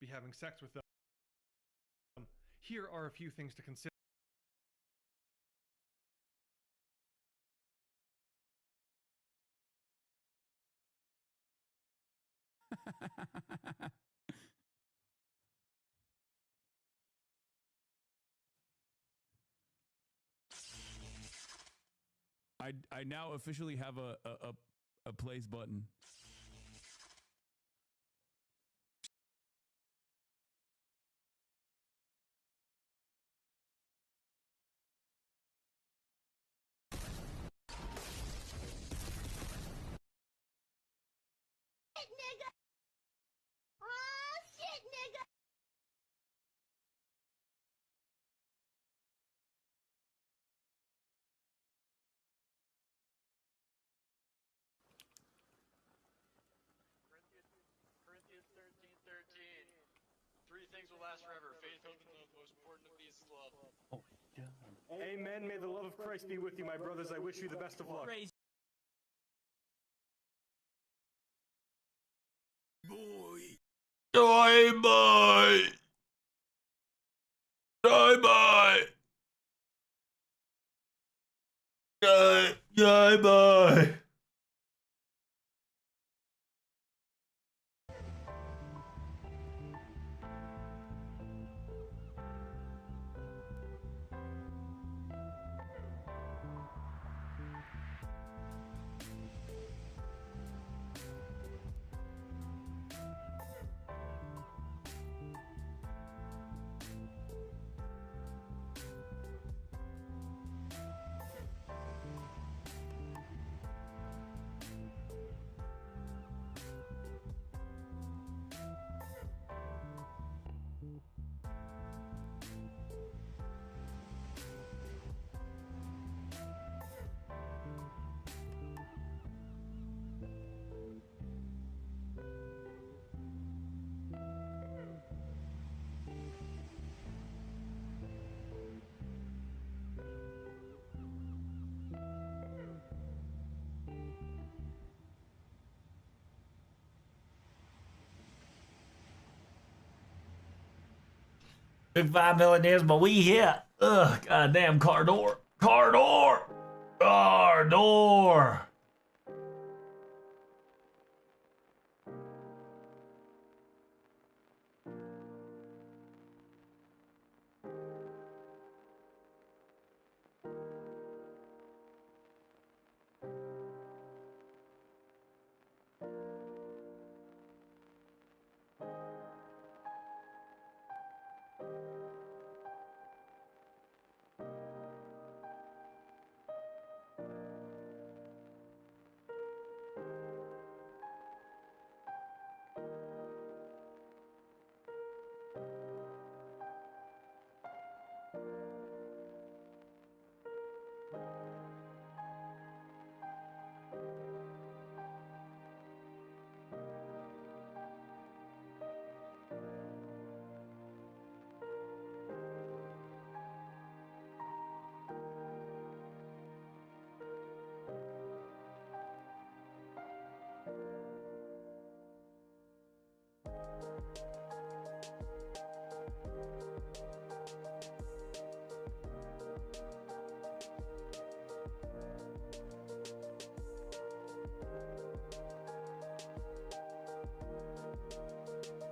be having sex with them. Here are a few things to consider. I now officially have a place button. Nigga! Oh, shit, nigga! Corinthians 13:13. Three things will last forever: faith, hope, and love. Most important of these is love. Amen. May the love of Christ be with you, my brothers. I wish you the best of luck. Boy. Bye bye. Bye bye. Bye bye. Took 5 million years, but we here. Ugh, goddamn car door. Car door! Car door!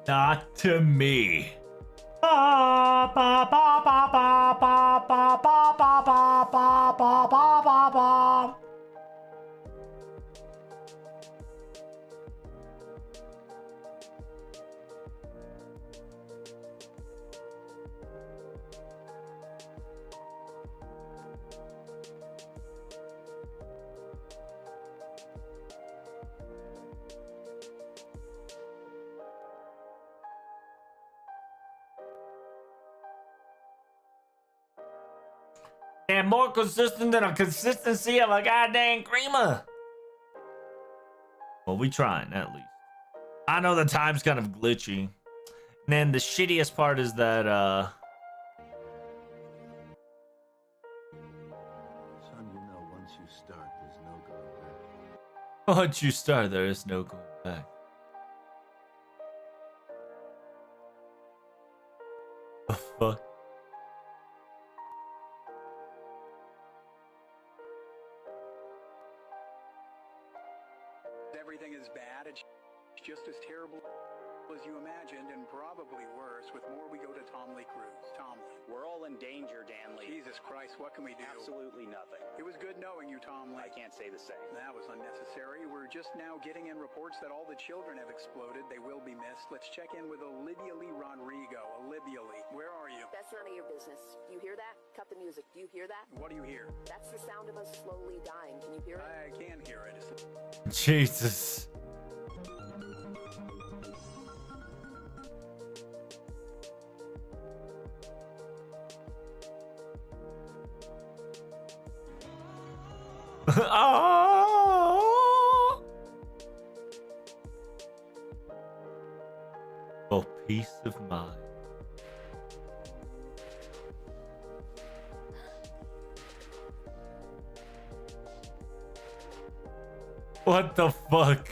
Not to me. Ba, ba, ba, ba, ba, ba, ba, ba, ba, ba, ba, ba, ba, ba. And more consistent than a consistency of a goddamn creamer. Well, we trying at least. I know the time's kind of glitchy. And then the shittiest part is that Son, you know, once you start, there's no going back. once you start, there is no going back. bad. It's just as terrible as you imagined, and probably worse. With more, we go to Tom Lee Cruz. Tom Lee. We're all in danger, Danley. Jesus Christ, what can we do? Absolutely nothing. It was good knowing you, Tom Lee. I can't say the same. That was unnecessary. We're just now getting in reports that all the children have exploded. They will be missed. Let's check in with Olivia Lee Rodrigo. Olivia Lee, where are you? That's none of your business. Do you hear that? Cut the music. Do you hear that? What do you hear? That's the sound of us slowly dying. Can you hear it? I can hear it. Jesus. Oh! For peace of mind. What the fuck?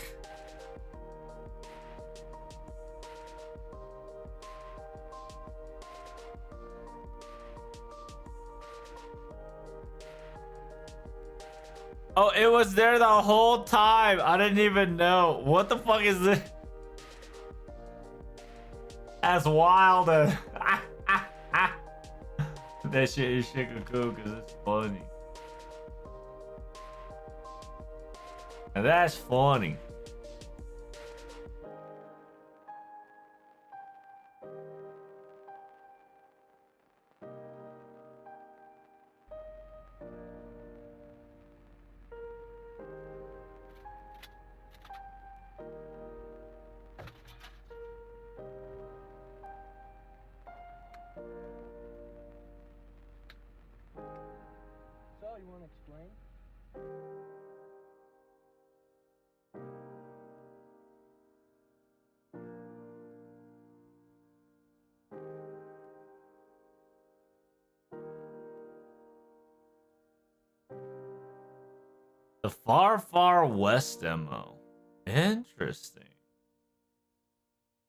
Oh, it was there the whole time. I didn't even know. What the fuck is this? That's wild. That shit is shit cool because it's funny. And that's funny. So, you want to explain? The Far Far West demo. Interesting.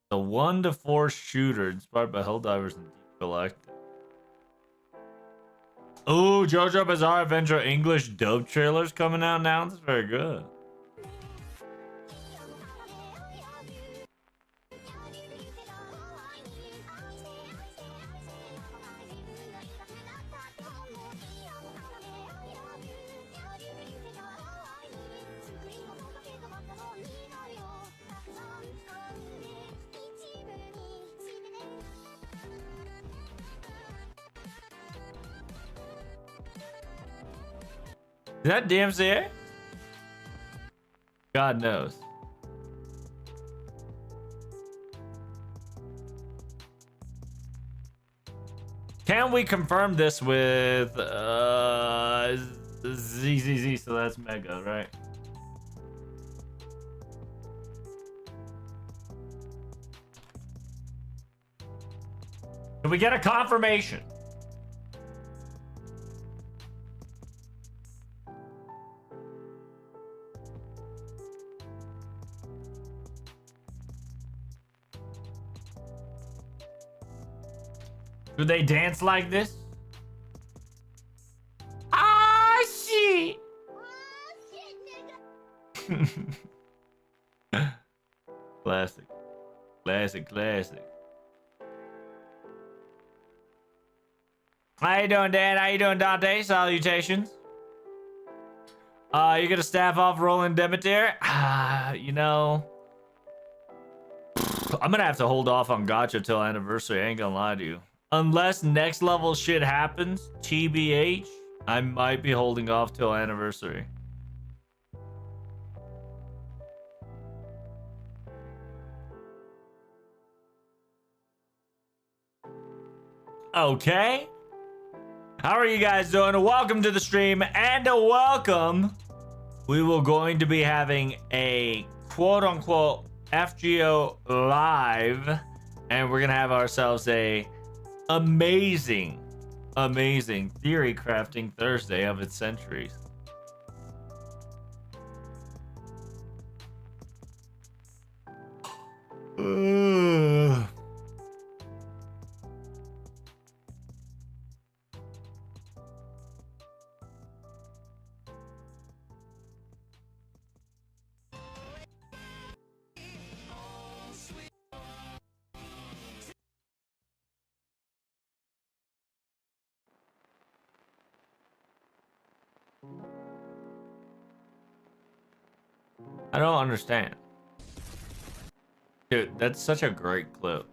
The 1 to 4 shooter inspired by Helldivers and Deep Galactic. Oh, JoJo Bizarre Adventure English dub trailers coming out now. That's very good. Is that DMCA? God knows. Can we confirm this with ZZZ? So that's Mega, right? Can we get a confirmation? Do they dance like this? Ah, shit! Classic. Classic, classic. How you doing, Dan? How you doing, Dante? Salutations. You gonna staff off Roland Demeter? You know, I'm gonna have to hold off on Gacha till anniversary. I ain't gonna lie to you. Unless next level shit happens, TBH, I might be holding off till anniversary. Okay. How are you guys doing? Welcome to the stream and a welcome. We will going to be having a quote unquote FGO live, and we're gonna have ourselves a amazing theory crafting Thursday of its centuries. I don't understand. Dude, that's such a great clip.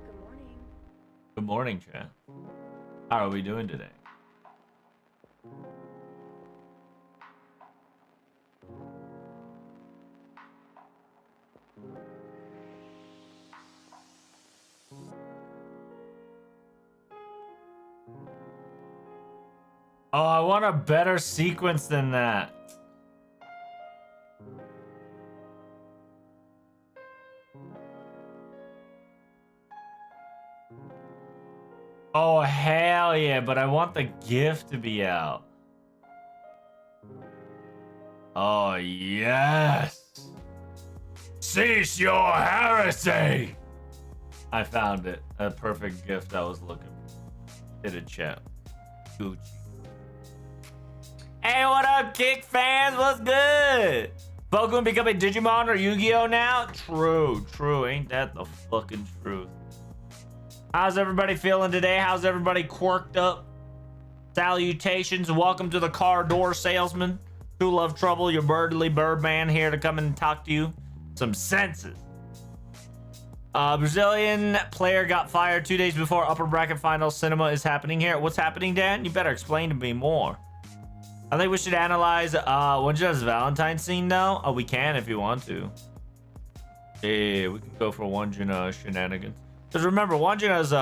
Good morning. Good morning, chat. How are we doing today? Oh, I want a better sequence than that. Oh, hell yeah, but I want the gift to be out. Oh, yes. Cease your heresy. I found it. A perfect gift I was looking for. Hit a chat. Gucci. Hey, what up, Kick fans? What's good? Pokemon become a Digimon or Yu-Gi-Oh now? True, true. Ain't that the fucking truth? How's everybody feeling today? How's everybody quirked up? Salutations. Welcome to the car door salesman. Who love trouble? Your birdly birdman here to come and talk to you. Some senses. Brazilian player got fired 2 days before upper bracket finals. Cinema is happening here. What's happening, Dan? You better explain to me more. I think we should analyze Wonjina's Valentine scene now. Oh, we can if you want to. Yeah, we can go for Wonjina shenanigans. Because remember, Wonjina's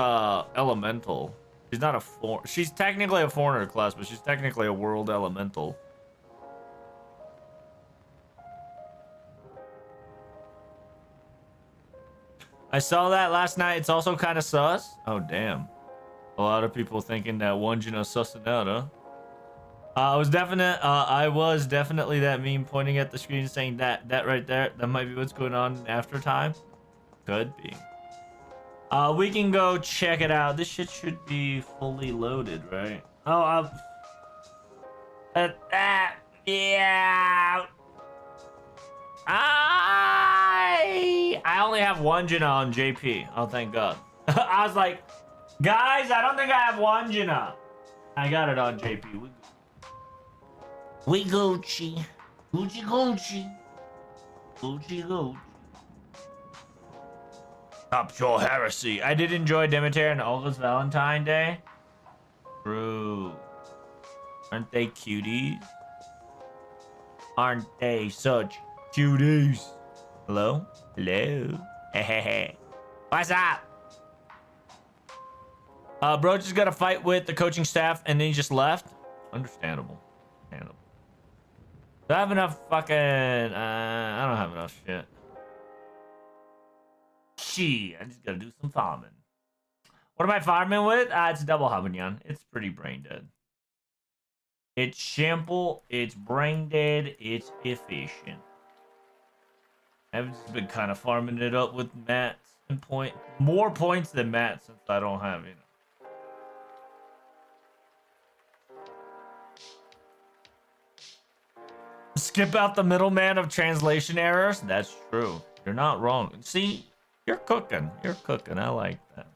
elemental. She's not a she's technically a foreigner class, but she's technically a world elemental. I saw that last night. It's also kind of sus. Oh, damn. A lot of people thinking that Wonjina sussing out, huh? I was definitely that meme pointing at the screen saying that right there. That might be what's going on in after time. Could be. We can go check it out. This shit should be fully loaded, right? Oh, yeah. I only have Wonjina on JP. Oh, thank God. I was like, guys, I don't think I have Wonjina. I got it on JP. We Gucci. Gucci, Gucci. Gucci, Gucci. Stop your heresy. I did enjoy Demeter and Olga's Valentine Day. True. Aren't they cuties? Aren't they such cuties? Hello? Hello? Hehehe. What's up? Bro just got a fight with the coaching staff and then he just left. Understandable. Understandable. Do I have enough fucking... I don't have enough shit. Gee, I just gotta do some farming. What am I farming with? It's double habanyan. It's pretty brain dead. It's simple, it's brain dead, it's efficient. I've just been kind of farming it up with mats and more points than mats since I don't have any. Skip out the middleman of translation errors. That's true. You're not wrong. See, you're cooking. You're cooking. I like that.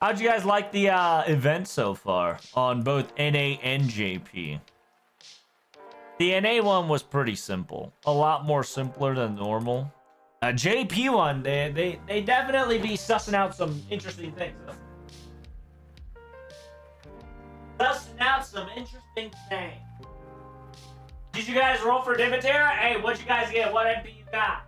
How'd you guys like the event so far on both NA and JP? The NA one was pretty simple. A lot more simpler than normal. JP one, they definitely be sussing out some interesting things. Sussing out some interesting things. Did you guys roll for Demeter? Hey, what'd you guys get? What MP you got?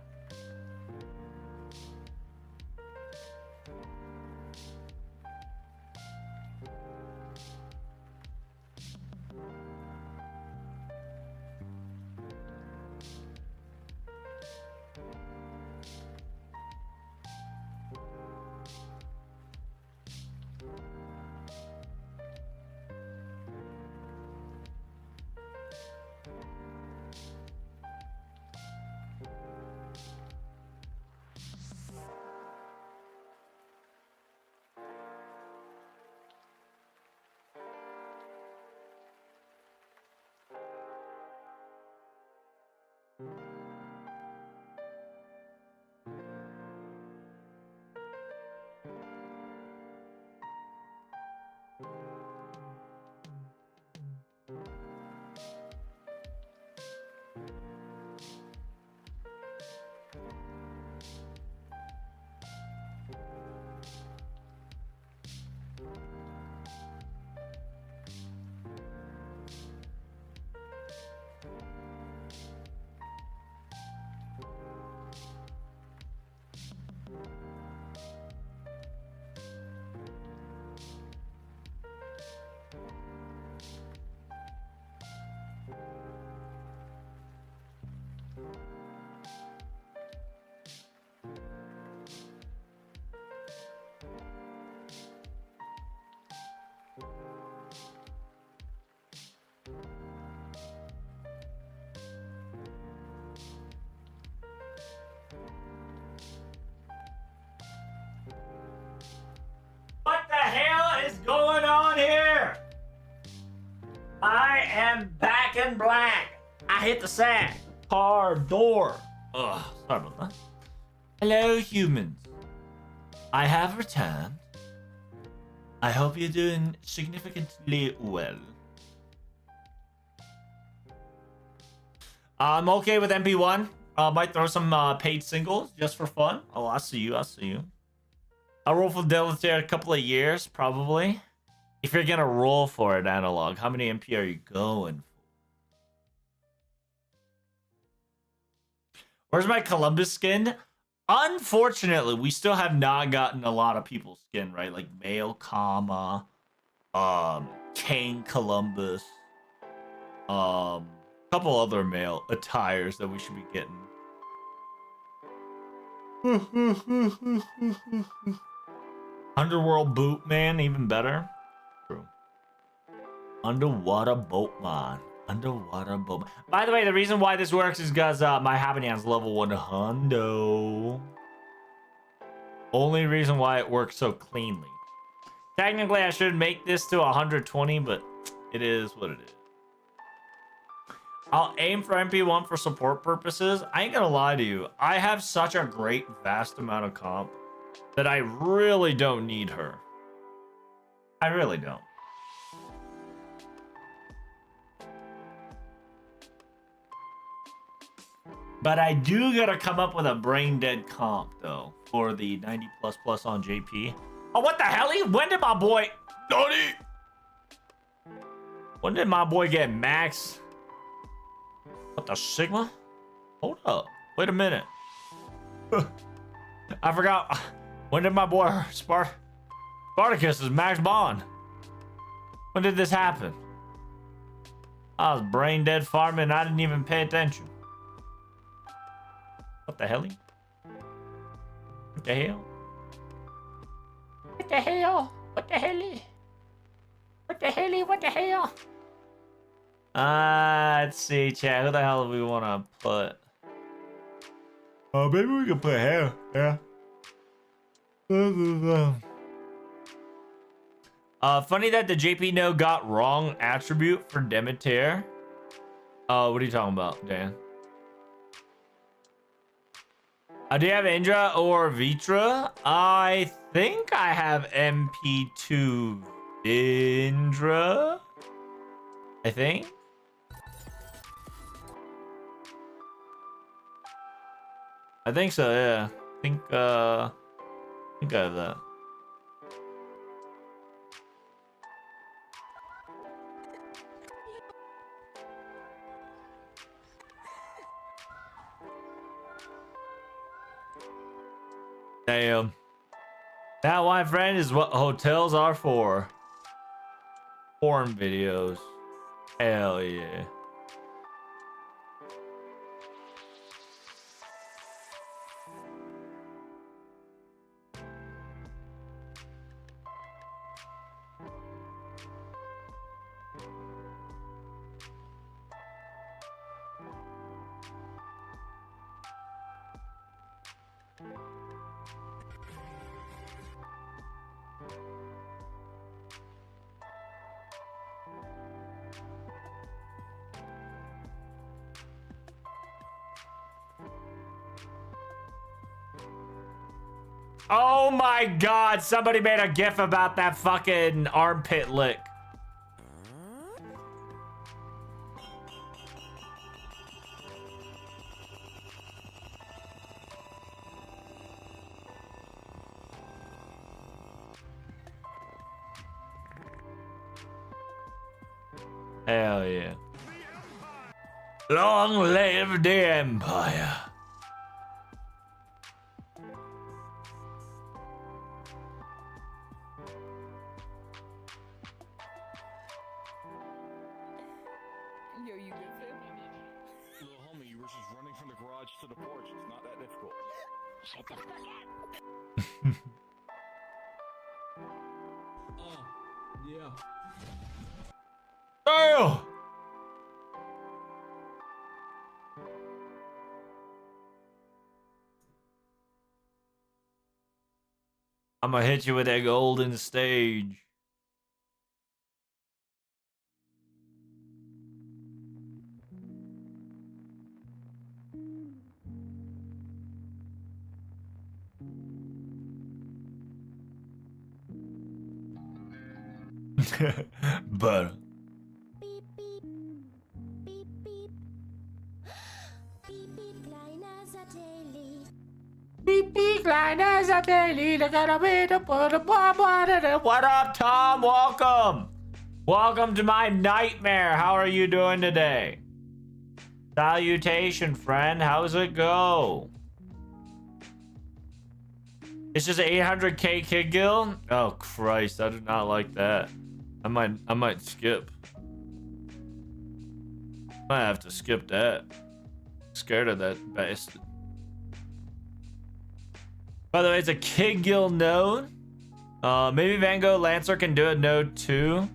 am back in black. I hit the sack. Car door. Ugh, sorry about that. Hello, humans. I have returned. I hope you're doing significantly well. I'm okay with MP1. Might throw some paid singles just for fun. Oh, I see you. I see you. I'll roll for Delaware a couple of years, probably. If you're gonna roll for it, Analog, how many MP are you going for? Where's my Columbus skin? Unfortunately, we still have not gotten a lot of people's skin, right? Like Male Comma, Kane Columbus, couple other male attires that we should be getting. Underworld boot man, even better. True. Underwater boatman. Underwater boatman. By the way, the reason why this works is because my Habanyan's level 100. Only reason why it works so cleanly. Technically, I should make this to 120, but it is what it is. I'll aim for MP1 for support purposes. I ain't gonna lie to you. I have such a great, vast amount of comp that I really don't need her. I really don't. But I do gotta come up with a brain dead comp, though, for the 90++ on JP. Oh, what the hell? When did my boy... Donnie! When did my boy get max? What the Sigma? Hold up. Wait a minute. I forgot. When did my boy Spartacus is max bond? When did this happen? I was brain dead farming. I didn't even pay attention. What the hell? What the hell? What the hell? What the hell? What the hell? What the hell? Let's see, chat. Who the hell do we want to put? Oh, maybe we can put hair. Yeah. Funny that the JP No got wrong attribute for Demeter. What are you talking about, Dan? Do you have Indra or Vitra? I think I have MP2 Indra. I think. I think so, yeah. I think I have that. Damn. That, my friend, is what hotels are for. Porn videos. Hell yeah. Oh my god, somebody made a gif about that fucking armpit lick. Hell yeah. Long live the Empire. Yo, you good, fam? Little homie, you were just running from the garage to the porch. It's not that difficult. Shut the fuck up. Oh, yeah. Damn! I'm gonna hit you with that golden stage. But Beep, beep. Beep, beep. Beep, beep, kleiner Satellit. beep beep kleiner Satellit, what up, Tom? Welcome. Welcome to my nightmare. How are you doing today? Salutation, friend. How's it go? It's just 800k Kid Guild? Oh Christ, I do not like that. I might skip. I have to skip that. Scared of that bastard. By the way, it's a Kid Guild node. Maybe Van Gogh Lancer can do a node too.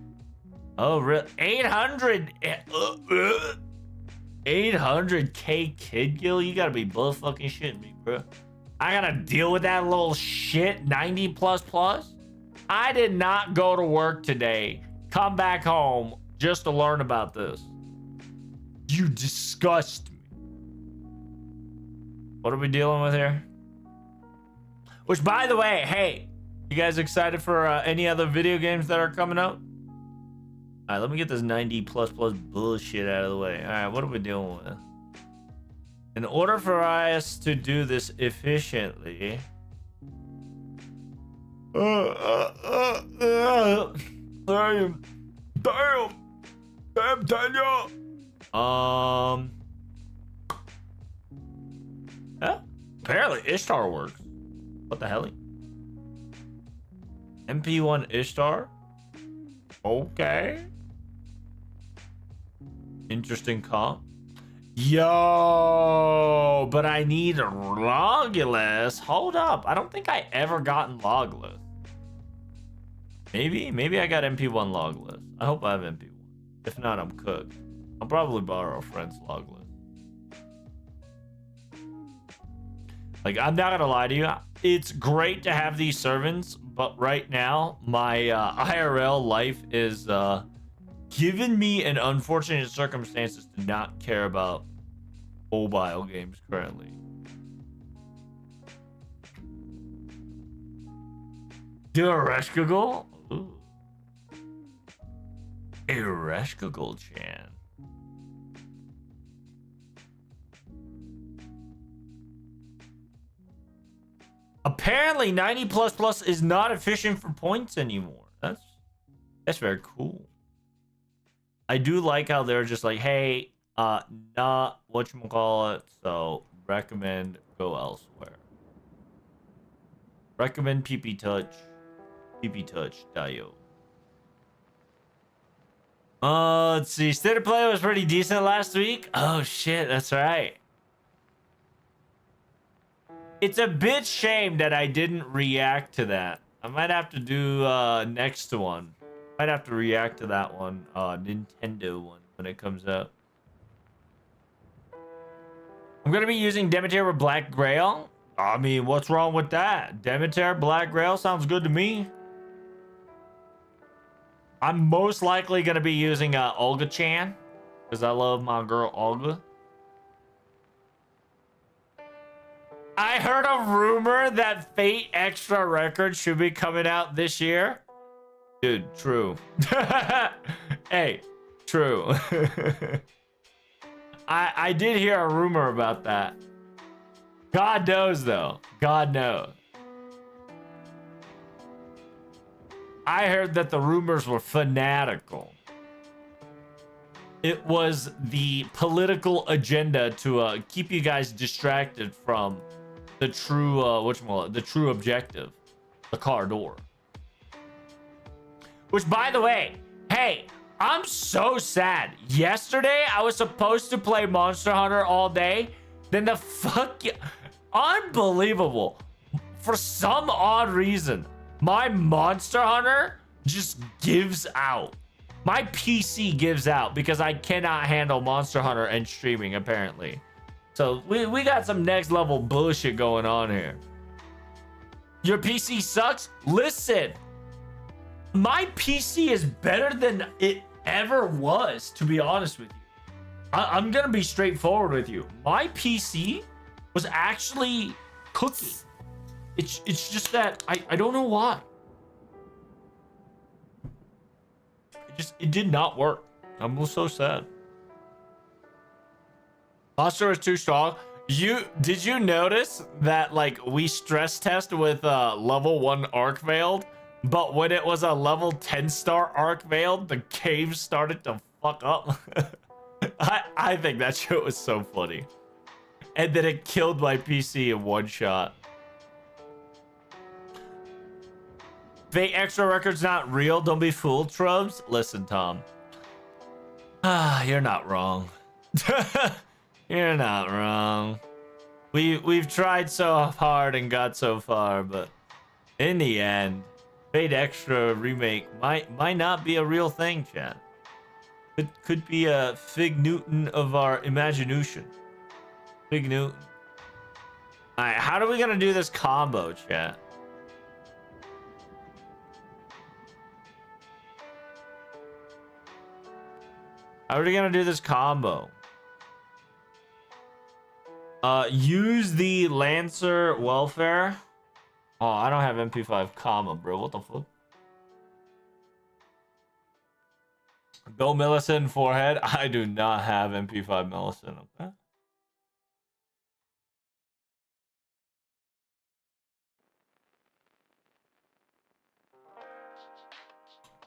Oh, really? 800k Kid Guild? You gotta be bull fucking shitting me, bro. I gotta deal with that little shit 90 plus. I did not go to work today, come back home just to learn about this. You disgust me. What are we dealing with here? Which, by the way, hey, you guys excited for any other video games that are coming up? All right, let me get this 90 plus bullshit out of the way. All right, what are we dealing with? In order for us to do this efficiently, damn, Daniel. Yeah, apparently Ishtar works. What the hell? MP1 Ishtar? Okay. Interesting comp. Yo, but I need a Logulus. Hold up. I don't think I ever gotten Logulus. Maybe I got MP1 Logulus. I hope I have MP1. If not, I'm cooked. I'll probably borrow a friend's Logulus. Like, I'm not gonna lie to you. It's great to have these servants, but right now, my IRL life is giving me an unfortunate circumstances to not care about mobile games currently. Ereshkigal? Ooh. Ereshkigal-chan. Apparently 90 plus is not efficient for points anymore. That's very cool. I do like how they're just like, hey, not whatchamacallit, so recommend go elsewhere. Recommend PP Touch Dio. Let's see. State of Play was pretty decent last week. Oh shit, that's right. It's a bit shame that I didn't react to that. I might have to do next one. Might have to react to that one, Nintendo one, when it comes out. I'm gonna be using Demeter with Black Grail. I mean, what's wrong with that? Demeter, Black Grail sounds good to me. I'm most likely gonna be using Olga-chan, because I love my girl Olga. I heard a rumor that Fate Extra Records should be coming out this year. Dude, true. Hey, true. I did hear a rumor about that. God knows, though. God knows. I heard that the rumors were fanatical. It was the political agenda to keep you guys distracted from the true, the true objective, the car door. Which, by the way, hey, I'm so sad. Yesterday, I was supposed to play Monster Hunter all day. Then the unbelievable. For some odd reason, my Monster Hunter just gives out. My PC gives out because I cannot handle Monster Hunter and streaming, apparently. So we got some next level bullshit going on here. Your PC sucks? Listen, my PC is better than it ever was, to be honest with you. I'm gonna be straightforward with you. My PC was actually cooking. It's just that I don't know why. it did not work. I'm so sad. Monster is too strong. Did you notice that like we stress test with level 1 arc veiled, but when it was a level 10-star arc veiled, the cave started to fuck up. I think that shit was so funny. And then it killed my PC in one shot. Fake extra record's not real. Don't be fooled, Trubs. Listen, Tom. You're not wrong. You're not wrong. We've tried so hard and got so far, but in the end, Fate Extra remake might not be a real thing, chat. It could be a Fig Newton of our imagination. Fig Newton. Alright, how are we gonna do this combo, chat? How are we gonna do this combo? Use the Lancer welfare. Oh, I don't have MP5 comma, bro. What the fuck? Go Millicent forehead. I do not have MP5 Millicent. Okay.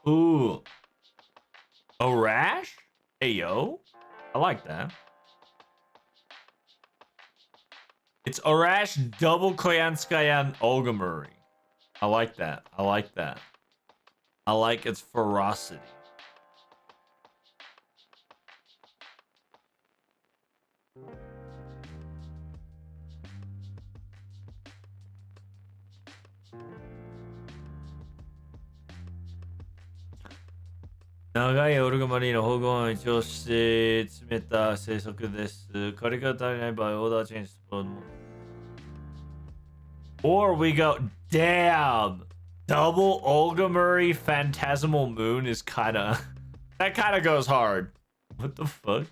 Ooh. A rash? Hey, yo. I like that. It's Arash double Koyanskayan Olgamuri. I like that. I like that. I like its ferocity.長いオルガマリーの保護を一応して詰めた生息です。借り方足りない場合、オーダーチェンジスポーツ。Or we go, damn! Double Olga Murray Phantasmal Moon is kinda... that kinda goes hard. What the fuck?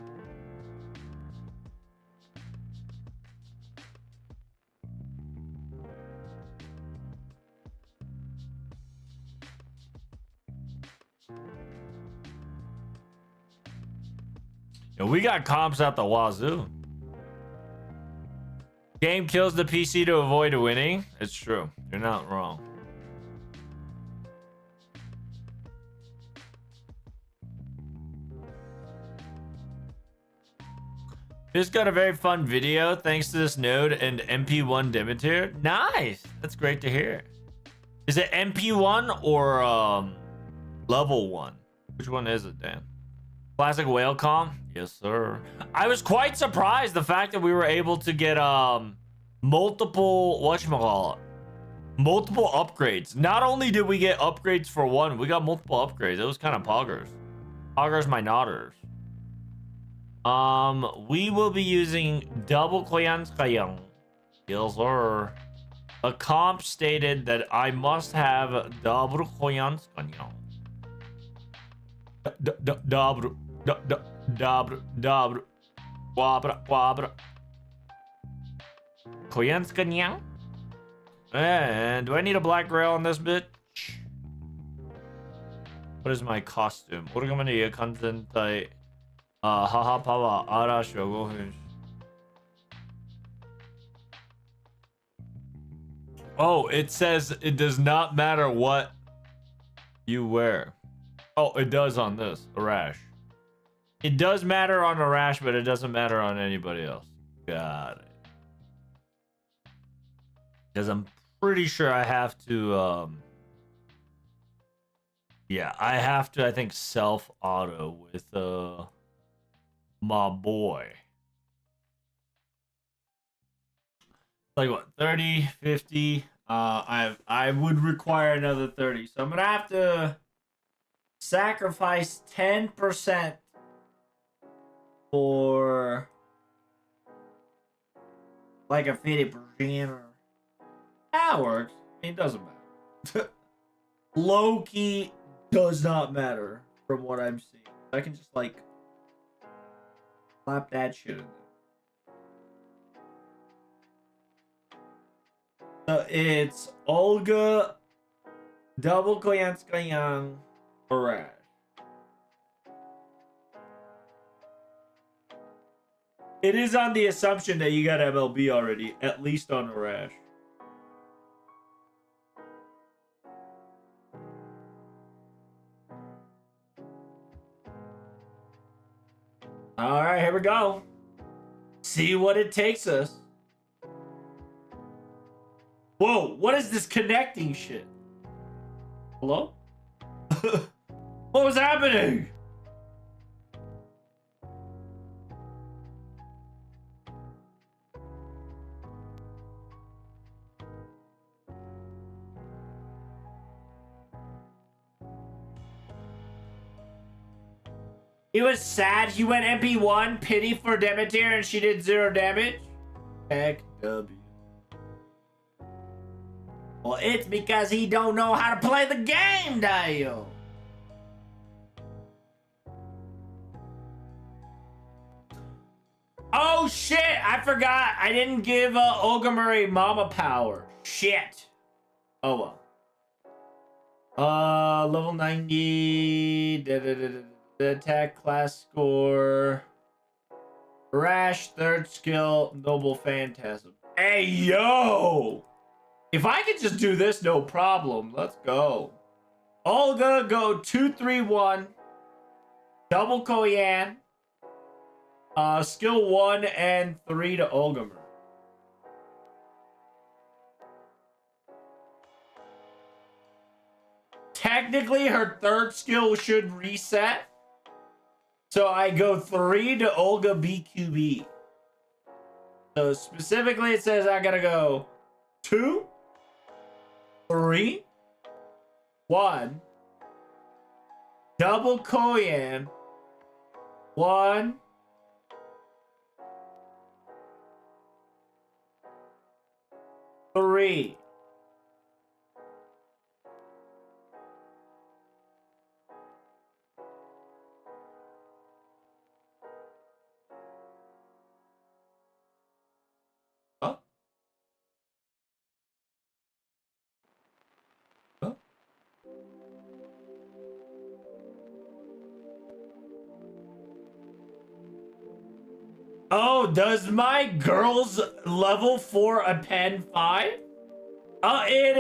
Yo, we got comps out the wazoo. Game kills the PC to avoid winning. It's true. You're not wrong. Just got a very fun video thanks to this node and MP1 Demeter. Nice. That's great to hear. Is it MP1 or level 1? Which one is it, Dan? Classic whale com? Yes, sir. I was quite surprised the fact that we were able to get multiple multiple upgrades. Not only did we get upgrades for one, we got multiple upgrades. It was kind of poggers. Poggers my nodders. We will be using double Koyanskayang. Yes, sir. A comp stated that I must have double Koyanskayang. Double. Double. Quabra. Koyanskayang? And do I need a black grail on this bitch? What is my costume? Origami Kanzentai Haha Power Arashi wa 5分. Oh, it says it does not matter what you wear. Oh, it does on this, Arash. It does matter on Arash, but it doesn't matter on anybody else. Got it. Because I'm pretty sure I have to, yeah, I have to, I think, self-auto with, my boy. Like what, 30, 50? I would require another 30. So I'm going to have to sacrifice 10% for like a 50% or that works. It doesn't matter. Low-key does not matter from what I'm seeing. I can just like slap that shit in there. So it's Olga, double Koyanskayang, Arash. It is on the assumption that you got MLB already, at least on a rash. All right, here we go. See what it takes us. Whoa, what is this connecting shit? Hello? What was happening? He was sad. He went MP1, pity for Demeter, and she did 0 damage. Heck W. Well, it's because he don't know how to play the game, Dio. Oh shit! I forgot. I didn't give Olga Murray Mama power. Shit. Oh well. Level 90. The attack class score. Rash, 3rd skill, Noble Phantasm. Hey, yo! If I could just do this, no problem. Let's go. Olga, go 2-3-1. Double Koyan. Skill 1 and 3 to Olgamer. Technically, her 3rd skill should reset. So I go 3 to Olga BQB. So specifically it says I gotta go 2, 3, 1, double Koyan, 1, 3. Oh, does my girl's level 4 a pen 5? Oh, it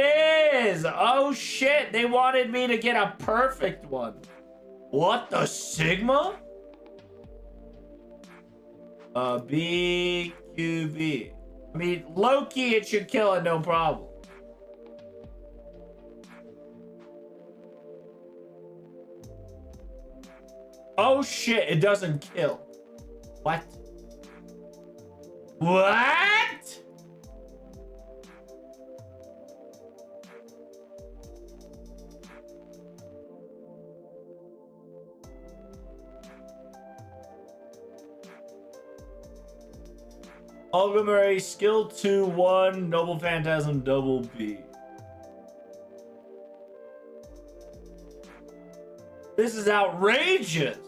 is! Oh shit, they wanted me to get a perfect one. What the Sigma? BQB. I mean, low-key it should kill it, no problem. Oh shit, it doesn't kill. What? What? Olga Murray, skill 2, 1, Noble Phantasm, double B. This is outrageous.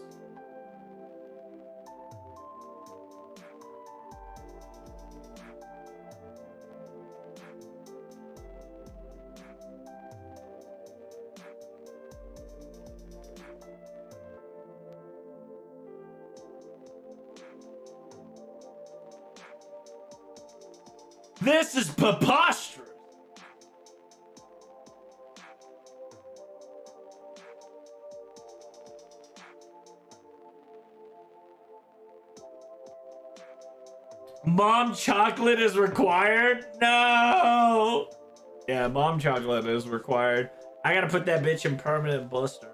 This is preposterous. Mom chocolate is required? No. Yeah, mom chocolate is required. I gotta put that bitch in permanent blister.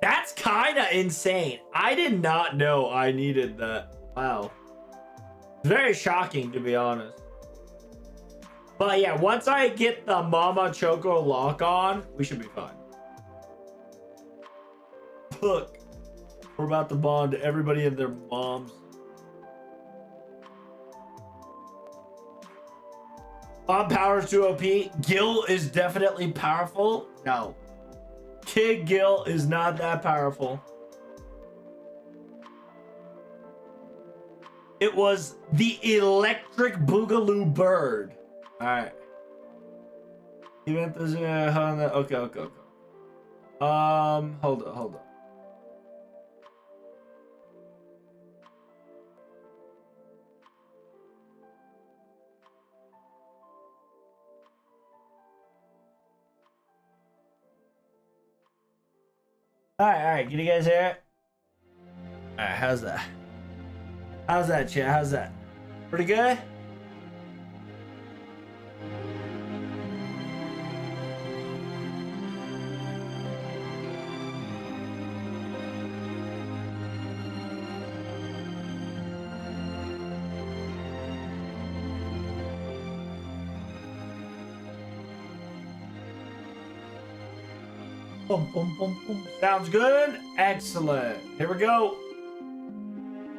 That's kind of insane. I did not know I needed that. Wow. Very shocking, to be honest. But yeah, once I get the Mama Choco lock on, we should be fine. Look, we're about to bond everybody and their moms. Bomb power's too OP. Gil is definitely powerful. No. Kid Gil is not that powerful. It was the electric boogaloo bird. All right. Event is okay. Hold on. All right. Can you guys hear it? All right, how's that? How's that, chat? How's that? Pretty good? Boom, boom, boom, boom. Sounds good? Excellent. Here we go.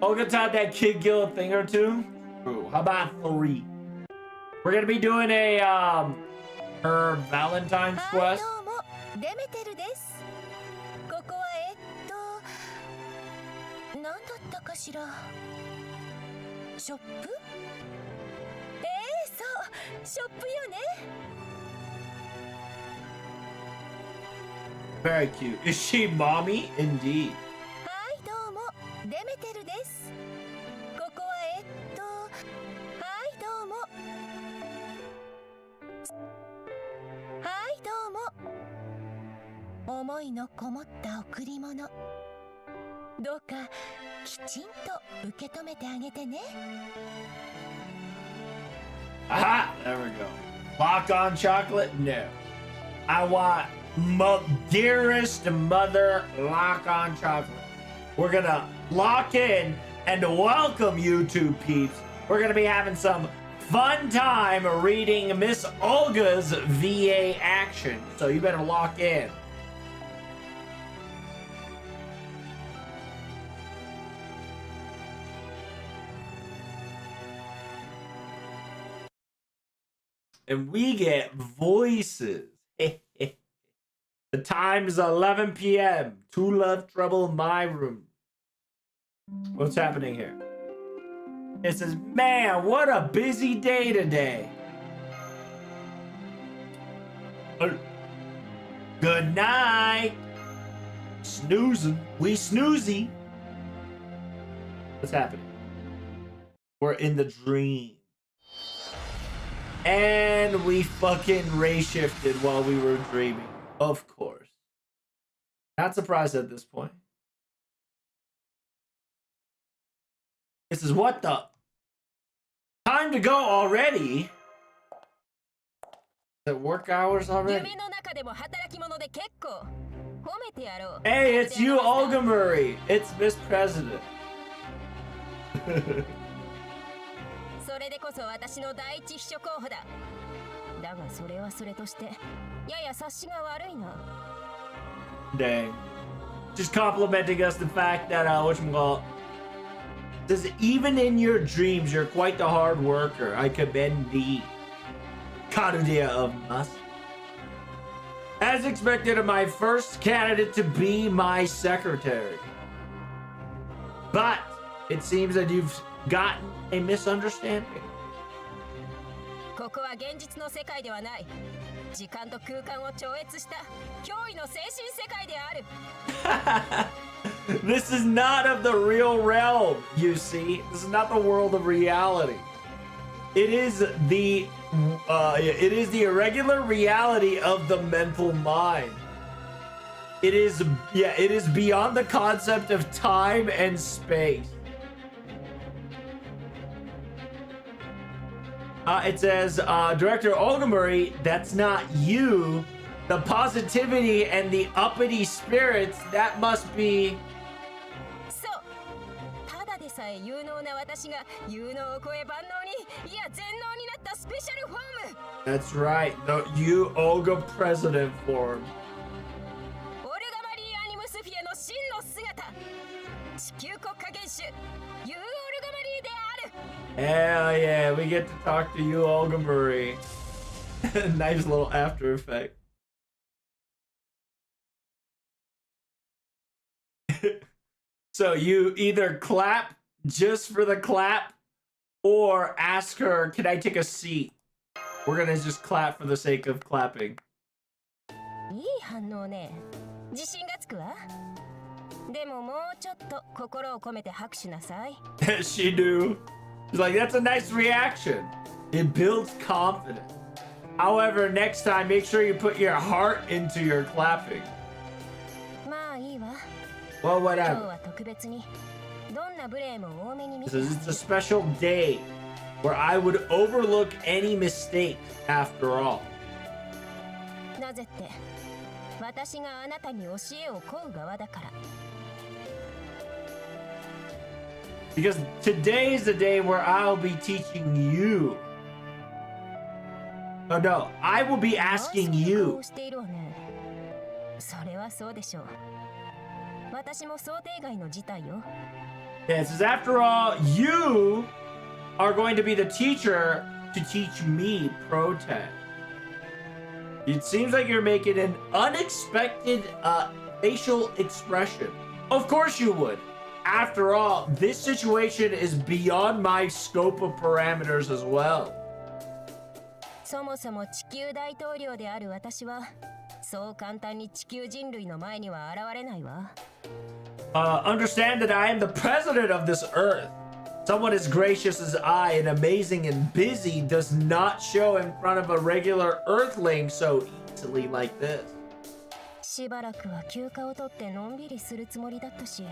Olga taught that kid Gill a thing or two. Ooh, how about 3? We're gonna be doing a her Valentine's quest. デメテルです。ここは何だったかしら。ショップ？そう、ショップよね。Very cute. Is she mommy? Indeed. はいどうも、デメテルです。ここははいどうも。はいどうも。思いのこもった贈り物。どうかきちんと受け止めてあげてね。Aha! There we go. Lock on chocolate? No. I want dearest mother lock on chocolate. We're gonna lock in and welcome you two peeps. We're gonna be having some fun time reading Miss Olga's VA action. So you better lock in. And we get voices. The time is 11 p.m. Two Love Trouble in my room. What's happening here? It says, man, what a busy day today. Good night. Snoozing. We snoozy. What's happening? We're in the dream. And we fucking ray shifted while we were dreaming. Of course. Not surprised at this point. This is what the... Time to go already? The work hours already? Hey, it's you, Olga Murray. It's Miss President. それでこそ私の第一秘書候補だ。だがそれはそれとして、やや察しが悪いな。Dang. Just complimenting us the fact that, whatchamacallit, says, even in your dreams, you're quite the hard worker. I commend thee. Karudia of us. As expected of my first candidate to be my secretary. But it seems that you've gotten a misunderstanding. ここは現実の世界ではない。時間と空間を超越した驚異の精神世界である。This is not of the real realm, you see. This is not the world of reality. It is the irregular reality of the mental mind. It is beyond the concept of time and space. It says, Director Olga Murray, that's not you. The positivity and the uppity spirits, that must be... That's right, the you Olga President form. Hell yeah, we get to talk to you, Olga Murray. Nice little after effect. So you either clap just for the clap or ask her, can I take a seat? We're gonna just clap for the sake of clapping. She do. She's like, that's a nice reaction. It builds confidence. However, next time, make sure you put your heart into your clapping. Well, 今日 whatever. は特別にどんな無礼も多めに見 This て is a special day where I would overlook any mistake after all. なぜって私があなたに教えを請う側だから。 Because today is the day where I'll be teaching you. Oh no, I will be asking you. しているわね。それはそうでしょう。私も想定外の事態よ。 Yes, as after all, you are going to be the teacher to teach me protest. It seems like you're making an unexpected facial expression. Of course you would. After all, this situation is beyond my scope of parameters as well. そもそも地球大統領である私は、そう簡単に地球人類の前には現れないわ。Understand that I am the president of this earth. Someone as gracious as I and amazing and busy does not show in front of a regular earthling so easily like this. しばらくは休暇を取ってのんびりするつもりだったし、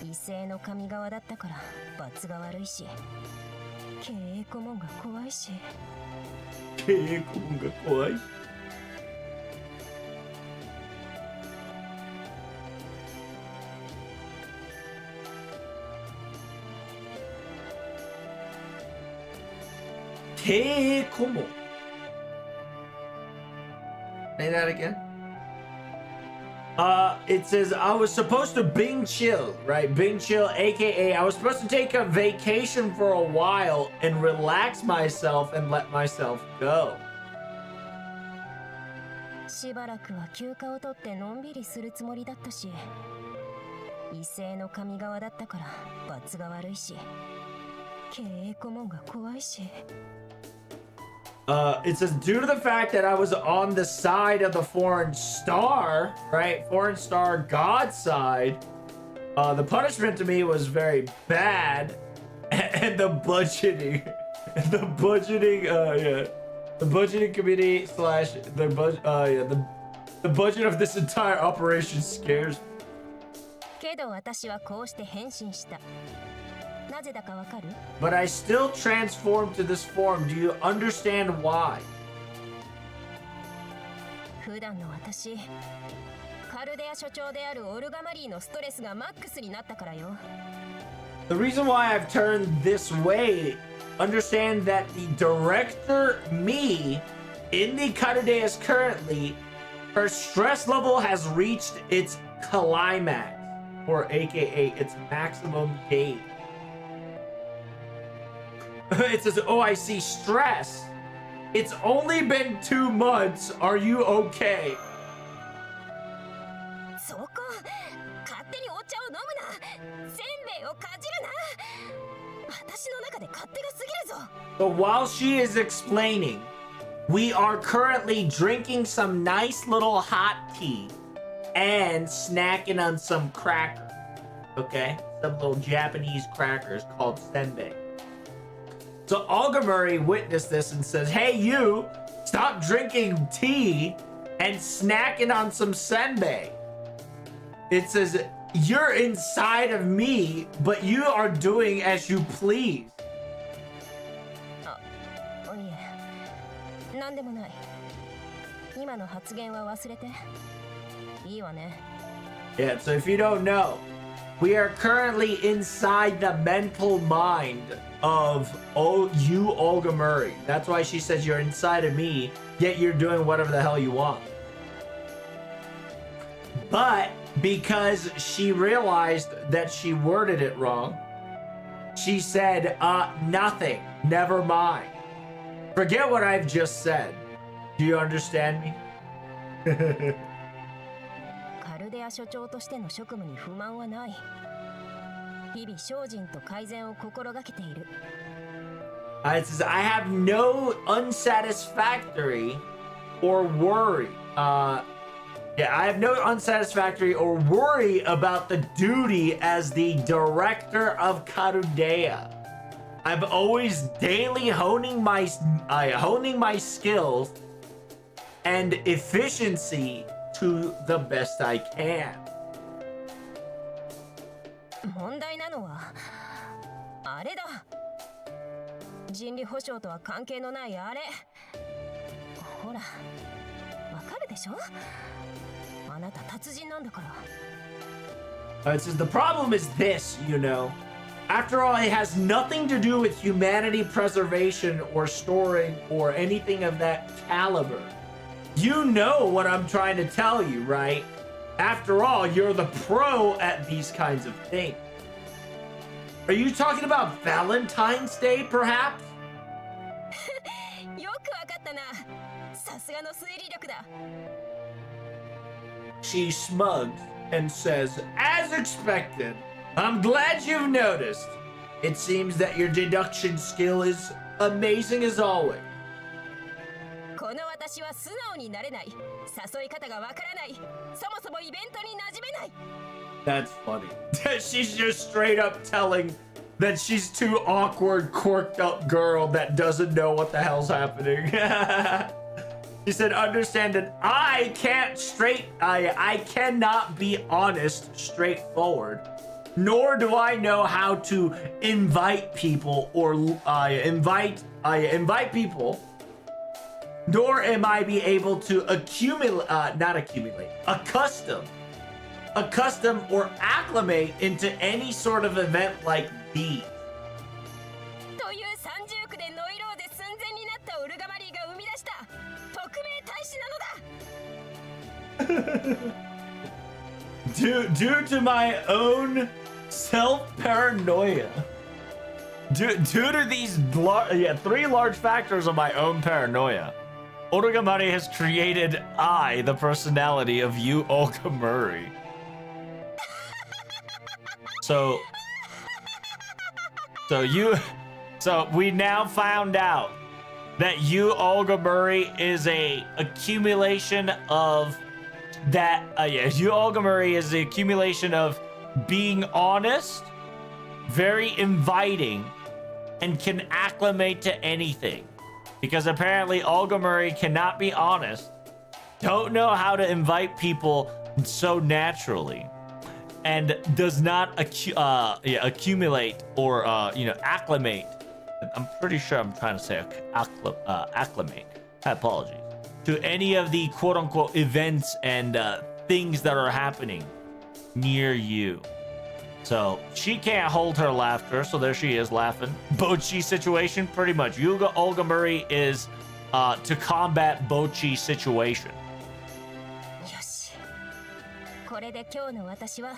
異性の神側だったから罰が悪いし、経営顧問が怖いし。経営顧問が怖い。経営顧問。Say that again. It says I was supposed to Bing chill, right? Bing chill, aka I was supposed to take a vacation for a while and relax myself and let myself go. しばらくは休暇を取ってのんびりするつもりだったし、異性の神側だったから罰が悪いし、経営顧問が怖いし。It says due to the fact that I was on the side of the foreign star, right? Foreign star God side, the punishment to me was very bad, and the budgeting, the budgeting committee slash the budget of this entire operation scares me. けど私はこうして変身した。なぜだかわかる？ But I still transformed to this form. Do you understand why? 普段の私、カルデア所長であるオルガマリーのストレスがマックスになったからよ。The reason why I've turned this way, understand that the director, me, in the Karudeas currently, her stress level has reached its climax, or aka its maximum gauge. It says, oh, I see stress. It's only been 2 months. Are you okay? そこ、勝手にお茶を飲むな。せんべいをかじるな。私の中で勝手が過ぎるぞ。 So while she is explaining, we are currently drinking some nice little hot tea and snacking on some crackers. Okay? Some little Japanese crackers called senbei. So Olga Murray witnessed this and says, hey, you, stop drinking tea and snacking on some senbei. It says, you're inside of me, but you are doing as you please. いえ、なんでもない。今の発言は忘れて。いいわね。Yeah, so if you don't know, we are currently inside the mental mind of you, Olga Murray. That's why she says you're inside of me, yet you're doing whatever the hell you want. But because she realized that she worded it wrong, she said, nothing, never mind. Forget what I've just said. Do you understand me? カルデア所長としての職務に不満はない。日々精進と改善を心がけている。It says, I have no unsatisfactory or worry. Yeah, I have no unsatisfactory or worry about the duty as the director of Karudea. I'm always daily honing my skills and efficiency to the best I can. 問題なのはあれだ。人理保障とは関係のないあれ。ほら、わかるでしょ？あなた達人なんだから。It says the problem is this, you know. After all, it has nothing to do with humanity preservation or storing or anything of that caliber. You know what I'm trying to tell you, right? After all, you're the pro at these kinds of things. Are you talking about Valentine's Day, perhaps? よくわかったな。さすがの推理力だ。She shrugs and says, as expected, I'm glad you've noticed. It seems that your deduction skill is amazing as always. この私は素直になれない。誘い方がわからない。そもそもイベントに馴染めない。That's funny. She's just straight up telling that she's too awkward, corked up girl that doesn't know what the hell's happening. She said, understand that I cannot be honest, straightforward, nor do I know how to invite people or invite people, nor am I be able to accustom or acclimate into any sort of event like these. という三重苦でノイローで寸前になったオルガマリーが生み出した匿名大使なのだ。Due to my own self-paranoia. Due to these three large factors of my own paranoia, Orogamari has created the personality of Yu Ogamuri. So we now found out that Yu Ogamuri is a accumulation of that. Yu Ogamuri is the accumulation of being honest, very inviting, and can acclimate to anything. Because apparently Ogamuri cannot be honest, don't know how to invite people so naturally, and does not accumulate or acclimate. I'm pretty sure I'm trying to say acclimate. Apologies. To any of the quote-unquote events and things that are happening near you. So she can't hold her laughter, so there she is laughing. Bochi situation, pretty much. Yuga Ogamuri is to combat Bochi situation. よし。これで今日の私は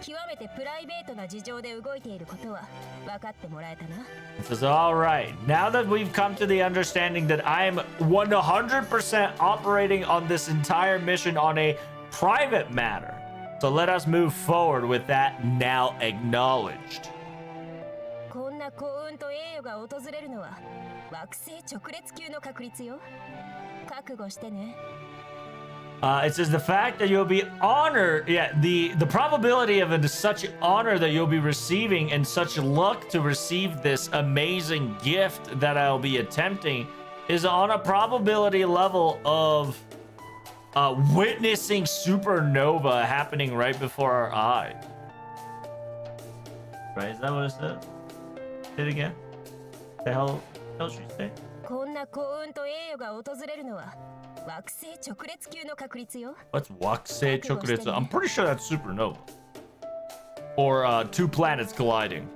極めてプライベートな事情で動いていることは分かってもらえたな。It says, all right, now that we've come to the understanding that I am 100% operating on this entire mission on a private matter. So let us move forward with that now acknowledged. こんな幸運と栄誉が訪れるのは惑星直列級の確率よ。覚悟してね。It says the fact that you'll be honored, the probability of such honor that you'll be receiving and such luck to receive this amazing gift that I'll be attempting is on a probability level of witnessing supernova happening right before our eyes. Right? Is that what it said? Say it again. The hell should you say? こんな幸運と栄誉が訪れるのは惑星直列級の確率よ。 What's Wakusei Chokuretsu? I'm pretty sure that's supernova. Or two planets colliding.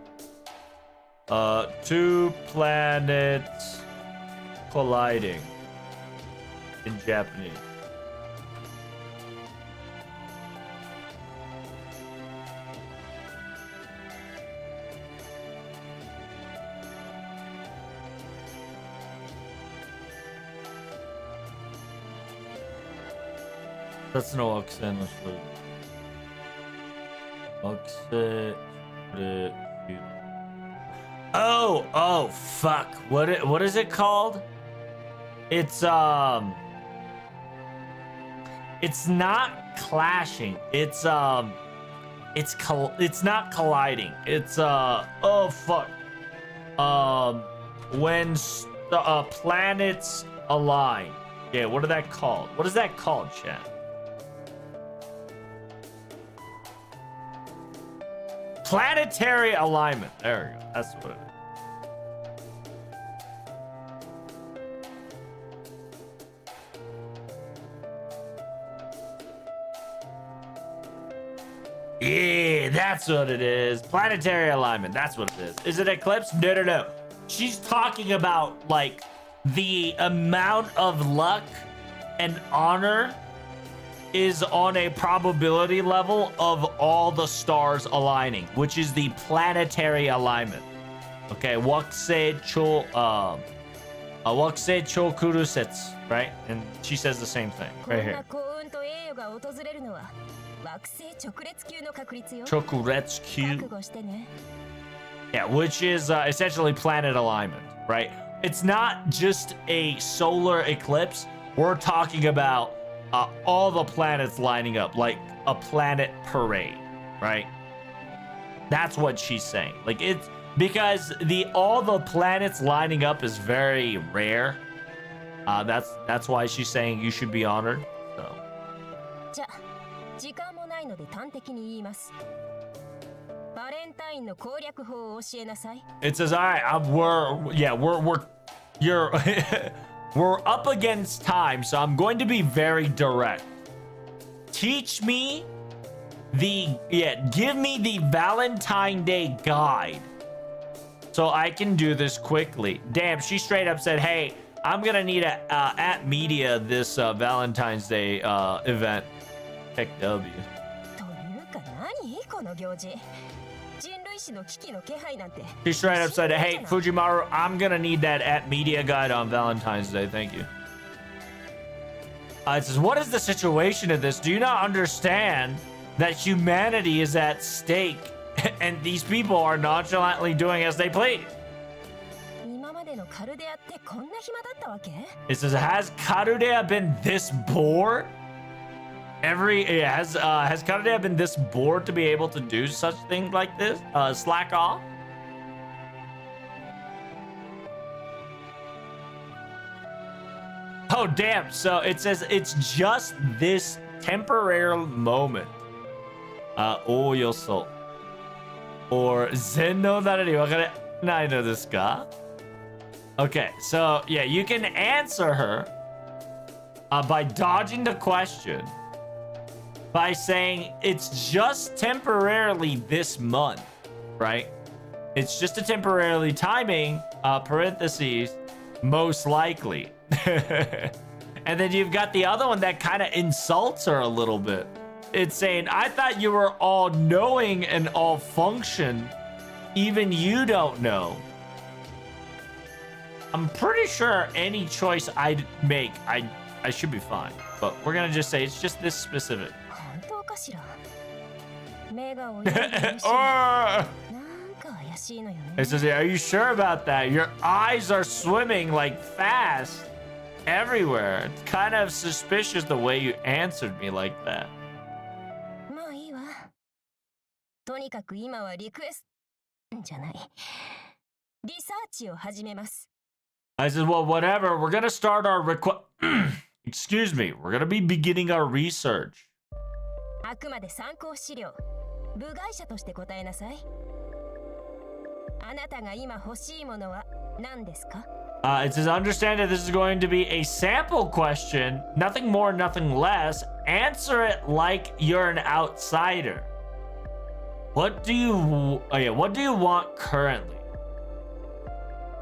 Two planets colliding in Japanese. That's no Wakusei no Wakusei. Oh, fuck. What is it called? It's not clashing. It's not colliding. It's oh fuck. When planets align. Yeah, what is that called? What is that called, chat? Planetary alignment. There we go. That's what it is. Yeah, that's what it is. Planetary alignment. That's what it is. Is it eclipse? No, no, no. She's talking about like the amount of luck and honor is on a probability level of all the stars aligning, which is the planetary alignment. Okay, Wakusei Chokurusetsu, right? And she says the same thing right here. Chokuretsu. Yeah, which is essentially planet alignment, right? It's not just a solar eclipse. We're talking about all the planets lining up, like a planet parade, right? That's what she's saying. Like, it's because all the planets lining up is very rare. That's why she's saying you should be honored. So. It says, all right, we're up against time, so I'm going to be very direct. Give me the Valentine Day guide so I can do this quickly. Damn, she straight up said, hey, I'm gonna need a at media this Valentine's Day event. Heck W. She straight up said, hey, Fujimaru, I'm gonna need that at media guide on Valentine's Day. Thank you. It says, what is the situation of this? Do you not understand that humanity is at stake and these people are nonchalantly doing as they please? It says, has Karudea been this bored? Has Karudea been this bored to be able to do such things like this? Slack off? Oh, damn. So it says it's just this temporary moment. Oyoso. Or Zenno Narari Wakare Nai no desu ka? Okay, so yeah, you can answer her by dodging the question by saying it's just temporarily this month, right? It's just a temporarily timing, parentheses, most likely. And then you've got the other one that kind of insults her a little bit. It's saying, I thought you were all knowing and all function. Even you don't know. I'm pretty sure any choice I make, I should be fine. But we're gonna just say it's just this specific. It says, are you sure about that? Your eyes are swimming like fast everywhere. It's kind of suspicious the way you answered me like that. I said, well, whatever. We're gonna start our excuse me. We're gonna be beginning our research. It says, understand that this is going to be a sample question. Nothing more, nothing less. Answer it like you're an outsider. What do you want currently?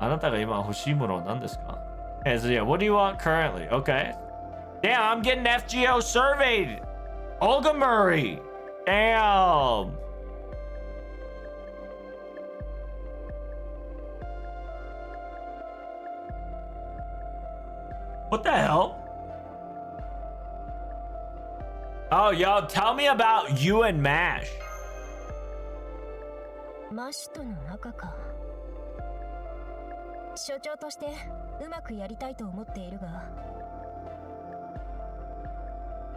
あなたが今欲しいものは何ですか? Okay, so yeah, what do you want currently? Okay. Damn, I'm getting FGO surveyed. Olga Murray. Damn. What the hell? Oh, yo, tell me about you and MASH.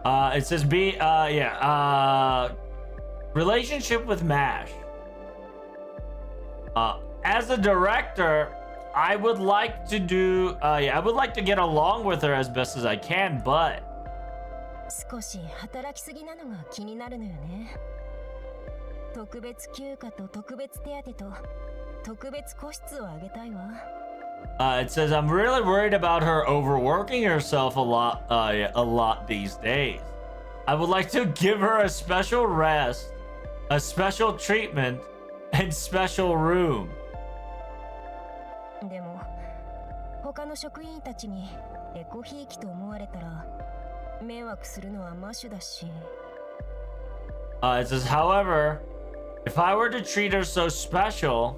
It says relationship with MASH. As a director, I would like to do, I would like to get along with her as best as I can, but 特別休暇と特別手当と特別個室をあげたいわ。It says I'm really worried about her overworking herself a lot these days. I would like to give her a special rest, a special treatment, and special room. でも他の職員たちにエコひいきと思われたら迷惑するのはマシュだし。It says, however, if I were to treat her so special,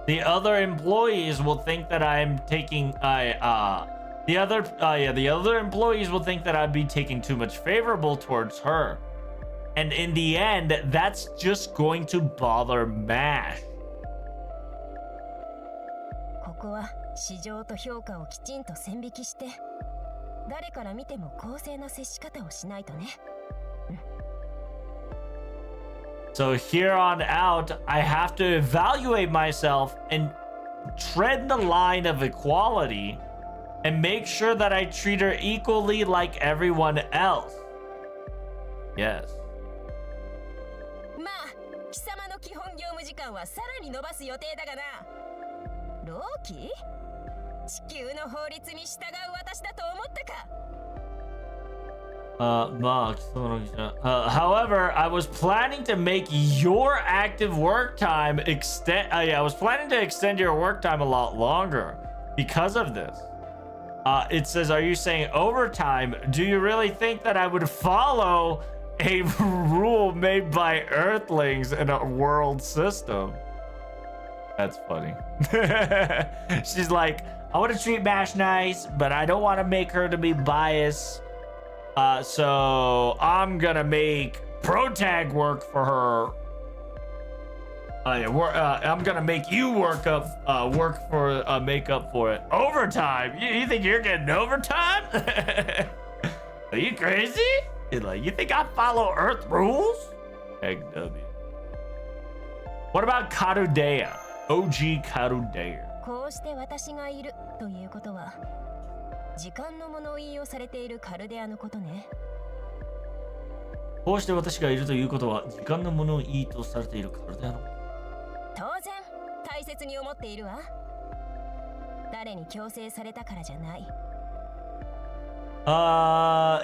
the other employees will think that I'm taking the other employees will think that I'd be taking too much favorable towards her. And in the end, that's just going to bother MASH. ここは市場と評価をきちんと線引きして、誰から見ても公正な接し方をしないとね。So here on out, I have to evaluate myself and tread the line of equality and make sure that I treat her equally like everyone else. Yes. まあ、貴様の基本業務時間はさらに伸ばす予定だがな。ローキ？地球の法律に従う私だと思ったか。However, I was planning to make your active work time extend. I was planning to extend your work time a lot longer because of this. It says, are you saying overtime? Do you really think that I would follow a rule made by Earthlings in a world system? That's funny. She's like, I want to treat MASH nice, but I don't want to make her to be biased. So I'm gonna make ProTag work for her. I'm gonna make you work for make up for it. Overtime? You think you're getting overtime? Are you crazy? You think I follow Earth rules? Heck W. What about Karudea? OG Karudea. こうして私がいるということは。時間の物言いをされているカルデアのことね。こうして私がいるということは時間の物言いとされているカルデアのこと。当然大切に思っているわ。誰に強制されたからじゃない。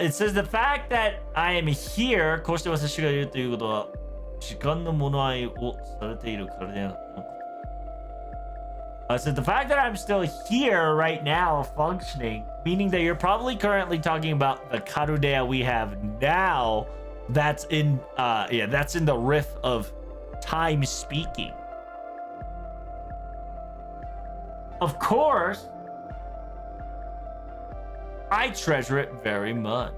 It says the fact that I am here こうして私がいるということは時間の物言いをされているカルデアのこと。So the fact that I'm still here right now functioning, meaning that you're probably currently talking about the Karudea we have now, that's in the riff of time speaking. Of course, I treasure it very much.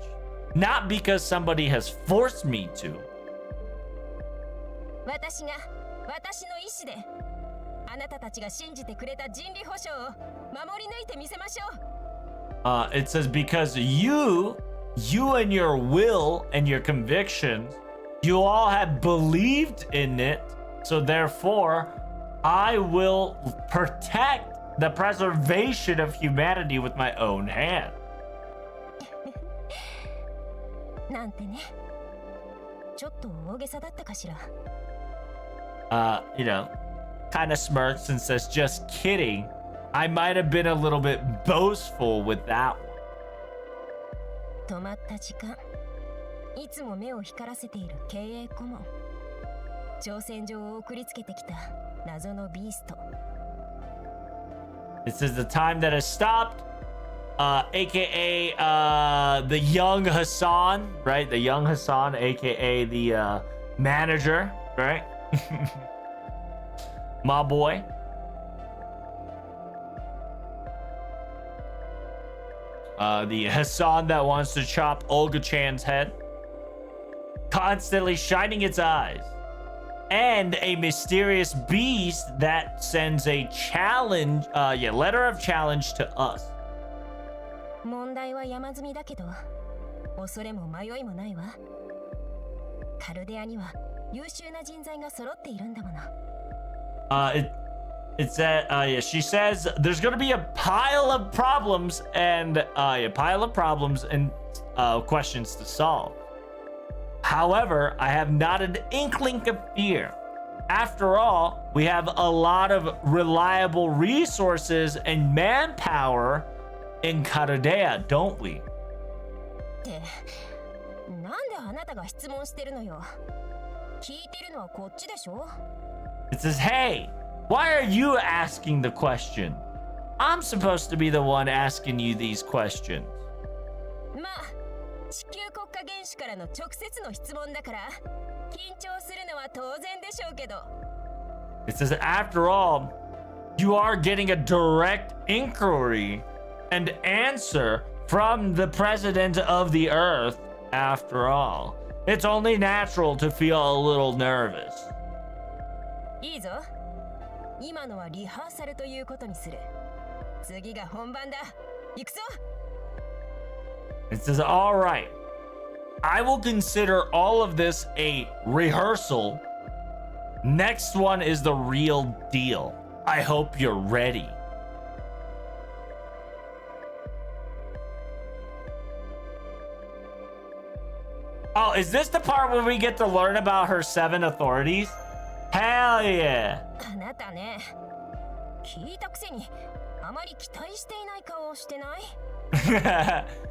Not because somebody has forced me to. 私の意志であなたたちが信じてくれた人理保障を守り抜いてみせましょう。It says because you and your will and your convictions, you all have believed in it, so therefore I will protect the preservation of humanity with my own hand. なんてね。ちょっと大げさだったかしら。Kind of smirks and says, just kidding. I might have been a little bit boastful with that one. 止まった時間。いつも目を光らせている経営顧問。挑戦状を送りつけてきた謎のビースト。It says the time that has stopped, aka the young Hassan, right? The young Hassan, aka the manager, right? My boy. The Hassan that wants to chop Olga Chan's head. Constantly shining its eyes. And a mysterious beast that sends a challenge, letter of challenge to us. 問題は山積みだけど、恐れも迷いもないわ。カルデアには優秀な人材が揃っているんだもの。It's that she says there's gonna be a pile of problems and questions to solve. However, I have not an inkling of fear. After all, we have a lot of reliable resources and manpower in Karadea, don't we? ってなんであなたが質問してるのよ。聞いてるのはこっちでしょ。 It says, hey, why are you asking the question? I'm supposed to be the one asking you these questions. まあ地球国家元首からの直接の質問だから緊張するのは当然でしょうけど。 It says, after all, you are getting a direct inquiry and answer from the president of the earth. After all, it's only natural to feel a little nervous. いいぞ。今のはリハーサルということにする。次が本番だ。行くぞ。 It says, all right, I will consider all of this a rehearsal. Next one is the real deal. I hope you're ready. Oh, is this the part where we get to learn about her 7 authorities? Hell yeah. あなたね、聞いたくせにあまり期待していない顔をしてない？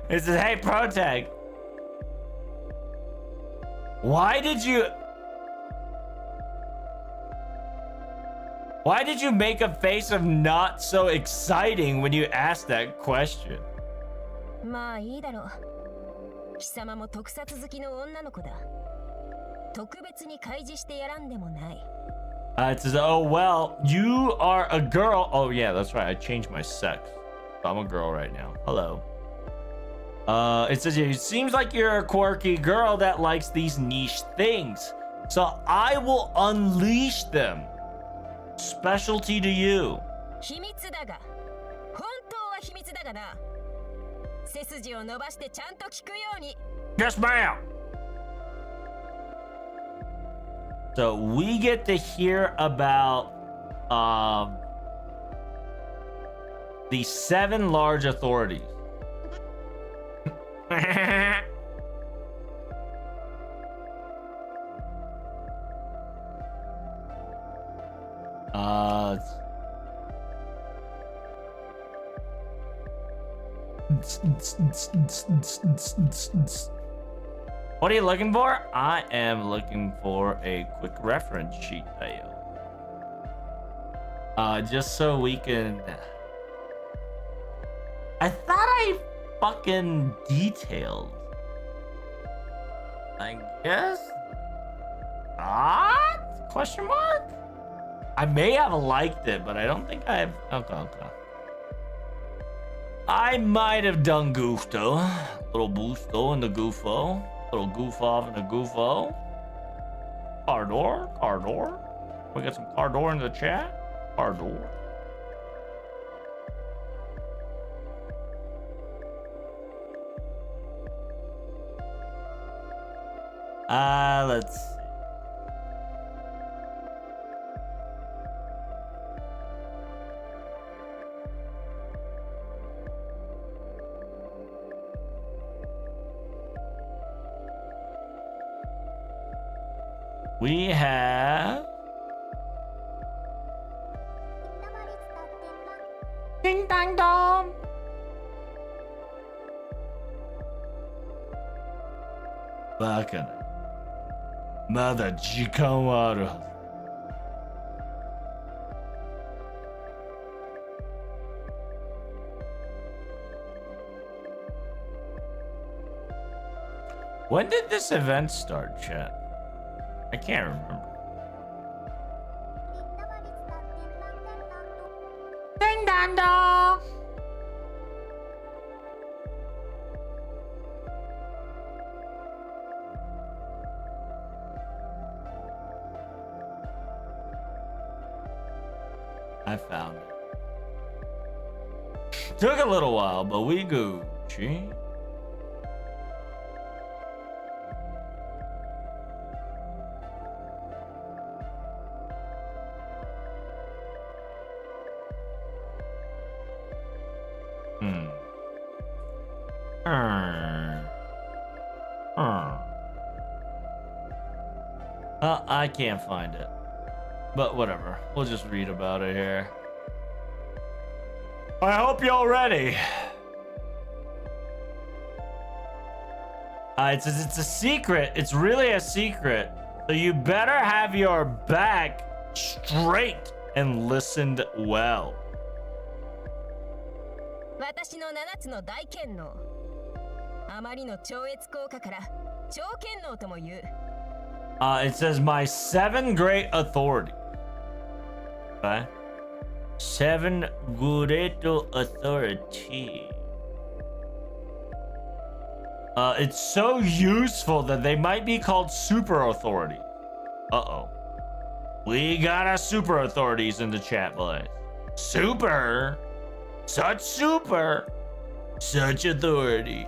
It says, hey, Protag. Why did you make a face of not so exciting when you asked that question? まあいいだろう。貴様も特撮好きの女の子だ。特別に開示してやらんでもない。It says, oh, well, you are a girl. Oh, yeah, that's right. I changed my sex. I'm a girl right now. Hello. It says, it seems like you're a quirky girl that likes these niche things. So I will unleash them. Specialty to you. 秘密だが、本当は秘密だがな。背筋を伸ばしてちゃんと聞くように。 Yes, ma'am. So we get to hear about the 7 large authorities. What are you looking for? I am looking for a quick reference sheet, just so we can. I thought I fucking detailed. I guess not? Question mark? I may have liked it, but I don't think I have. Okay. I might have done Goofto. Little Boosto and the Goofo. Little goof off and the Goofo. Cardor. We got some Cardor in the chat. Cardor. Let's see. We have Ding dang dong. Baka. Mada jikan wa aru. When did this event start, chat? I can't remember. Ding dong dong. I found it. Took a little while, but we Gucci. I can't find it. But whatever. We'll just read about it here. I hope y'all ready. It's a secret. It's really a secret. So you better have your back straight and listened well. 私の7つの大権能。あまりの超越効果から超権能とも言う。It says my 7 great authority. Okay. 7 great authority. It's so useful that they might be called super authority. Uh-oh. We got our super authorities in the chat, boys. Super. Such super. Such authority.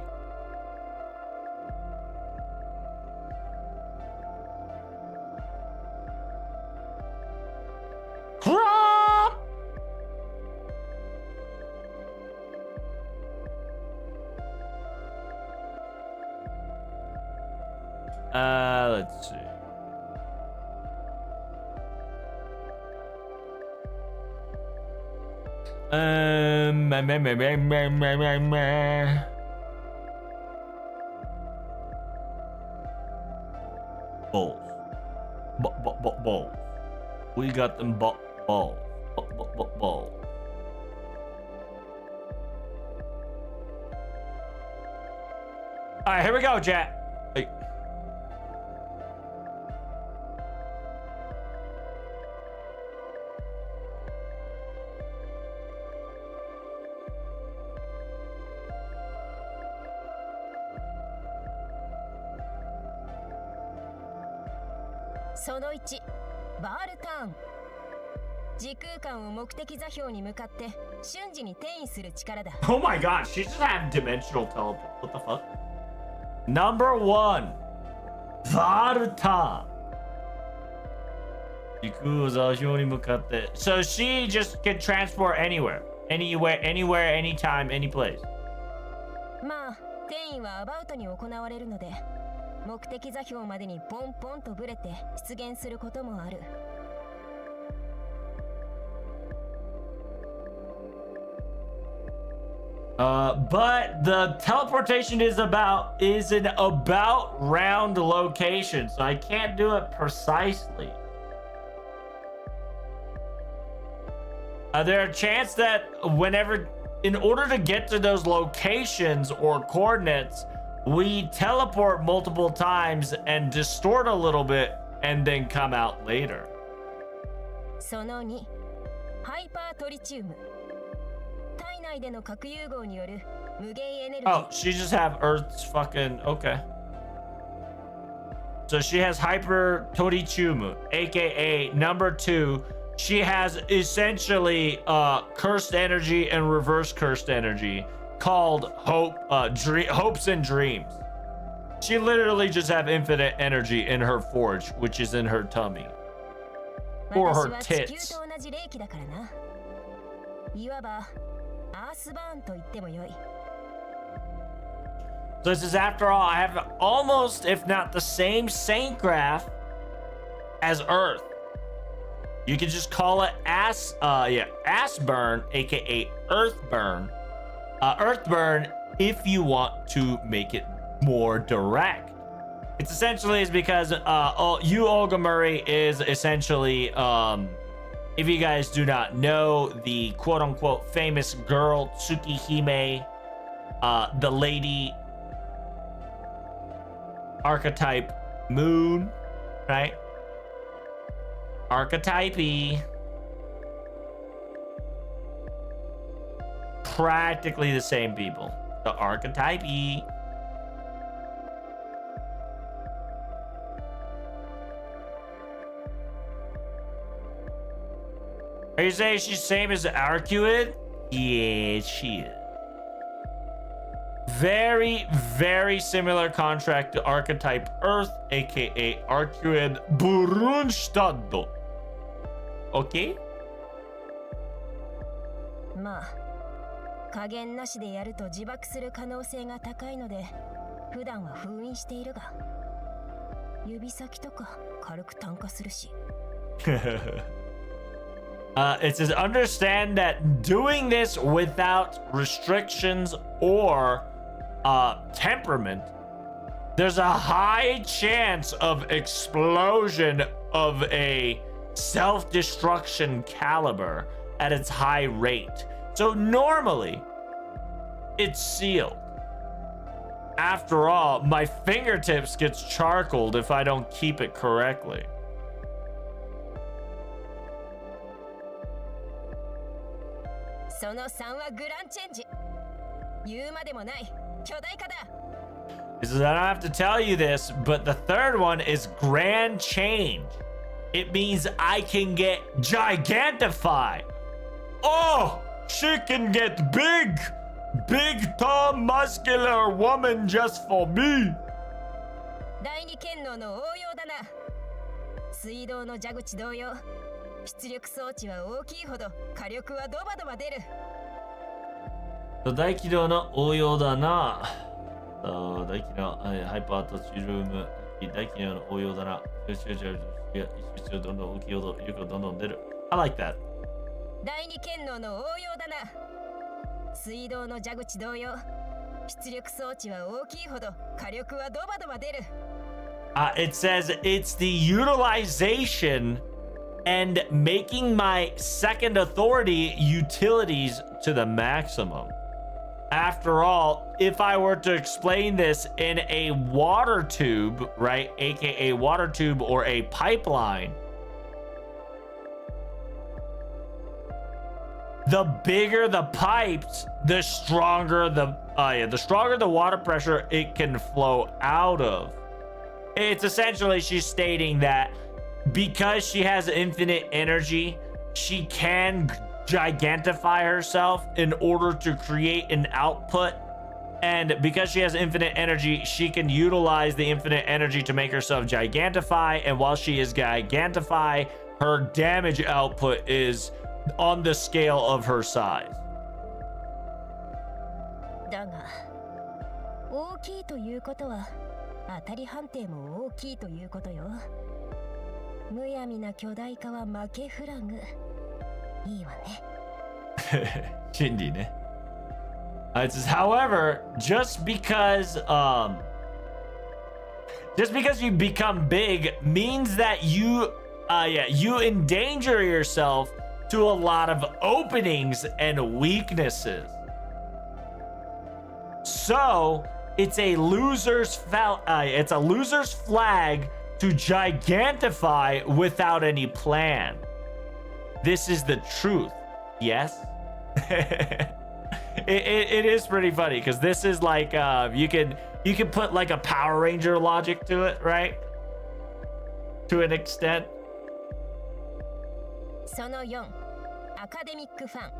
Crop! Let's see. Balls. Balls. We got them balls. Balls. All right, here we go, chat. Hey. So 1バールターン。時空間を目的座標に向かって瞬時に転移する力だ。Oh my god, she just had dimensional teleport. What the fuck? Number 1. Varta. So she just can transport anywhere. Anywhere, anytime, any place. まあ、転移はアバウトに行われるので、目的座標までにポンポンとブレて出現することもある。But the teleportation is an about round location, so I can't do it precisely. There are a chance that in order to get to those locations or coordinates, we teleport multiple times and distort a little bit and then come out later. その2、ハイパートリチウム。体内での核融合による無限エネルギー。Oh, she just have Earth's fucking okay. So she has hyper toritium, aka number 2. She has essentially cursed energy and reverse cursed energy called hopes and dreams. She literally just have infinite energy in her forge, which is in her tummy. Or her tits. いわばアースバーンと言ってもよい。 So this is, after all, I have almost, if not the same Saint graph as Earth. You can just call it Assburn, aka Earthburn. Earthburn, if you want to make it more direct. It's essentially because Yu Olga Murray is essentially, if you guys do not know, the quote-unquote famous girl Tsukihime, the lady archetype moon, right? Archetype-y. Practically the same people. The archetype-y. Are you saying she's same as Arcuid? Yeah, she is. Very, very similar contract to Archetype Earth, aka Arcuid Brunstad. Okay? まあ、加減なしでやると自爆する可能性が高いので、普段は封印しているが。指先とか軽く炭化するし。It says, understand that doing this without restrictions or temperament, there's a high chance of explosion of a self-destruction caliber at its high rate. So normally, it's sealed. After all, my fingertips gets charcoaled if I don't keep it correctly. その3はグランチェンジ。言うまでもない巨大化だ。He says, I don't have to tell you this, but the third one is grand change. It means I can get gigantified. Oh, she can get big. Big, tall, muscular woman just for me. 第二権能の応用だな。水道の蛇口同様、出力装置は大きいほど火力はドバドバ出る。大気量の応用だな。大気量、ハイパートチルーム、大気量の応用だな。どんどん大きいほど威力がどんどん出る。I like that. 第二権能の応用だな。水道の蛇口同様、出力装置は大きいほど火力はドバドバ出る。It says it's the utilization and making my second authority utilities to the maximum. After all, if I were to explain this in a water tube, right, aka water tube or a pipeline, the bigger the pipes, the stronger the stronger the water pressure it can flow out of. It's essentially she's stating that because she has infinite energy, she can gigantify herself in order to create an output. And because she has infinite energy, she can utilize the infinite energy to make herself gigantify. And while she is gigantify, her damage output is on the scale of her size. だが、大きいということは当たり判定も大きいということよ。むやみな巨大化は負けフラグ。いいわね。Shindy ね。It says, however, just because you become big means that you endanger yourself to a lot of openings and weaknesses. So it's a loser's flag to gigantify without any plan. This is the truth. Yes. It is pretty funny because this is like you can put like a Power Ranger logic to it, right? To an extent. その4、アカデミックファン。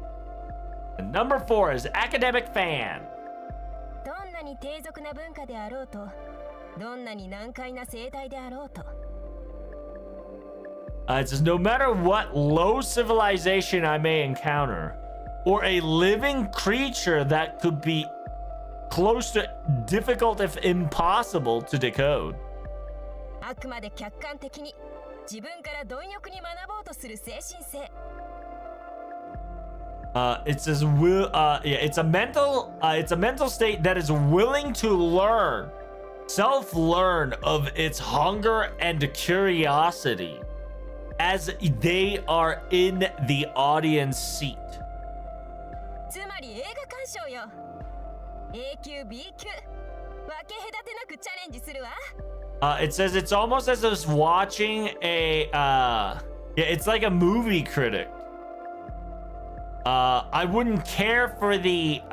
And number 4 is academic fan. どんなに低俗な文化であろうと、どんなに難解な生態であろうと。It says, no matter what low civilization I may encounter, or a living creature that could be close to difficult if impossible to decode. あくまで客観的に自分から貪欲に学ぼうとする精神性。It says, it's a mental state that is willing to learn, self-learn of its hunger and curiosity as they are in the audience seat. つまり映画鑑賞よ。A 級 B 級分け隔てなくチャレンジするわ。It says it's almost as if watching it's like a movie critic. I wouldn't care for the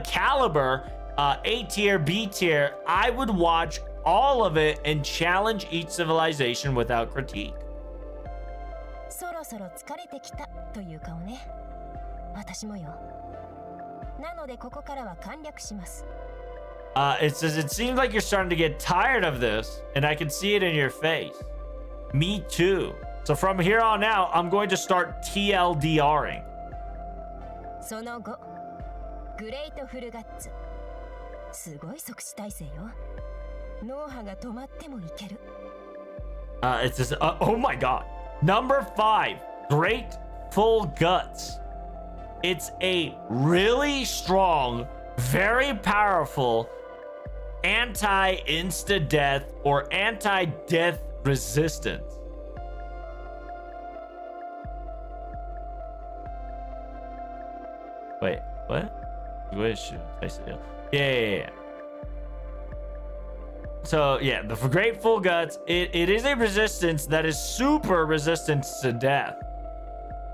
caliber, A tier, B tier. I would watch all of it and challenge each civilization without critique. そろそろ疲れてきたという顔ね。私もよ。なのでここからは簡略します。It says it seems like you're starting to get tired of this, and I can see it in your face. Me too. So from here on out, I'm going to start TLDRing. その後、グレートフルガッツ。すごい即死体制よ。脳波が止まってもいける。 It says, oh my god. Number 5, Grateful Guts. It's a really strong, very powerful anti-insta-death or anti-death resistance. Wait, what? Yeah. So yeah, the Grateful Guts, it is a resistance that is super resistant to death.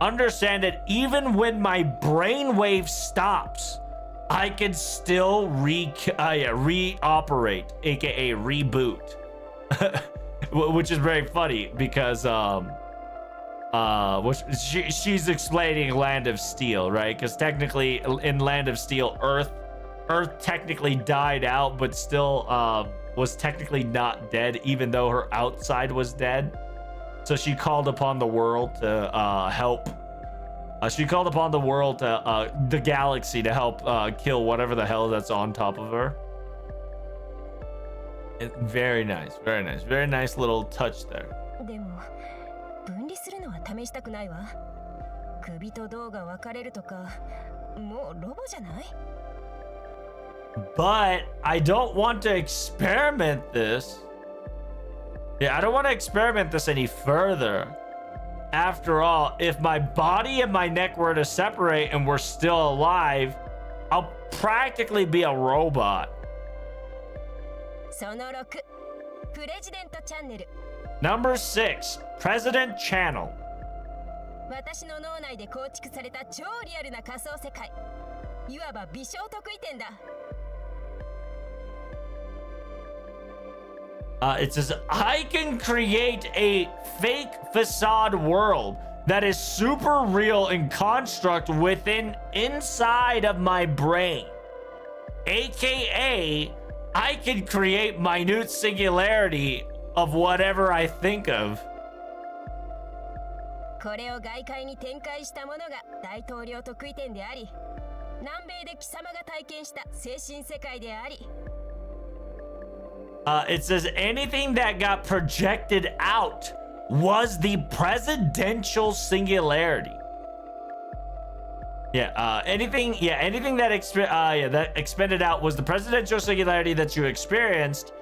Understand that even when my brainwave stops, I can still reoperate, aka reboot. Which is very funny because she's explaining Land of Steel, right? Because technically in Land of Steel, Earth technically died out, but still was technically not dead, even though her outside was dead. So she called upon the world to help. She called upon the world to the galaxy to help kill whatever the hell that's on top of her. Very nice, very nice, very nice little touch there. でも分離するのは試したくないわ。首と胴が分かれるとか、もうロボじゃない？ But I don't want to experiment this. Yeah, I don't want to experiment this any further. After all, if my body and my neck were to separate and we're still alive, I'll practically be a robot. その6、プレジデントチャンネル。 Number 6, President Channel. 私の脳内で構築された超リアルな仮想世界。いわば微小得意点だ。 It says, I can create a fake facade world that is super real and construct inside of my brain. AKA, I can create minute singularity of whatever I think of. これを外界に展開したものが大統領得意点であり、南米で貴様が体験した精神世界であり。 It says anything that got projected out was the presidential singularity. Yeah, anything that expended out was the presidential singularity that you experienced,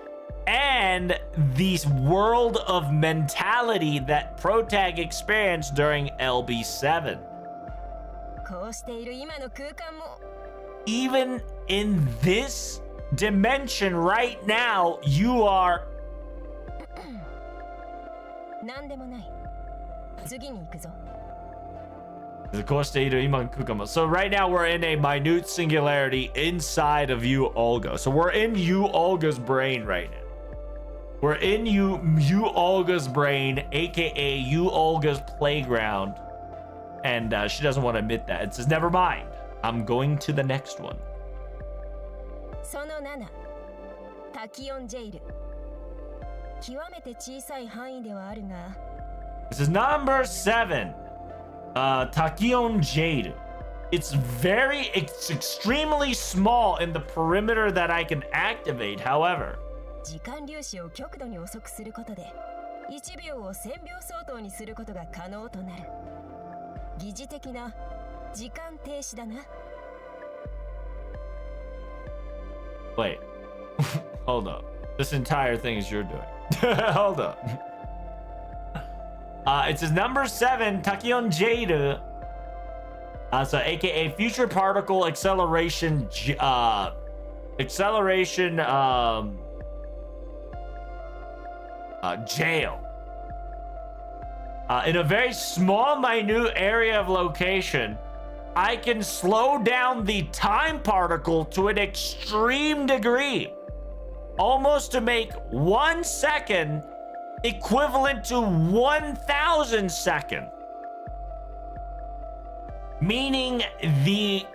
and the world of mentality that Protag experienced during LB7. こうしている今の空間も Even in this dimension right now, you are なんでもない。次に行くぞ。 So right now we're in a minute singularity inside of you, Olga. So we're in you, Olga's brain right now. We're in you, Olga's brain, aka you, Olga's playground. And she doesn't want to admit that. It says, never mind. I'm going to the next one. その7、タキオンジェイル。極めて小さい範囲ではあるが。 This is number 7. Tachyon Jade. It's extremely small in the perimeter that I can activate, however. 時間粒子を極度に遅くすることで、1秒を1000秒相当にすることが可能となる。疑似的な時間停止だな。 Wait. Hold up. This entire thing is you're doing. Hold up. It says number 7, Tachyon Jade. So aka future particle acceleration jail. In a very small, minute area of location, I can slow down the time particle to an extreme degree, almost to make 1 second equivalent to 1,000 seconds. Meaning to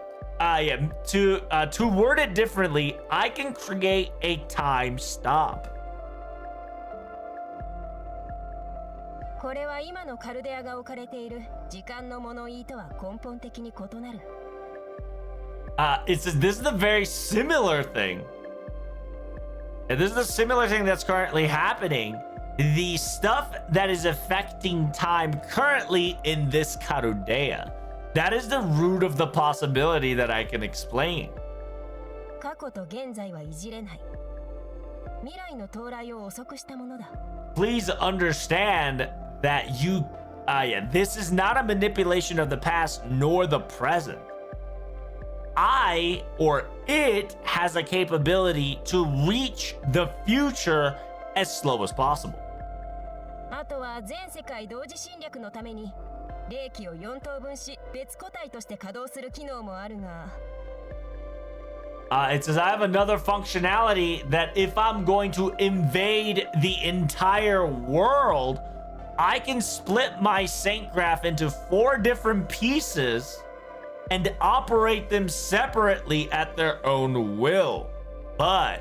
word it differently, I can create a time stop. これは今のカルデアが置かれている時間の物言いとは根本的に異なる。It says this is a very similar thing. And this is a similar thing that's currently happening. The stuff that is affecting time currently in this Karudea. That is the root of the possibility that I can explain. 過去と現在はいじれない。未来の到来を遅くしたものだ。 Please understand that this is not a manipulation of the past nor the present. I or it has a capability to reach the future as slow as possible. あとは全世界同時侵略のために霊気を4等分し別個体として稼働する機能もあるが。It says I have another functionality that if I'm going to invade the entire world, I can split my Saint Graph into 4 different pieces and operate them separately at their own will. But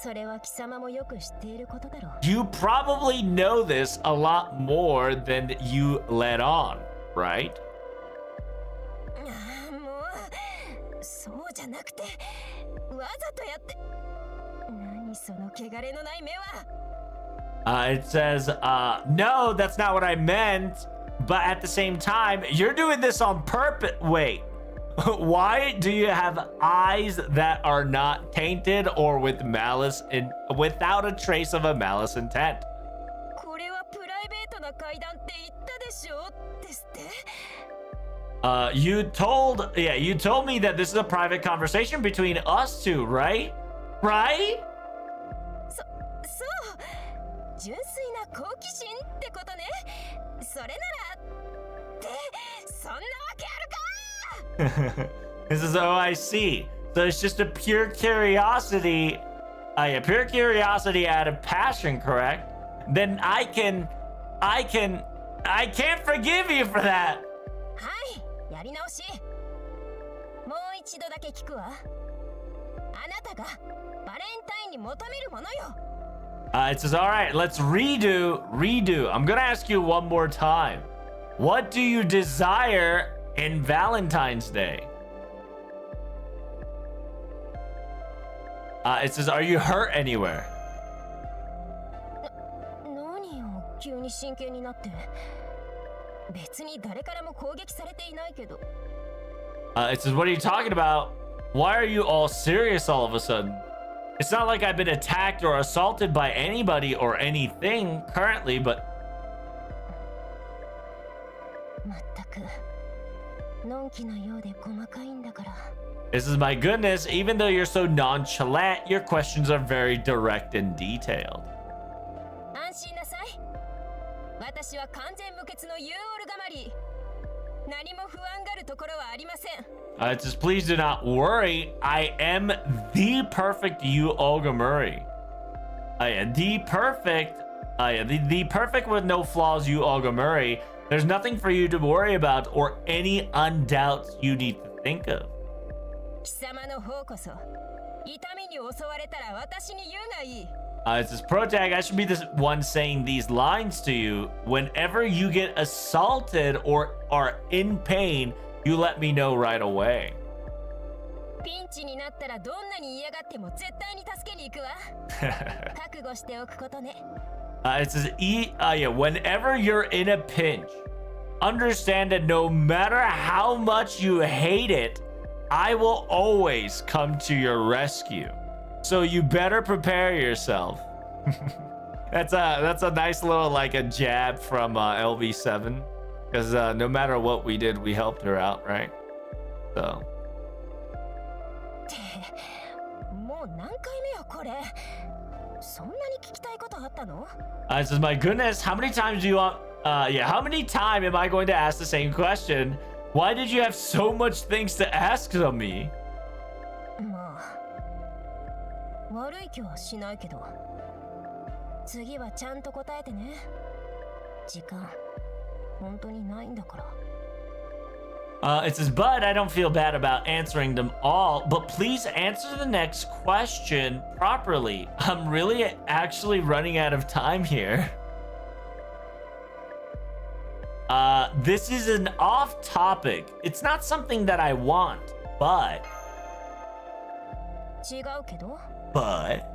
それは貴様もよく知っていることだろう。 you probably know this a lot more than you let on, right? もうそうじゃなくてわざとやって。何その汚れのない目は。 It says, no, that's not what I meant. But at the same time, you're doing this on purpose. Wait, why do you have eyes that are not tainted or with malice without a trace of a malice intent? これはプライベートな会談って言ったでしょですって。 you told me that this is a private conversation between us two, right? Right? そう。純粋な好奇心ってことね。それならってそんなわけあるか。 This is oh, I see. So it's just a pure curiosity. Pure curiosity out of passion, correct? Then I can't forgive you for that. はい、やり直し。もう一度だけ聞くわ。あなたがバレンタインに求めるものよ。 It says, all right, let's redo. I'm gonna ask you one more time. What do you desire in Valentine's Day? It says, are you hurt anywhere? 何よ、急に真剣になって。別に誰からも攻撃されていないけど。It says, what are you talking about? Why are you all serious all of a sudden? It's not like I've been attacked or assaulted by anybody or anything currently, but... まったく、のんきなようで細かいんだから。 This is my goodness, even though you're so nonchalant, your questions are very direct and detailed. 安心なさい。私は完全無欠のユーオルガマリー。何も不安がるところはありません。 It says, please do not worry. I am the perfect Yu Ogamuri. The perfect with no flaws Yu Ogamuri. There's nothing for you to worry about or any undoubts you need to think of. 貴様の方こそ痛みに襲われたら私に言うがいい。 It says, Protag, I should be the one saying these lines to you. Whenever you get assaulted or are in pain, you let me know right away. ピンチになったらどんなに嫌がっても絶対に助けに行くわ。覚悟しておくことね。It says, whenever you're in a pinch, understand that no matter how much you hate it, I will always come to your rescue. So you better prepare yourself. That's a nice little like a jab from LV7, because no matter what we did, we helped her out, right? So. もう何回目よこれ。そんなに聞きたいことあったの？ It says, my goodness, how many times do you want? How many times am I going to ask the same question? Why did you have so much things to ask of me? まあ、悪い気はしないけど、次はちゃんと答えてね。時間、本当にないんだから。It says, but I don't feel bad about answering them all, but please answer the next question properly. I'm really actually running out of time here. This is an off topic. It's not something that I want, but... 違うけど？ But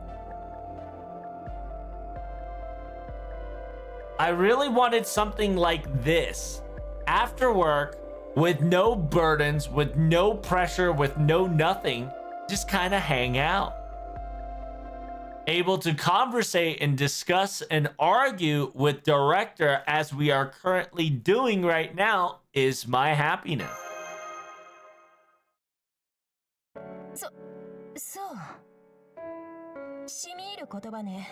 I really wanted something like this. After work, with no burdens, with no pressure, with no nothing, just kind of hang out. Able to conversate and discuss and argue with director as we are currently doing right now is my happiness. そう染み入る言葉ね。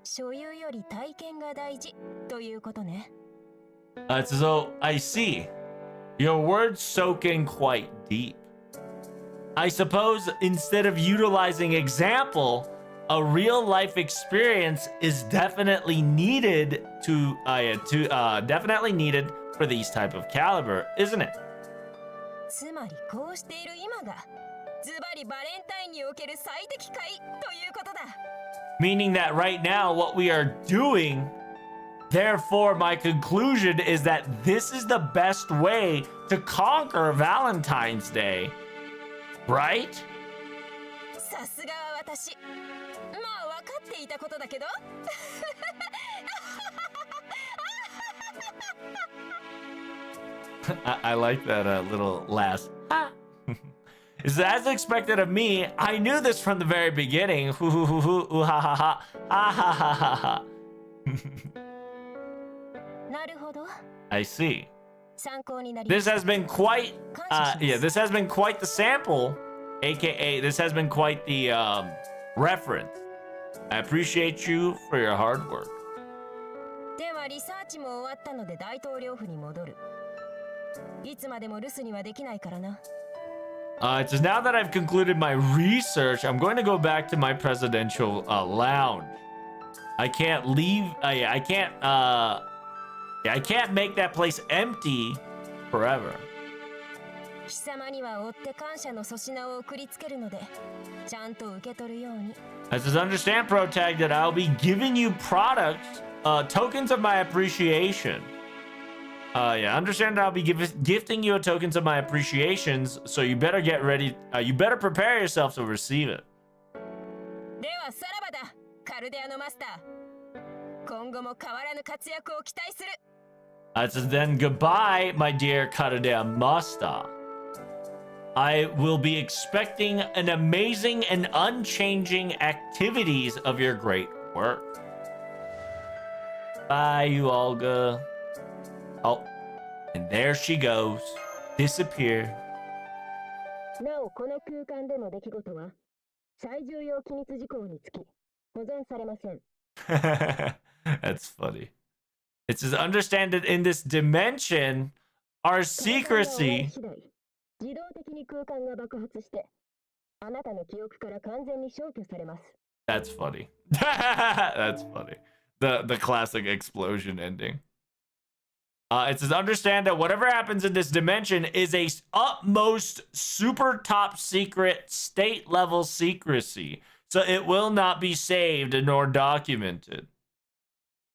所有より体験が大事ということね。So I see. Your words soak in quite deep. I suppose instead of utilizing example, a real life experience is definitely needed definitely needed for these type of caliber, isn't it? つまりこうしている今がズバリバレンタインにおける最適解ということだ。Meaning that right now what we are doing, therefore my conclusion is that this is the best way to conquer Valentine's Day. Right? さすがは私。まあ分かっていたことだけど。I like that little last. Is as expected of me. I knew this from the very beginning. Ha ha ha ha ha ha ha. I see. This has been quite this has been quite the sample, aka this has been quite the reference. I appreciate you for your hard work. ではリサーチも終わったので大統領府に戻る。いつまでも留守にはできないからな。It says now that I've concluded my research, I'm going to go back to my presidential lounge. I can't leave. I can't make that place empty forever. 貴様には追って感謝の粗品を送りつけるので、ちゃんと受け取るように。It says understand, Protag, that I'll be giving you products, tokens of my appreciation. Understand that I'll be gifting you tokens of my appreciations, so you better get ready. You better prepare yourself to receive it. ではさらばだ、カルデアのマスター。今後も変わらぬ活躍を期待する。It says then goodbye, my dear Karadea Master. I will be expecting an amazing and unchanging activities of your great work. Bye, you Olga. Oh, and there she goes. Disappear. なお、この空間での出来事は最重要機密事項につき保存されません。That's funny. It says understand that in this dimension, our secrecy. 自動的に空間が爆発してあなたの記憶から完全に消去されます。That's funny. That's funny. The classic explosion ending. It says understand that whatever happens in this dimension is a utmost super top secret state level secrecy. So it will not be saved nor documented.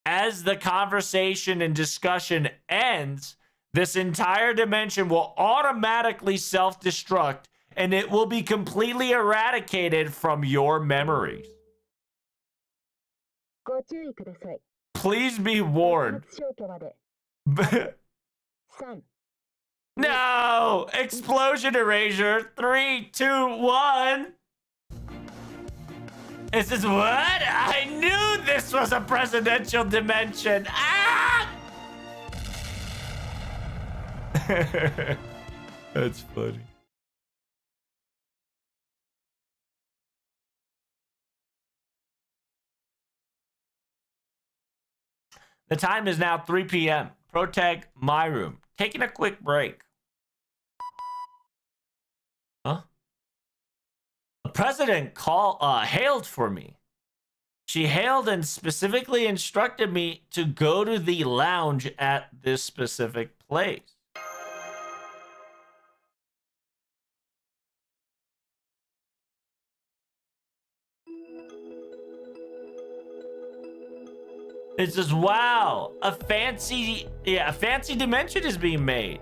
As the conversation and discussion ends, this entire dimension will automatically self-destruct and it will be completely eradicated from your memories. ご注意ください。 Please be warned. 消去まで。3 No! Explosion erasure. 3, 2, 1. It says, what? I knew this was a presidential dimension. Ah! That's funny. The time is now 3 p.m. Protag, my room. Taking a quick break. Huh? The president hailed for me. She hailed and specifically instructed me to go to the lounge at this specific place. It says, wow, a fancy dimension is being made.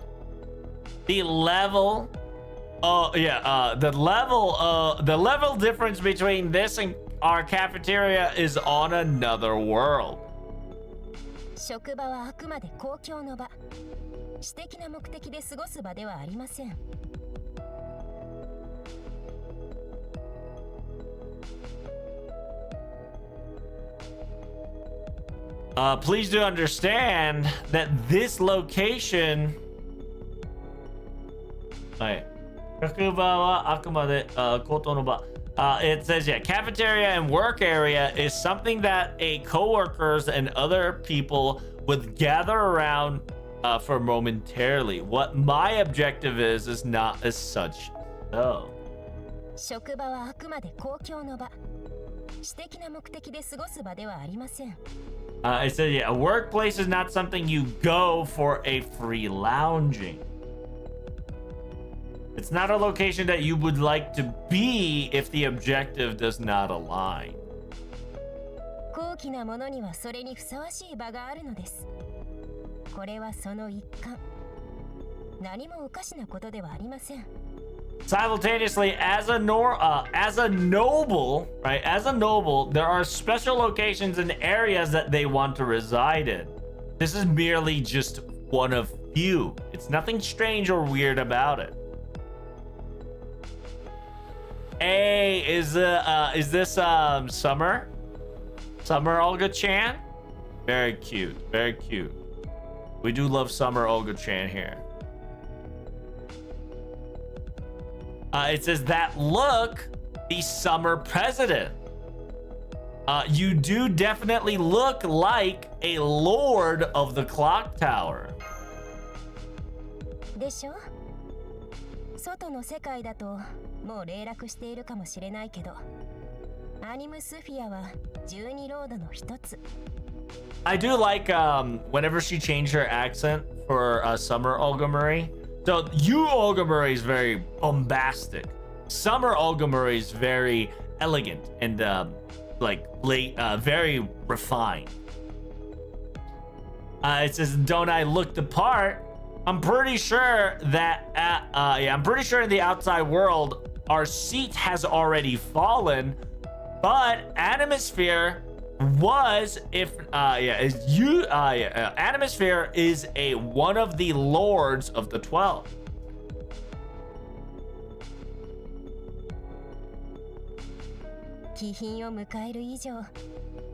The level Oh yeah, the level difference between this and our cafeteria is on another world. 職場はあくまで公共の場。私的な目的で過ごす場ではありません。Please do understand that this location. はい。職場はあくまで公共の場。It says, yeah, cafeteria and work area is something that a coworkers and other people would gather around for momentarily. What my objective is not as such. So. 職場はあくまで公共の場。私的な目的で過ごす場ではありません。It says, yeah, a workplace is not something you go for a free lounging. It's not a location that you would like to be if the objective does not align. 高貴なものにはそれにふさわしい場があるのです。これはその一環。何もおかしなことではありません。Simultaneously, as a noble, right? As a noble, there are special locations and areas that they want to reside in. This is merely just one of few. It's nothing strange or weird about it. Hey, is this Summer? Summer Olga Chan? Very cute, very cute. We do love Summer Olga Chan here. It says that look, the Summer president. You do definitely look like a lord of the clock tower. でしょ？外の世界だともう霊落しているかもしれないけど、アニムスフィアは12ロードの一つ。I do like whenever she changed her accent for Summer Olga Marie. So you Olga Marie is very bombastic. Summer Olga Marie is very elegant and very refined. It says, "Don't I look the part?" I'm pretty sure that I'm pretty sure in the outside world our seat has already fallen, but Animosphere was Animosphere is one of the lords of the 12. 貴賓を迎える以上、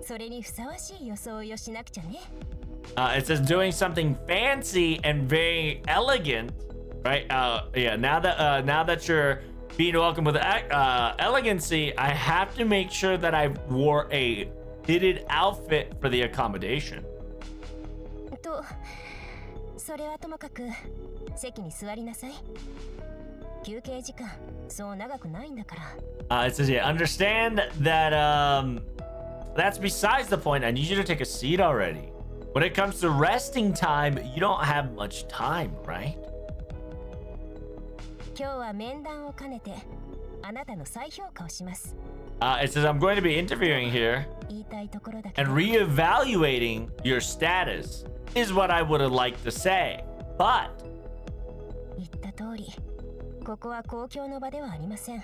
それにふさわしい装いをしなくちゃね。It says doing something fancy and very elegant, right? Now that you're being welcomed with elegancy, I have to make sure that I wore a fitted outfit for the accommodation. と、それはともかく席に座りなさい。休憩時間そう長くないんだから。It says, yeah, understand that that's besides the point. I need you to take a seat already. When it comes to resting time, you don't have much time, right? 今日は面談を兼ねてあなたの再評価をします。It says I'm going to be interviewing here 言いたいところだけど。 and reevaluating your status is what I would have liked to say, but 言った通り、ここは公共の場ではありません。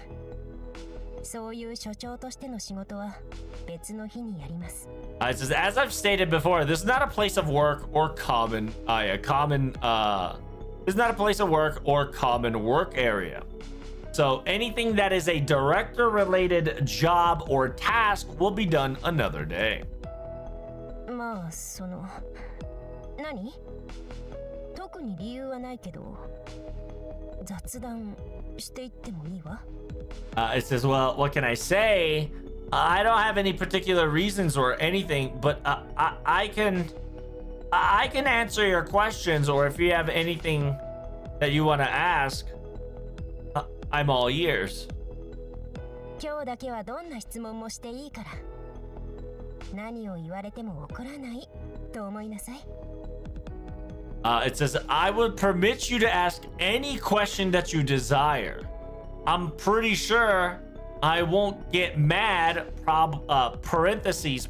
そういう所長としての仕事は別の日にやります。It says, as I've stated before, this is not a place of work or common. This is not a place of work or common work area. So anything that is a director-related job or task will be done another day. まあその何？特に理由はないけど雑談していってもいいわ。It says, well, what can I say? I don't have any particular reasons or anything, but I can answer your questions, or if you have anything that you want to ask, I'm all ears. 今日だけはどんな質問もしていいから。何を言われても怒らないと思いなさい。It says, I would permit you to ask any question that you desire. I'm pretty sure I won't get mad, parentheses,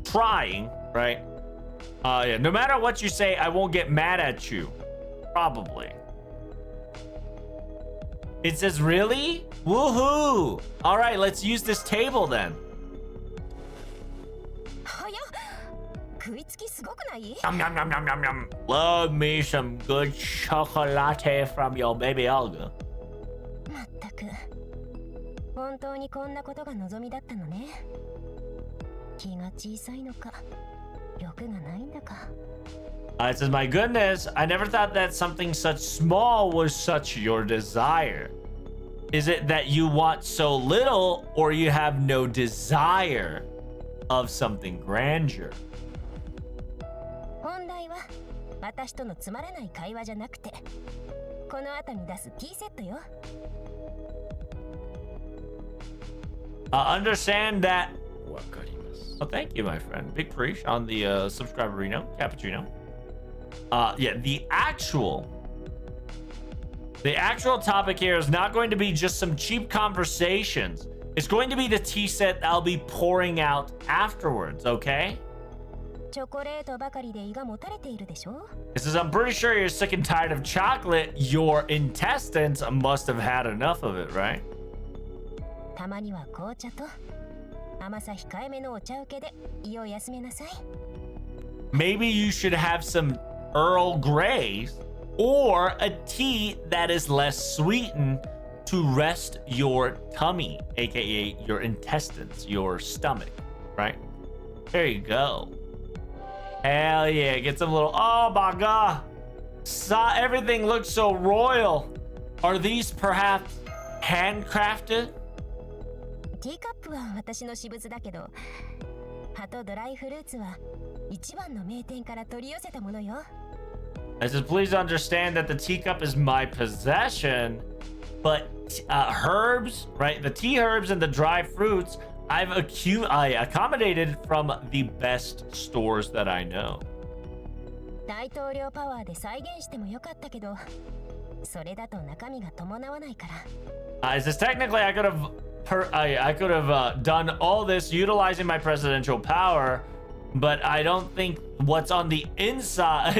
trying, right? No matter what you say, I won't get mad at you. Probably. It says, really? Woohoo! All right, let's use this table then. 早っ食いつきすごくない？ Yum, yum, yum, yum, yum, yum. Love me some good chocolate from your baby Olga. まったく本当にこんなことが望みだったのね。気が小さいのか欲がないんだか。 It says, my goodness, I never thought that something such small was such your desire. Is it that you want so little or you have no desire of something grandeur? 本題は私とのつまらない会話じゃなくてこの後に出すティーセットよ。 Understand that. Oh, thank you, my friend. Big Preach on the subscriber Reno, Cappuccino. Yeah, the actual topic here is not going to be just some cheap conversations. It's going to be the tea set that I'll be pouring out afterwards, okay? チョコレートばかりで胃がもたれているでしょ。 It says, I'm pretty sure you're sick and tired of chocolate. Your intestines must have had enough of it, right? たまには紅茶と甘さ控えめのお茶受けで胃を休めなさい。 Maybe you should have some Earl Greys or a tea that is less sweetened to rest your tummy, aka your intestines, your stomach, right? There you go. Hell yeah, get some little, oh my god. Everything looks so royal. Are these perhaps handcrafted? ティーカップは私の私物だけど、葉とドライフルーツは一番の名店から取り寄せたものよ。 I said, please understand that the teacup is my possession, but herbs, right? The tea herbs and the dry fruits, I accommodated from the best stores that I know. 大統領パワーで再現してもよかったけど、それだと中身が伴わないから。It says, technically, I could have done all this utilizing my presidential power, but I don't think what's on the inside,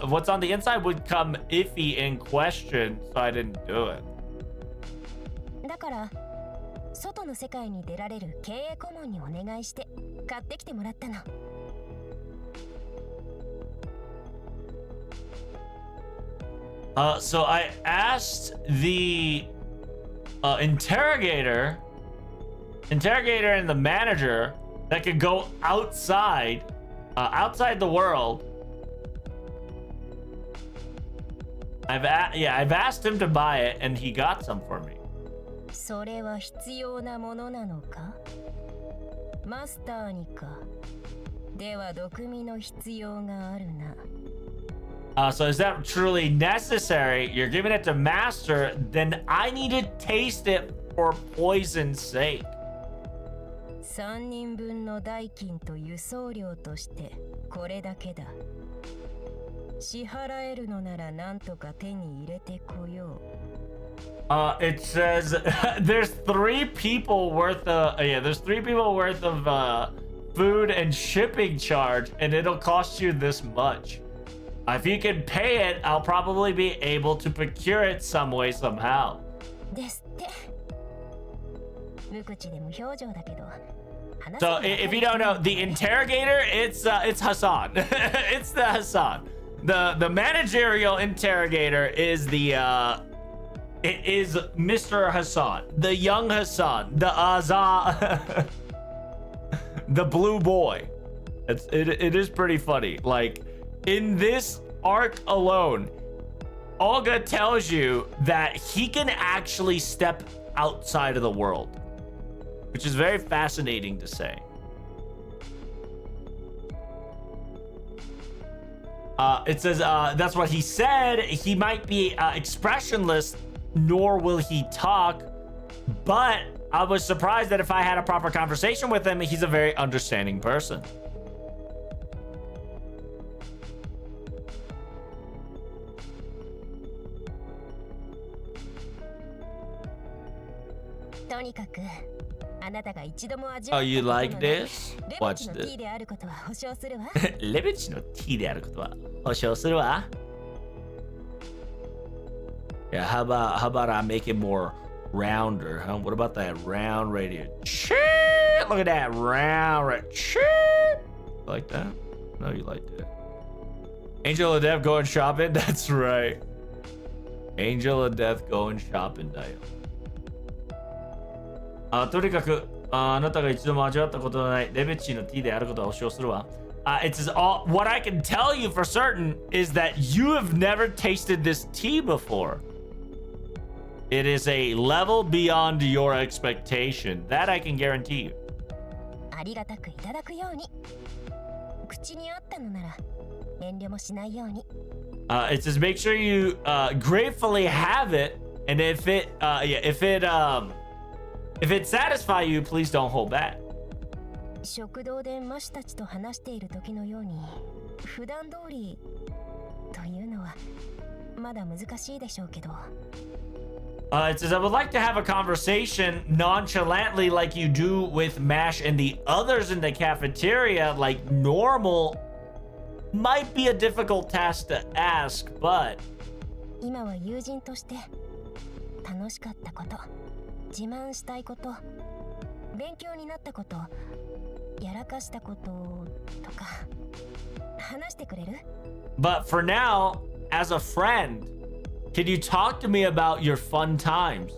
what's on the inside would come iffy in question, so I didn't do it. だから外の世界に出られる経営顧問にお願いして買ってきてもらったの。 So I asked the interrogator and the manager that could go outside the world. I've asked him to buy it and he got some for me. それは必要なものなのか？マスターにか？では毒味の必要があるな。 So is that truly necessary? You're giving it to Master, then I need to taste it for poison's sake. 3人分の代金と輸送料としてこれだけだ。支払えるのならなんとか手に入れてこよう。 It says there's 3 people worth of food and shipping charge, and it'll cost you this much. If you can pay it, I'll probably be able to procure it some way, somehow. ですって。無口で無表情だけど。 So if you don't know, the interrogator, it's Hassan. It's the Hassan. The managerial interrogator is it is Mr. Hassan, the young Hassan, the Azza, the blue boy. It is pretty funny. Like in this arc alone, Olga tells you that he can actually step outside of the world, which is very fascinating to say. It says that's what he said. He might be expressionless, nor will he talk, but I was surprised that if I had a proper conversation with him, he's a very understanding person. Oh, you like this? Watch this. レベチの T であることは保証するわ。Yeah, how about I make it more rounder, huh? What about that round radio? Shit! Look at that round shit! Like that? No, you like that. Angel of Death going shopping? That's right. Angel of Death going shopping だよ。とにかくあなたが一度も味わったことのないレベチの T であることは保証するわ。It says all. What I can tell you for certain is that you have never tasted this tea before. It is a level beyond your expectation. That I can guarantee you. ありがたくいただくように。口にあったのなら遠慮もしないように。It says make sure you gratefully have it, and if it satisfies you, please don't hold back. 食堂でマシたちと話している時のように普段通りというのはまだ難しいでしょうけど。It says I would like to have a conversation nonchalantly like you do with Mash and the others in the cafeteria like normal. Might be a difficult task to ask, but 今は友人として楽しかったこと、自慢したいこと、勉強になったこと、やらかしたこととか話してくれる？ But for now, as a friend, can you talk to me about your fun times?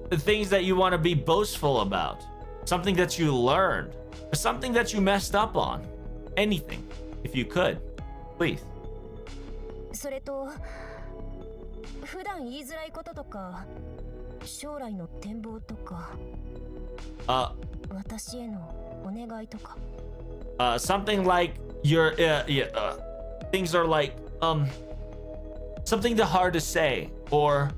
The things that you want to be boastful about, something that you learned, or something that you messed up on. Anything, if you could, please. それと普段言いづらいこととか将来の展望とか私へのお願いとか something like your things are like something that hard to say, or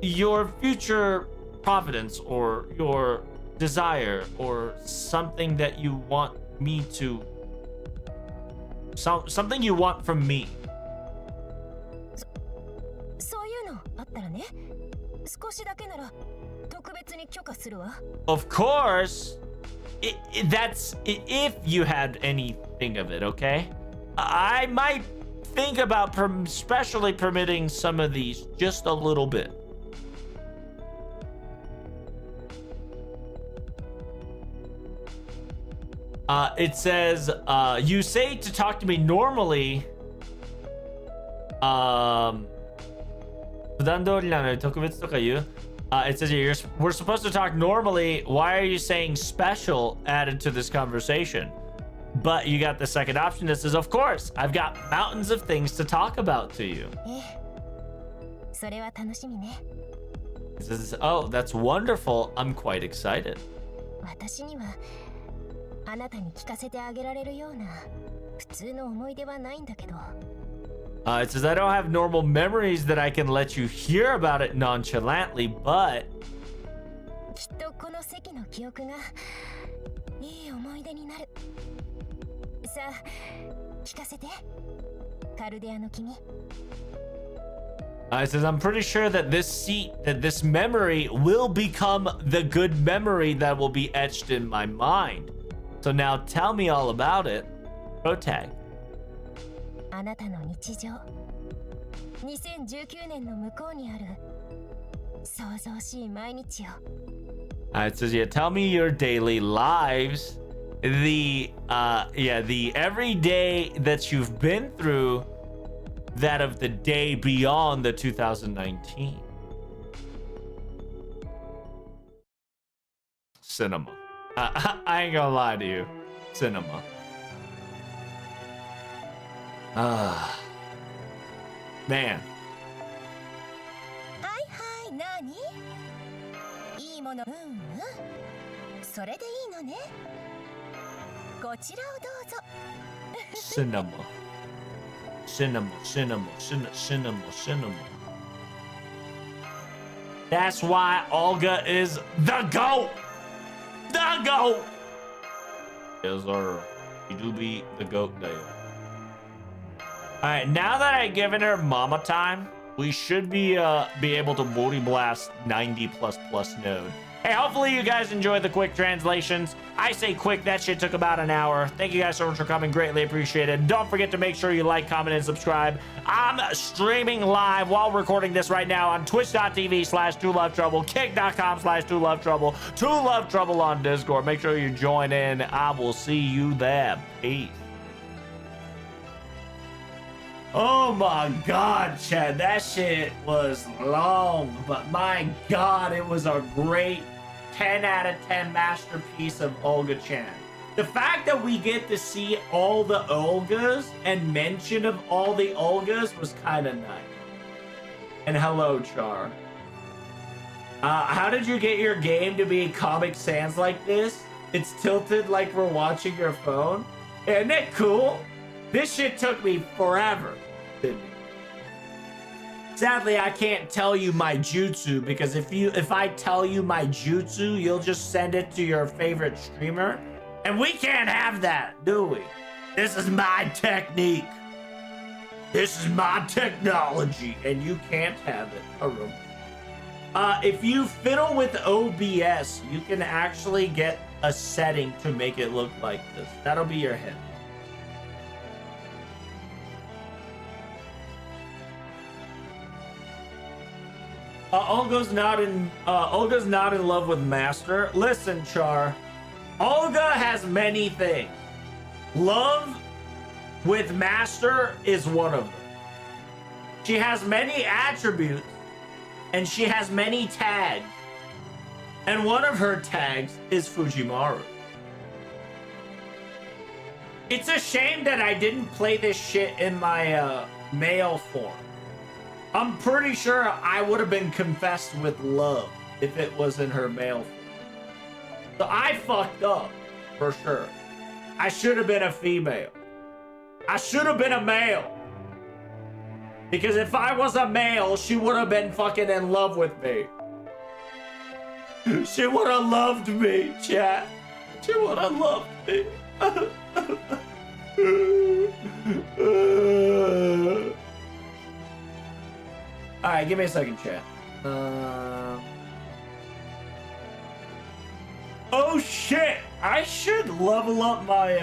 your future providence, or your desire, or something that you want me to something you want from me. そういうのあったらね、少しだけなら特別に許可するわ。 Of course, that's if you had anything of it, okay? I might think about specially permitting some of these just a little bit. It says, you say to talk to me normally. 普段通りなのに特別とか言う? It says we're supposed to talk normally. Why are you saying special added to this conversation? But you got the second option that says, of course, I've got mountains of things to talk about to you. それは楽しみね。 It says, oh, that's wonderful. I'm quite excited. 私にはあなたに聞かせてあげられるような普通の思い出はないんだけど。It says I don't have normal memories that I can let you hear about it nonchalantly, but きっとこの席の記憶がいい思い出になる。さあ、聞かせて。カルデアの君。It says I'm pretty sure that this seat, that this memory will become the good memory that will be etched in my mind. So now tell me all about it. Protag. あなたの日常。2019年の向こうにある想像しい毎日よ。It says, yeah, tell me your daily lives. The everyday that you've been through, that of the day beyond the 2019. Cinema. I ain't gonna lie to you. Cinema. Man. はいはい、なに？いいもの、それでいいのね。こちらをどうぞ。Cinema. Cinema, cinema, cinema, cinema. That's why Olga is the GOAT! The GOAT! Yes, sir. You do be the GOAT there. Alright, now that I've given her mama time, we should be able to multi blast 90++ node. Hey, hopefully you guys enjoyed the quick translations. I say quick, that shit took about an hour. Thank you guys so much for coming. Greatly appreciated. Don't forget to make sure you like, comment, and subscribe. I'm streaming live while recording this right now on twitch.tv/2lovetrouble, kick.com/2lovetrouble, 2lovetrouble on Discord. Make sure you join in. I will see you there. Peace. Oh my god, Chad, that shit was long, but my god, it was a great 10 out of 10 masterpiece of Olga Chan. The fact that we get to see all the Olgas and mention of all the Olgas was kind of nice. And hello, Char. How did you get your game to be Comic Sans like this? It's tilted like we're watching your phone? Isn't it cool? This shit took me forever, didn't it? Sadly, I can't tell you my jutsu because if I tell you my jutsu, you'll just send it to your favorite streamer. And we can't have that, do we? This is my technique. This is my technology, and you can't have it. Harum. If you fiddle with OBS, you can actually get a setting to make it look like this. That'll be your hint. Olga's not in love with Master. Listen, Char. Olga has many things. Love with Master is one of them. She has many attributes, and she has many tags. And one of her tags is Fujimaru. It's a shame that I didn't play this shit in my male form. I'm pretty sure I would have been confessed with love if it was in her male form. So I fucked up, for sure. I should have been a female. I should have been a male. Because if I was a male, she would have been fucking in love with me. She would have loved me, chat. She would have loved me. Alright, give me a second, chat. Oh shit! I should level up my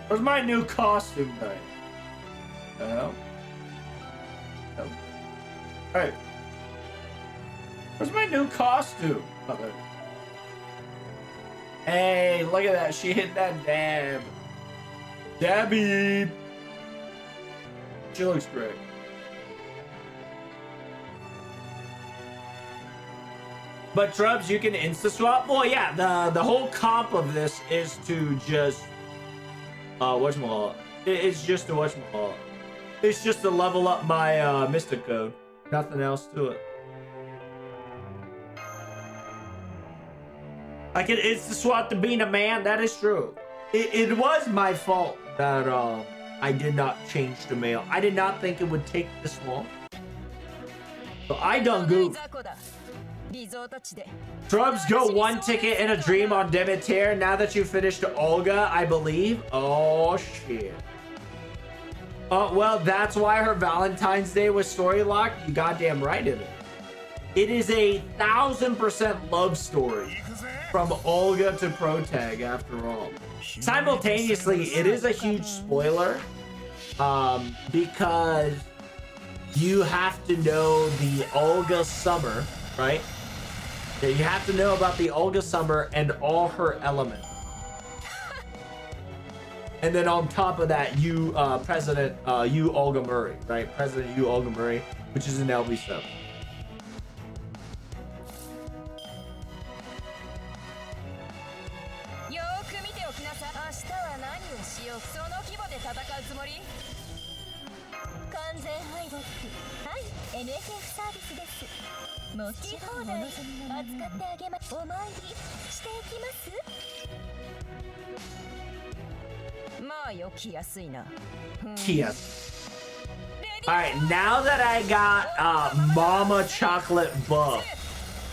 Where's my new costume thing? Oh. Alright. Where's my new costume? Oh, there. Hey, look at that. She hit that dab. Dabby! She looks great. But Trubs, you can insta swap. Well, yeah, the whole comp of this is to just whatchamacallit. It's just to whatchamacallit. It's just to level up my Mystic code. Nothing else to it. I can insta swap to being a man. That is true. It was my fault that I did not change to male. I did not think it would take this long. So I done goofed. Trubs, go one ticket in a dream on Demeter now that you finished Olga, I believe. Oh shit. Well, that's why her Valentine's Day was story locked. You goddamn right it is. It is 1,000% love story from Olga to Protag after all. Simultaneously, it is a huge spoiler because you have to know the Olga summer, right? You have to know about the Olga summer and all her elements. And then on top of that, you President you Olga Murray, right? President you Olga Murray, which is an LB7. Yes. Alright, now that I got Mama Chocolate buff,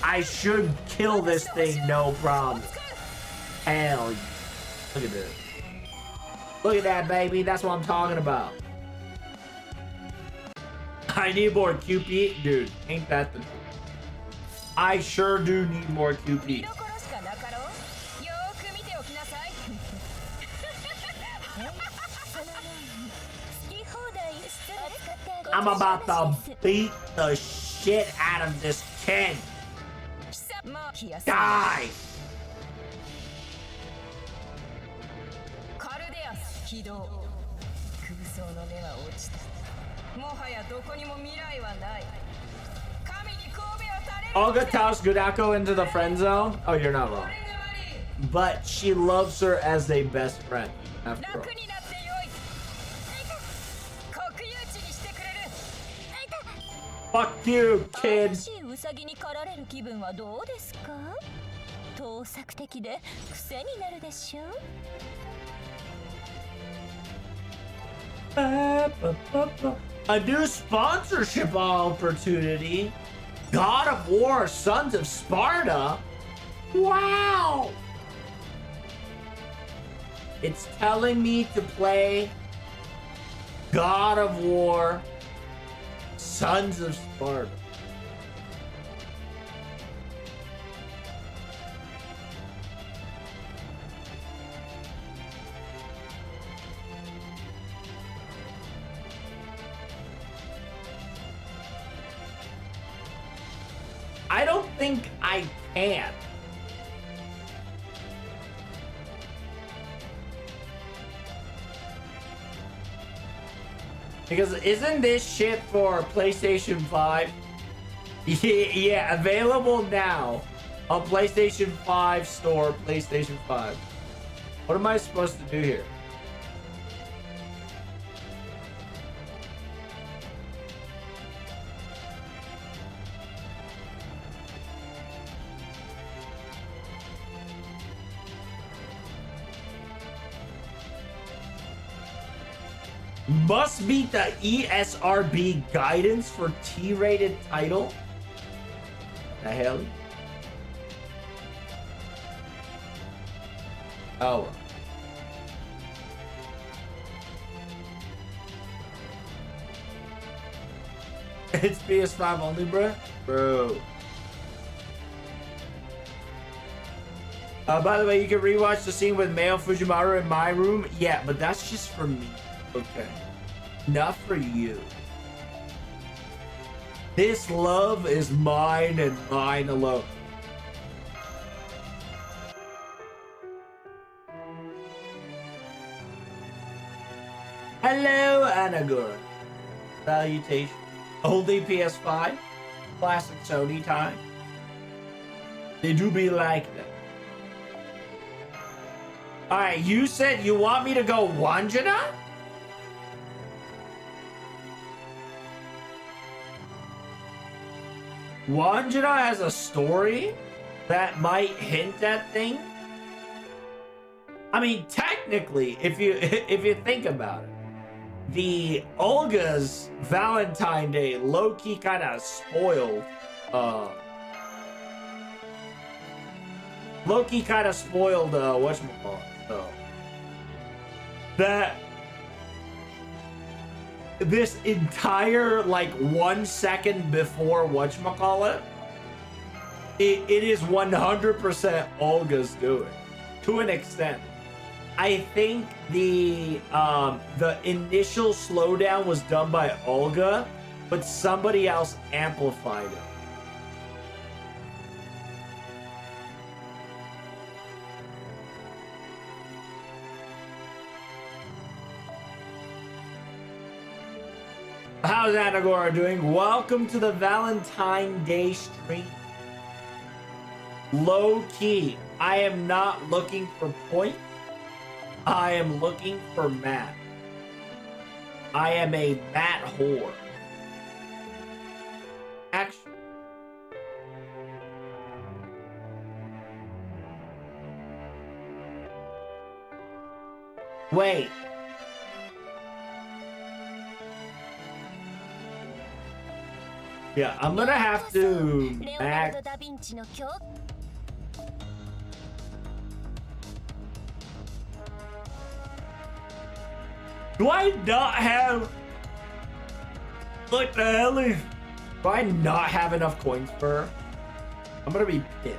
I should kill this thing no problem. Hell yeah. Look at this. Look at that, baby. That's what I'm talking about. I need more QP. Dude, ain't that the... I sure do need more QP. I'm about to beat the shit out of this kid. Die! Olga tossed Gudako into the friend zone? Oh, you're not wrong. But she loves her as a best friend, after all. Fuck you, kid. A new sponsorship opportunity. God of War, Sons of Sparta. Wow. It's telling me to play God of War, Sons of Sparta. I don't think I can. Because isn't this shit for PlayStation 5? Yeah, available now on PlayStation 5 store, PlayStation 5. What am I supposed to do here? Must meet the ESRB guidance for T-rated title? The hell? Oh. It's PS5 only, bro? Bro. By the way, you can rewatch the scene with Mayo Fujimaru in my room. Yeah, but that's just for me. Okay. Not for you. This love is mine and mine alone. Hello, Anagura. Salutation. Only PS5? Classic Sony time. They do be like that. Alright, you said you want me to go Wanjana? Wanjana has a story that might hint at things. I mean, technically, if you think about it, the Olga's Valentine Day low-key kind of spoiled. Low-key kind of spoiled whatchamacallit. So that this entire like 1 second before whatchamacallit, it is 100% Olga's doing to an extent. I think the initial slowdown was done by Olga, but somebody else amplified it. How's Anagora doing? Welcome to the Valentine Day stream. Low key, I am not looking for points. I am looking for Matt. I am a Matt whore. Actually. Wait. Yeah, I'm gonna have to max. Do I not have What the hell is... Do I not have enough coins for her? I'm gonna be pissed.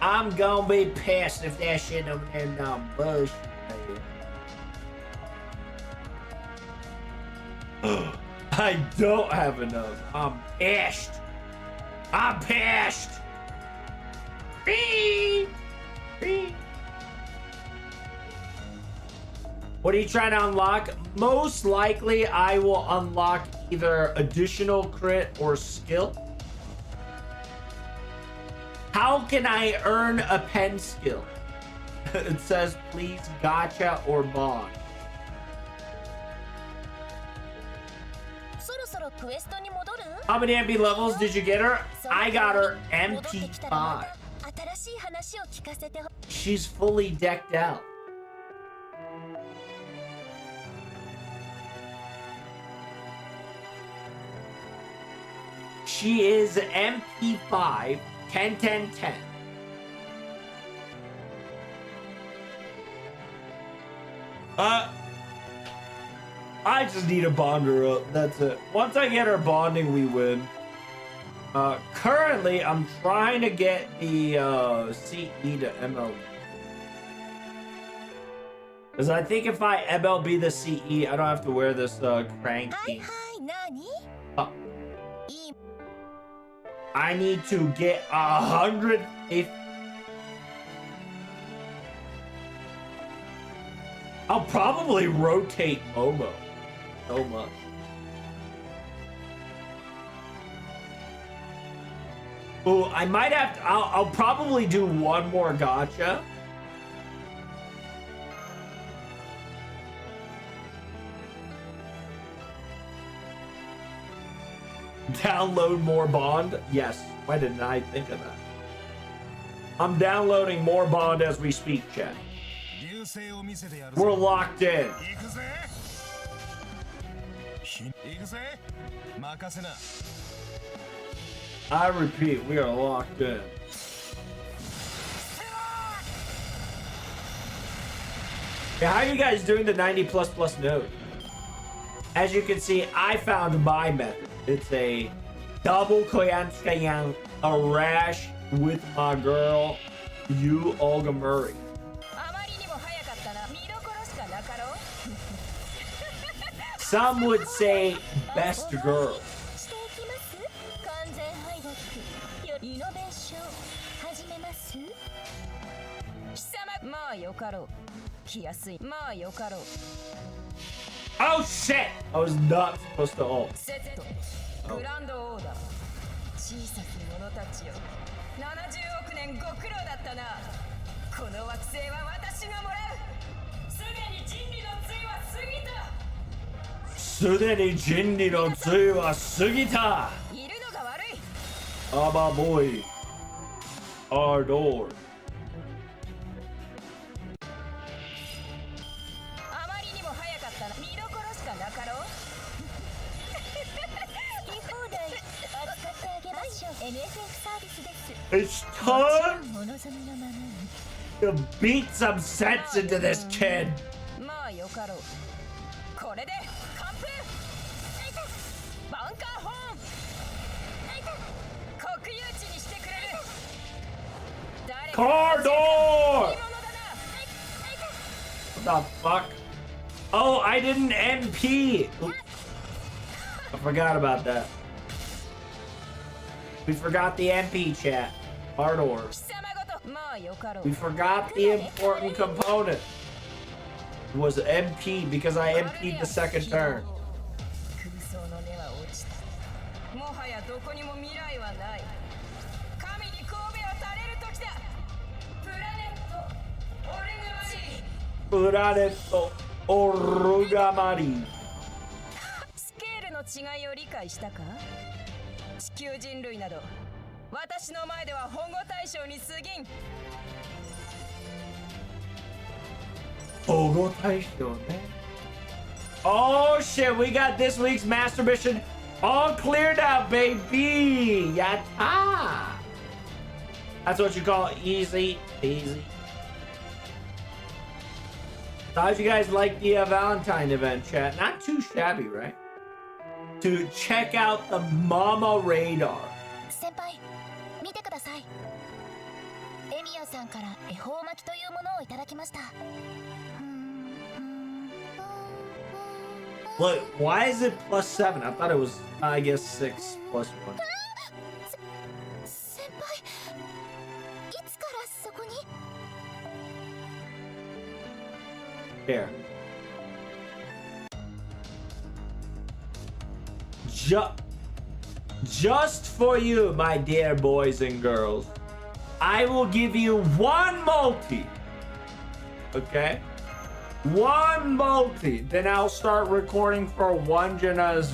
I'm gonna be pissed if that shit over there not bullshit. I don't have enough. I'm pissed. I'm pissed. Beep. Beep. What are you trying to unlock? Most likely, I will unlock either additional crit or skill. How can I earn a pen skill? It says, please gacha or bond. How many MP levels did you get her? I got her MP5. She's fully decked out. She is MP5, 10, 10, 10. I just need to bond her up. That's it. Once I get her bonding, we win. Currently, I'm trying to get the CE to MLB. Because I think if I MLB the CE, I don't have to wear this cranky. I need to get 150. I'll probably rotate Momo so much. Ooh, I might have to, I'll probably do one more gacha. Download more Bond? Yes. Why didn't I think of that? I'm downloading more Bond as we speak, chat. We're locked in. I repeat, we are locked in. Yeah, how are you guys doing the 90++ node? As you can see, I found my method. It's a double Koyanskayang, a rash with my girl, you Olga Murray. Some would say best girl. Oh shit! I was not supposed to ult. Oh. Oh my boy. Ardor. It's time to beat some sense into this kid. Cardor! What the fuck? Oh, I didn't MP. I forgot about that. We forgot the MP, chat. Ardor. We forgot the important component. It was MP because I MP'd the second turn. Planet Orugamari. スケールの違いを理解したか？地球人類など私の前では保護対象に過ぎん。保護対象ね。Oh shit, we got this week's master mission all cleared out, baby. Yatta. That's what you call easy peasy. How'd you guys like the Valentine event, chat? Not too shabby, right? To check out the Mama Radar. 先輩見てください。エミヤさんから恵方巻きというものをいただきました。 Look, why is it +7? I thought it was, I guess, 6 +1. 先輩いつからそこに Here. Just for you, my dear boys and girls, I will give you one multi. Okay? One multi. Then I'll start recording for Wanjana's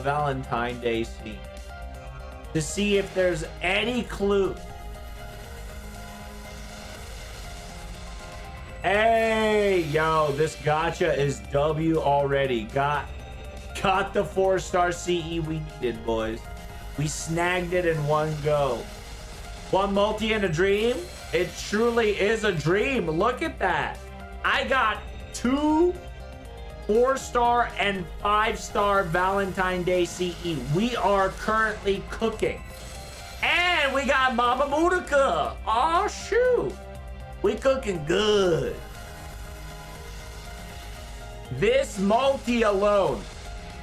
Valentine Day scene to see if there's any clue. Hey, yo, this gacha is W already. Got the 4-star CE we needed, boys. We snagged it in one go. One multi and a dream? It truly is a dream. Look at that. I got 2 4-star and 5-star Valentine Day CE. We are currently cooking. And we got Mama Mutica. Oh, shoot. We cooking good. This multi alone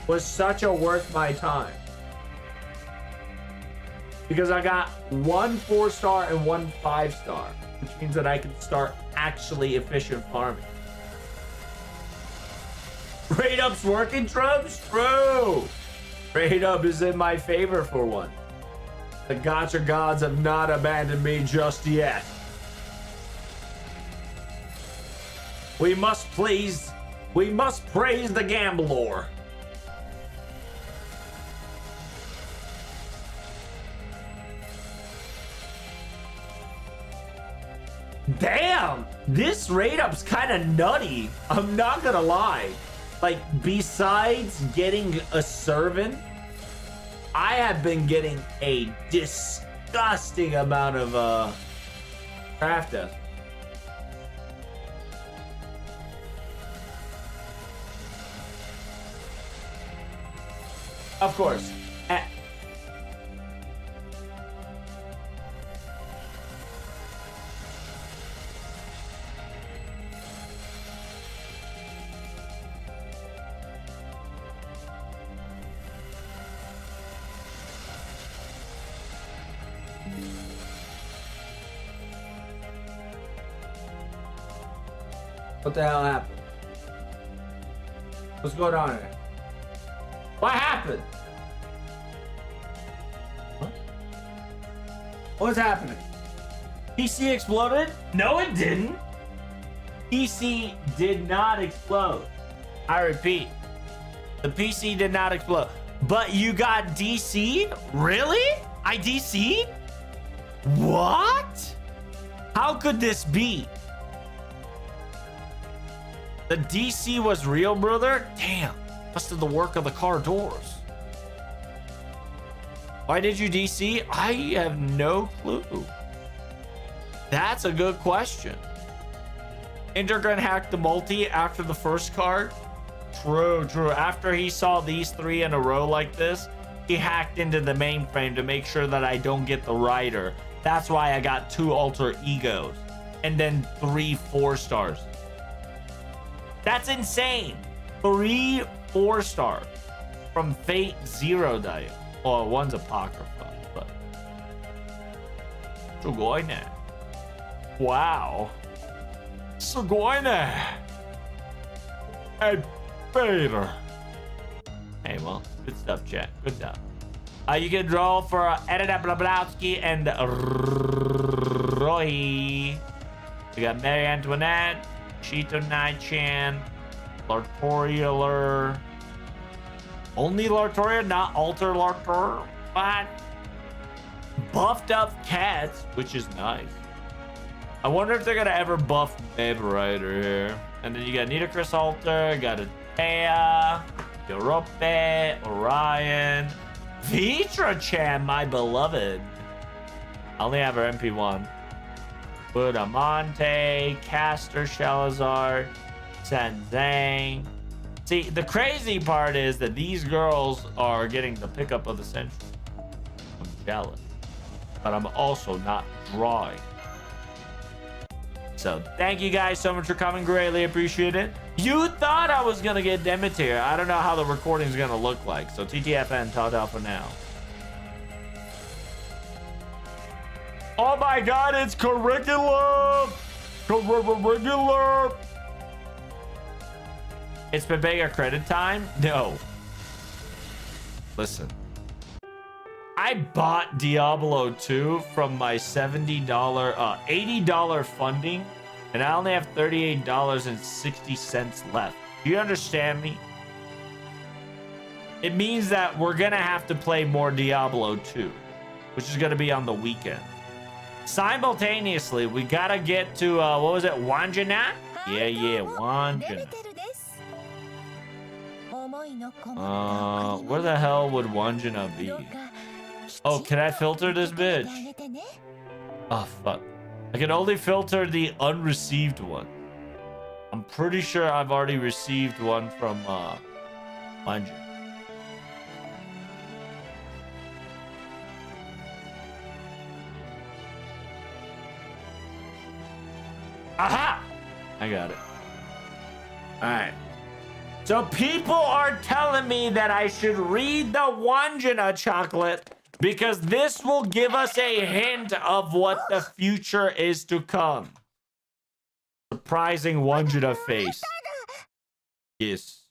was such a worth my time. Because I got 1 4-star and 1 5-star. Which means that I can start actually efficient farming. Raid Up's working, Trumps? True. Raid Up is in my favor for one. The gacha gods have not abandoned me just yet. We must praise the gambler. Damn, this raid up's kind of nutty. I'm not gonna lie. Like, besides getting a servant, I have been getting a disgusting amount of craft death. Of course. What the hell happened? What's going on here? What happened? Huh? What's happening? PC exploded? No, it didn't. PC did not explode. I repeat, the PC did not explode. But you got DC'd? Really? I DC'd? What? How could this be? The DC was real, brother? Damn. Must have the work of the car doors. Why did you DC? I have no clue. That's a good question. Intergun hacked the multi after the first card? True, true. After he saw these 3 in a row like this, he hacked into the mainframe to make sure that I don't get the rider. That's why I got 2 alter egos and then 3 4-stars. That's insane. 3 4-stars from Fate Zero Dio. Well, one's Apocrypha, but Sugoi-ne. Wow. Sugoi-ne. Hey, Peter. Hey, well, good stuff, chat. Good stuff. You can draw for Edita Blablowski and Roy. We got Mary Antoinette, Shito Nai-chan, Lartorialer. Only Lartoria, not Alter Lartor. What? Buffed up cats, which is nice. I wonder if they're gonna ever buff Babe Rider here. And then you got Nitocris Alter, got a Thea, Europe, Orion, Vitra-chan, my beloved. I only have her MP1. Budamonte, Caster Shalazar, Senzang. See, the crazy part is that these girls are getting the pickup of the century. I'm jealous. But I'm also not drawing. So thank you guys so much for coming. Greatly appreciate it. You thought I was going to get Demeter. I don't know how the recording is going to look like. So TTFN, ta-ta for now. Oh my God, it's curriculum. Curriculum. It's Pepega credit time? No. Listen. I bought Diablo 2 from my $80 funding, and I only have $38.60 left. Do you understand me? It means that we're gonna have to play more Diablo 2, which is gonna be on the weekend. Simultaneously, we gotta get to, what was it, Wanjina? Yeah, Wanjina. Where the hell would Wanjina be? Oh, can I filter this bitch? Oh, fuck. I can only filter the unreceived one. I'm pretty sure I've already received one from, Wanjina. Aha! I got it. Alright. So people are telling me that I should read the Wanjina chocolate because this will give us a hint of what the future is to come. Surprising Wanjina face. Yes.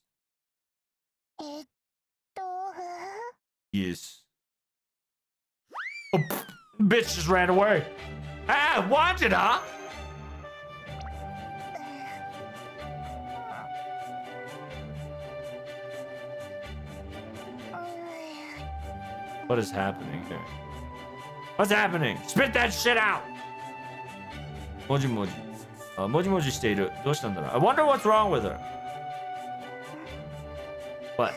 Yes. Oh, bitch just ran away. Ah, Wanjina! What is happening here? What's happening? Spit that shit out! Moji Moji. Moji Moji stayed. I wonder what's wrong with her. What?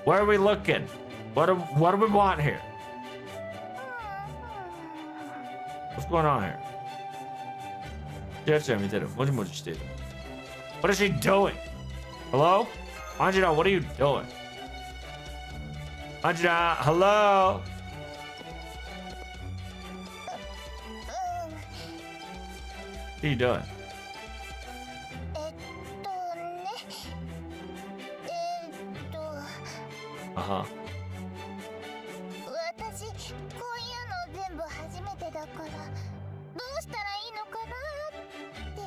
Where are we looking? What do we want here? What's going on here? Moji Moji stayed. What is she doing? Hello? Anjina, what are you doing? Anjina, hello? What are you doing? Uh-huh.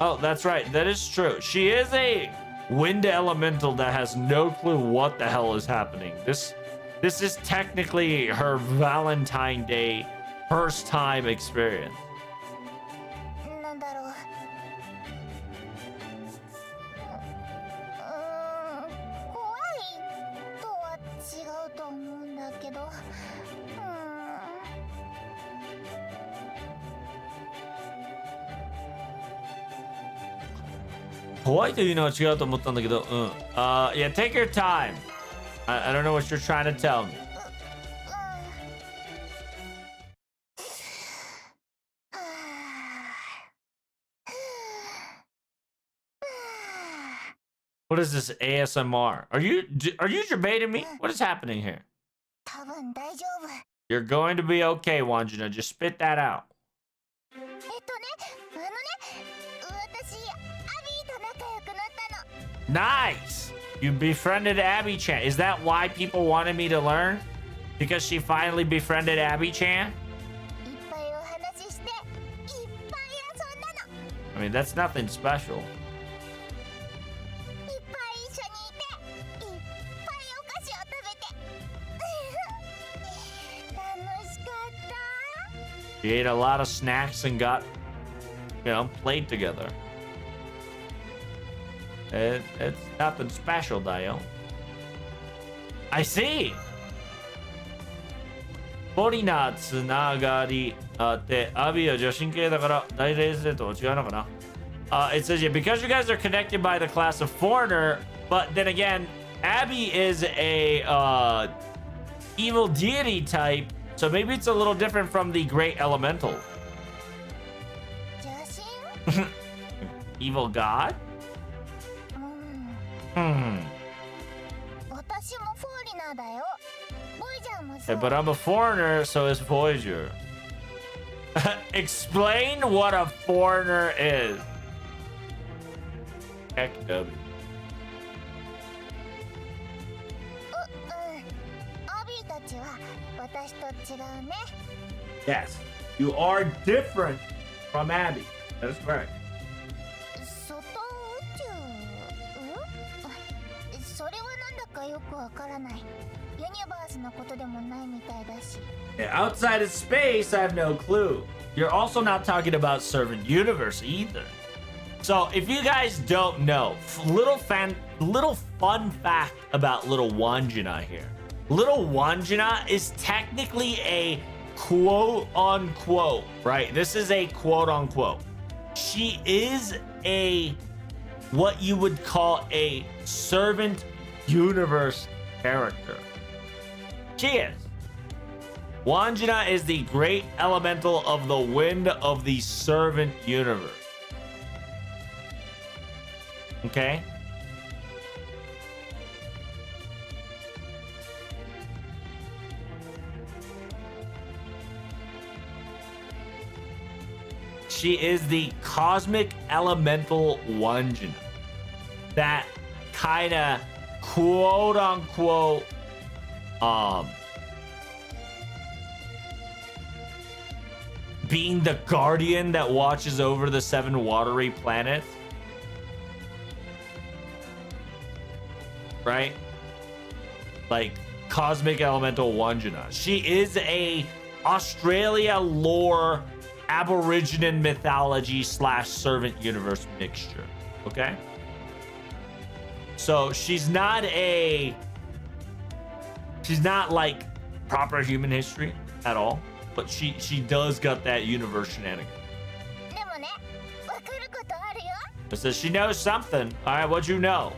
Oh, that's right. That is true. She is a wind elemental that has no clue what the hell is happening. This is technically her Valentine Day first time experience. Yeah, take your time. I don't know what you're trying to tell me. What is this ASMR? Are you debating me? What is happening here? You're going to be okay, Wanjina. Just spit that out. Nice! You befriended Abby-chan. Is that why people wanted me to learn? Because she finally befriended Abby-chan? I mean, that's nothing special. She ate a lot of snacks and got, played together. It's nothing special, Dio. I see. ポリナつながりってアビは女神系だから大霊性と違うのかな? It says, yeah, because you guys are connected by the class of foreigner, but then again, Abby is a evil deity type, so maybe it's a little different from the great elemental. 私もフォーリナーだよ。ボイジャーも Hey, そう。 but I'm a foreigner, so is Voyager. Explain what a foreigner is. Heck, W. アビーたちは私と違うね。 Yes, you are different from Abby. That is correct. 外宇宙？それはなんだかよくわからない。ユニバースのことでもないみたいだし。 Yeah, outside of space, I have no clue. You're also not talking about Servant Universe either. So, if you guys don't know, little fun fact about Little Wanjina here. Little Wanjina is technically a quote-unquote, right? This is a quote-unquote. She is a, what you would call a Servant Universe character. She is. Wanjina is the great elemental of the wind of the Servant Universe. Okay? She is the cosmic elemental Wanjina. That kind of quote unquote being the guardian that watches over the 7 watery planets. Right? Like cosmic elemental Wanjina. She is a Australia lore Aborigine mythology / Servant Universe mixture. Okay? So she's not like proper human history at all, but she does got that universe shenanigan. It says she knows something. All right, what'd you know?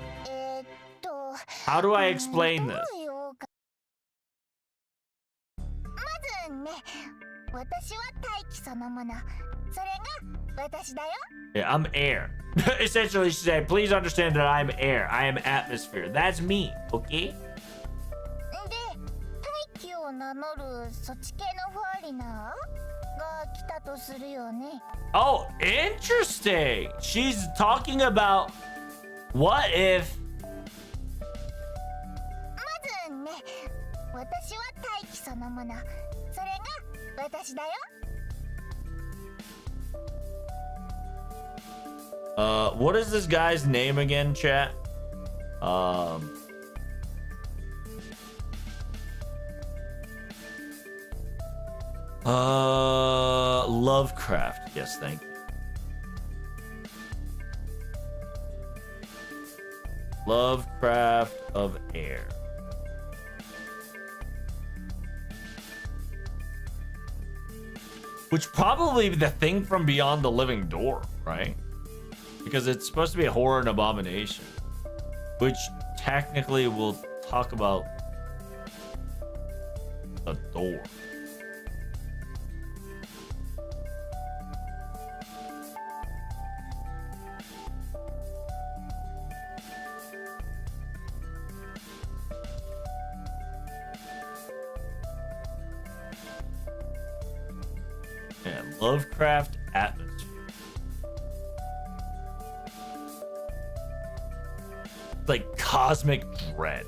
How do I explain this? Yeah, I'm air. Essentially, she said, please understand that I'm air. I am atmosphere. That's me, okay? Oh, interesting. She's talking about what if what is this guy's name again, chat? Lovecraft. Yes, thank you. Lovecraft of air. Which probably the thing from Beyond the Living Door, right? Because it's supposed to be a horror and abomination, which technically we'll talk about a door. Yeah, Lovecraft atmosphere. Like cosmic dread.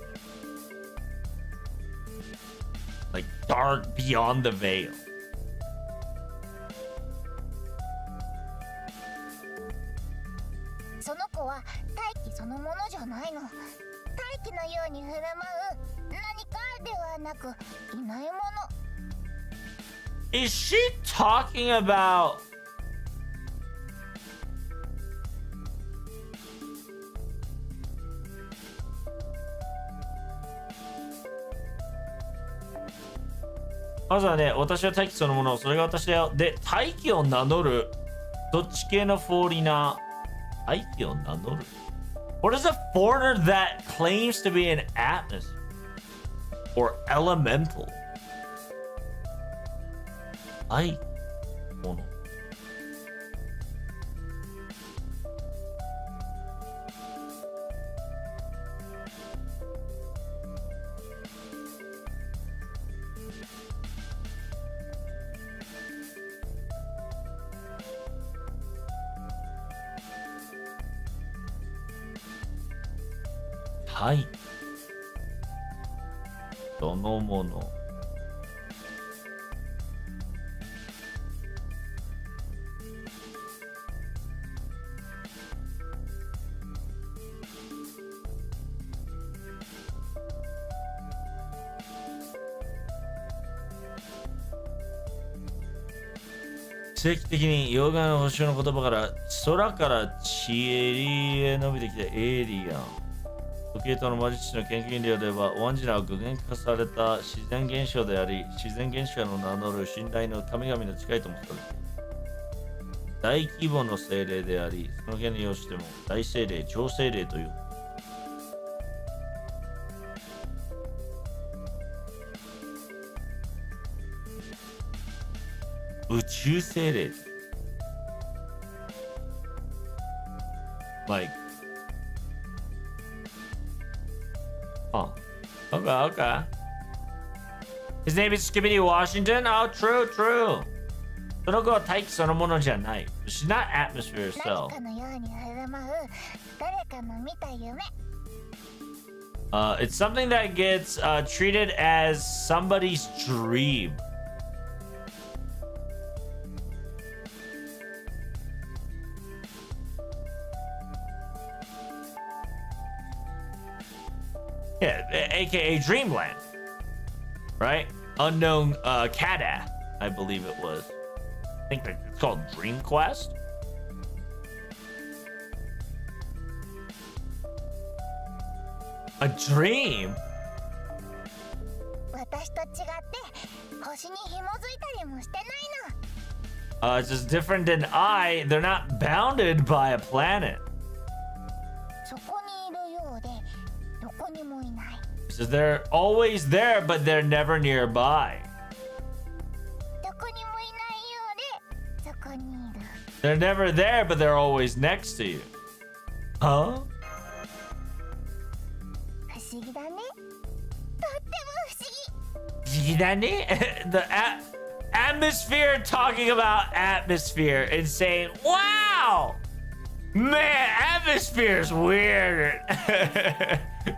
Like dark beyond the veil. Is she talking aboutまずはね、私は大気そのもの、それが私だよ。で、大気を名乗る、どっち系のフォーリナー、大気を名乗る What is a foreigner that claims to be an atmosphere or elemental? 大気もの。はい。そのもの。奇跡的に溶岩の星の言葉から空から地エリへ伸びてきたエイリアン。時計との魔術師の研究によれば、ワンジナは具現化された自然現象であり、自然現象の名乗る信頼の神々の近いともされている。大規模の精霊であり、その件に応じても大精霊、超精霊という。宇宙精霊 like oh okay his name is Skibbity Washington. Oh, true その子は大気そのものじゃない she's not atmosphere itself. It's something that gets treated as somebody's dream. Yeah, aka Dreamland, right? Unknown Kada, I believe it was. I think it's called Dream Quest. A dream? It's just different than I. They're not bounded by a planet. So they're always there, but they're never nearby. They're never there, but they're always next to you. Huh? The atmosphere talking about atmosphere and saying, wow! Man, atmosphere's weird.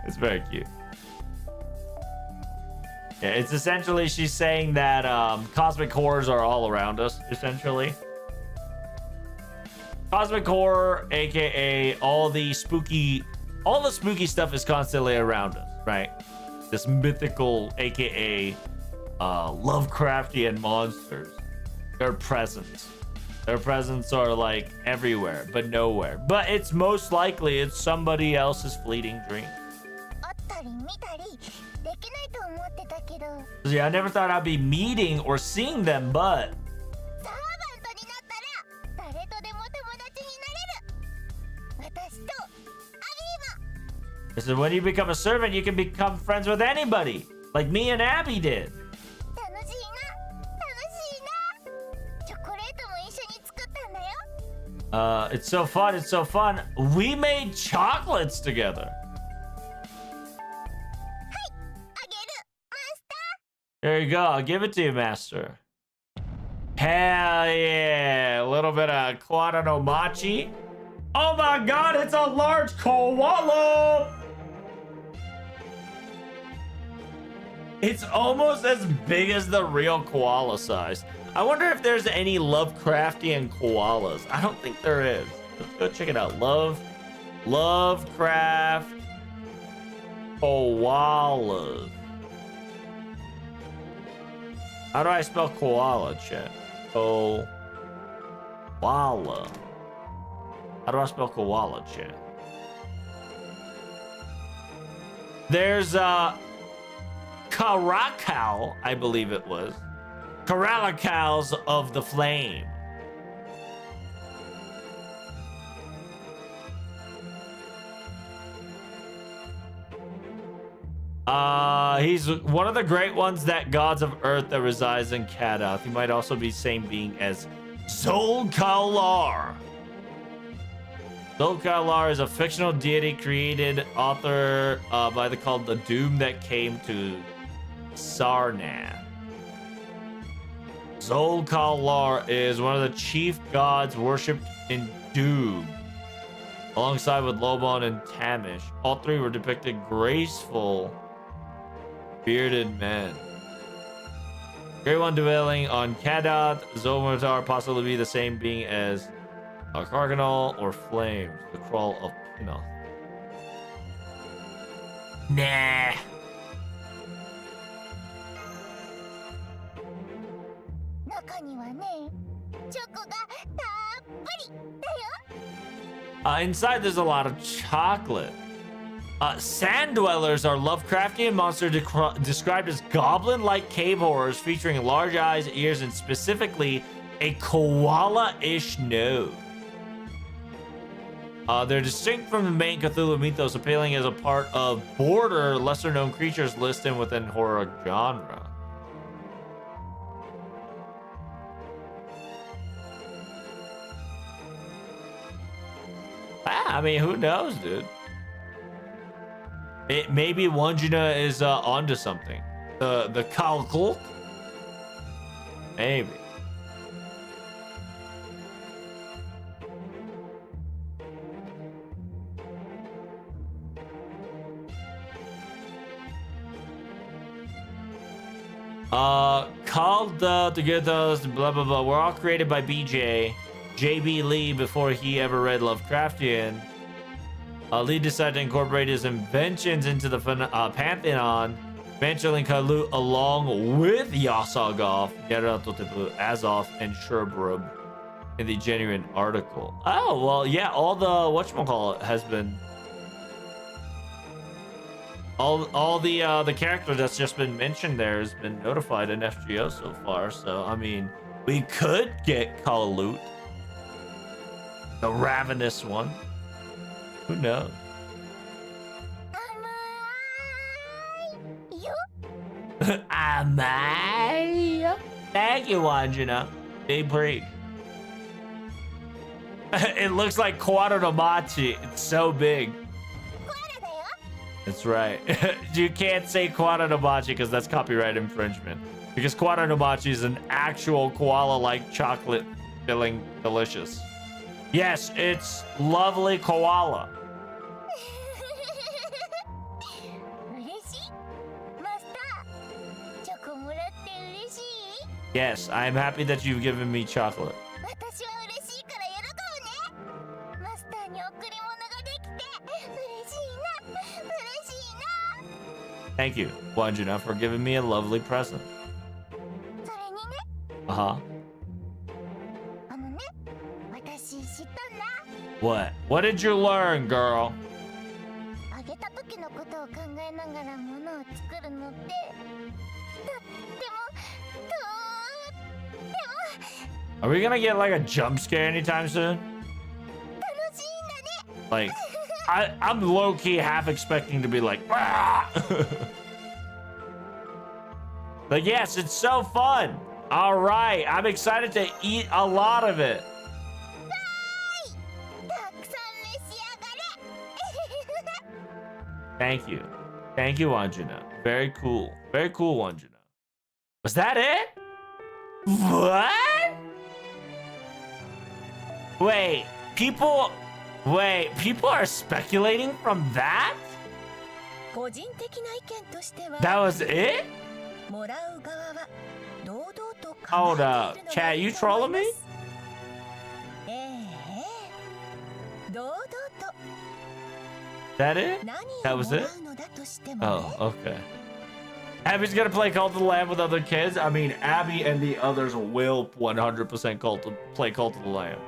It's very cute. Yeah, it's essentially she's saying that cosmic horrors are all around us, essentially. Cosmic horror, aka all the spooky stuff is constantly around us, right? This mythical, aka Lovecraftian monsters. Their presence are like everywhere, but nowhere. But it's most likely it's somebody else's fleeting dream. Yeah, I never thought I'd be meeting or seeing them, but so when you become a servant, you can become friends with anybody, like me and Abby did. It's so fun. It's so fun. We made chocolates together. There you go. I'll give it to you, Master. Hell yeah. A little bit of Quada no Machi. Oh my god, it's a large koala. It's almost as big as the real koala size. I wonder if there's any Lovecraftian koalas. I don't think there is. Let's go check it out. Lovecraft koalas. How do I spell koala, chat? Koala. How do I spell koala, chat? There's Caracal, I believe it was. Coralacals of the Flame. He's one of the great ones that gods of earth that resides in Kadath. He might also be same being as Zol-Kalar. Zol-Kalar is a fictional deity created author by called the Doom that came to Sarnath. Zol-Kalar is one of the chief gods worshipped in Doom, alongside with Lobon and Tamish. All three were depicted graceful, bearded men. Great One dwelling on Kadat, Zomatar, possibly be the same being as Karganal or Flames, the crawl of Pinoth. Nah. Inside there's a lot of chocolate. Sand dwellers are Lovecraftian monsters described as goblin-like cave horrors featuring large eyes, ears, and specifically a koala-ish nose. They're distinct from the main Cthulhu mythos, appealing as a part of border lesser-known creatures listed within horror genre. I mean, who knows, dude? Maybe Wanjuna is onto something. The Kalkul? Maybe. Called together, blah blah blah. We're all created by JB Lee before he ever read Lovecraftian. Lee decided to incorporate his inventions into the Pantheon, eventually Kalut along with Yasagov, Nyarlathotep, Azoth, and Sherbrooke in the genuine article. Oh, well, yeah, all the whatchamacallit has been... All the character that's just been mentioned there has been notified in FGO so far, so, I mean, we could get Kalut. The ravenous one. Who knows? Amai. Thank you, Wanjuna. Big break. It looks like Quadramachi. It's so big. That's right. You can't say Quadramachi because that's copyright infringement. Because Quadramachi is an actual koala-like chocolate filling delicious. Yes, it's lovely koala. Yes, I'm happy that you've given me chocolate. Thank you, Wanjuna, for giving me a lovely present. Uh-huh. What? What did you learn, girl? Are we gonna get like a jump scare anytime soon? Like, I'm low-key half expecting to be like, like, yes, it's so fun. All right, I'm excited to eat a lot of it. Thank you. Thank you, Wanjuna. Very cool. Very cool, Wanjuna. Was that it? What? Wait, people are speculating from that? That was it? Hold up. Chat, you trolling me? That it? That was it? Oh, okay. Abby's gonna play Cult of the Lamb with other kids. I mean, Abby and the others will 100% play Cult of the Lamb.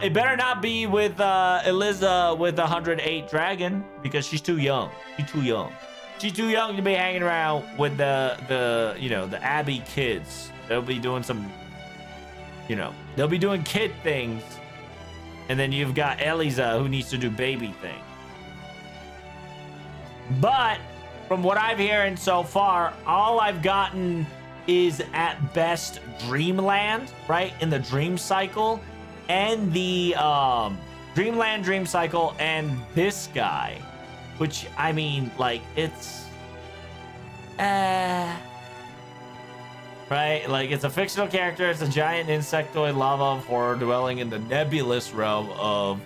It better not be with Eliza with the 108 Dragon because she's too young. She's too young. She's too young to be hanging around with the Abby kids. They'll be doing some, they'll be doing kid things. And then you've got Eliza who needs to do baby things. But from what I'm hearing so far, all I've gotten is at best Dreamland, right? In the Dream Cycle. And the Dreamland Dream Cycle and this guy. Which, I mean, like, it's... right? Like, it's a fictional character. It's a giant insectoid lava of horror dwelling in the nebulous realm of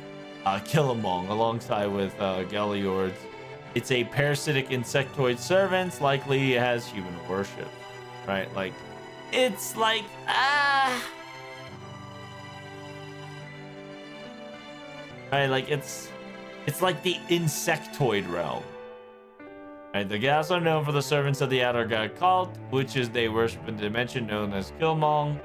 Killamong alongside with Galliords. It's a parasitic insectoid servant, likely has human worship, right? Like, it's like, right, like it's like the insectoid realm. Right, the Gas are known for the servants of the Outer God cult, which is they worship in the dimension known as Kilmong.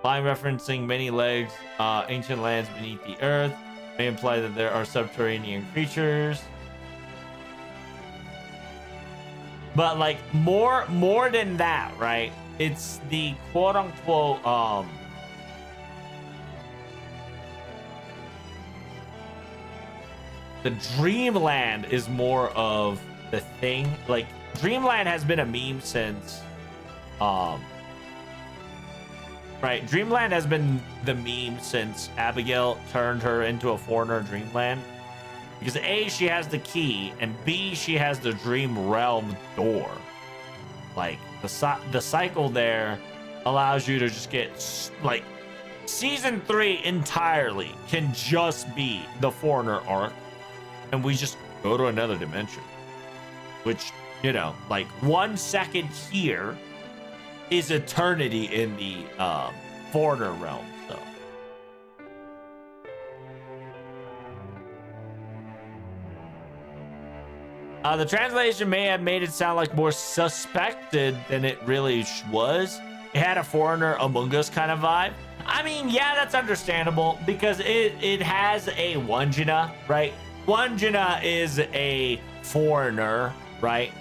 Line referencing many legs, ancient lands beneath the earth, may imply that there are subterranean creatures. But like more than that, right? It's the quote unquote the Dreamland is more of the thing. Like Dreamland has been a meme since right, Dreamland has been the meme since Abigail turned her into a foreigner Dreamland. Because A, she has the key, and B, she has the Dream Realm door. Like, the cycle there allows you to just get, like, Season 3 entirely can just be the Foreigner arc, and we just go to another dimension. Which, you know, like, 1 second here is eternity in the Foreigner realm. The translation may have made it sound like more suspected than it really was. It had a Foreigner Among Us kind of vibe. I mean, yeah, that's understandable because it has a Wandjina, right? Wandjina is a foreigner, right?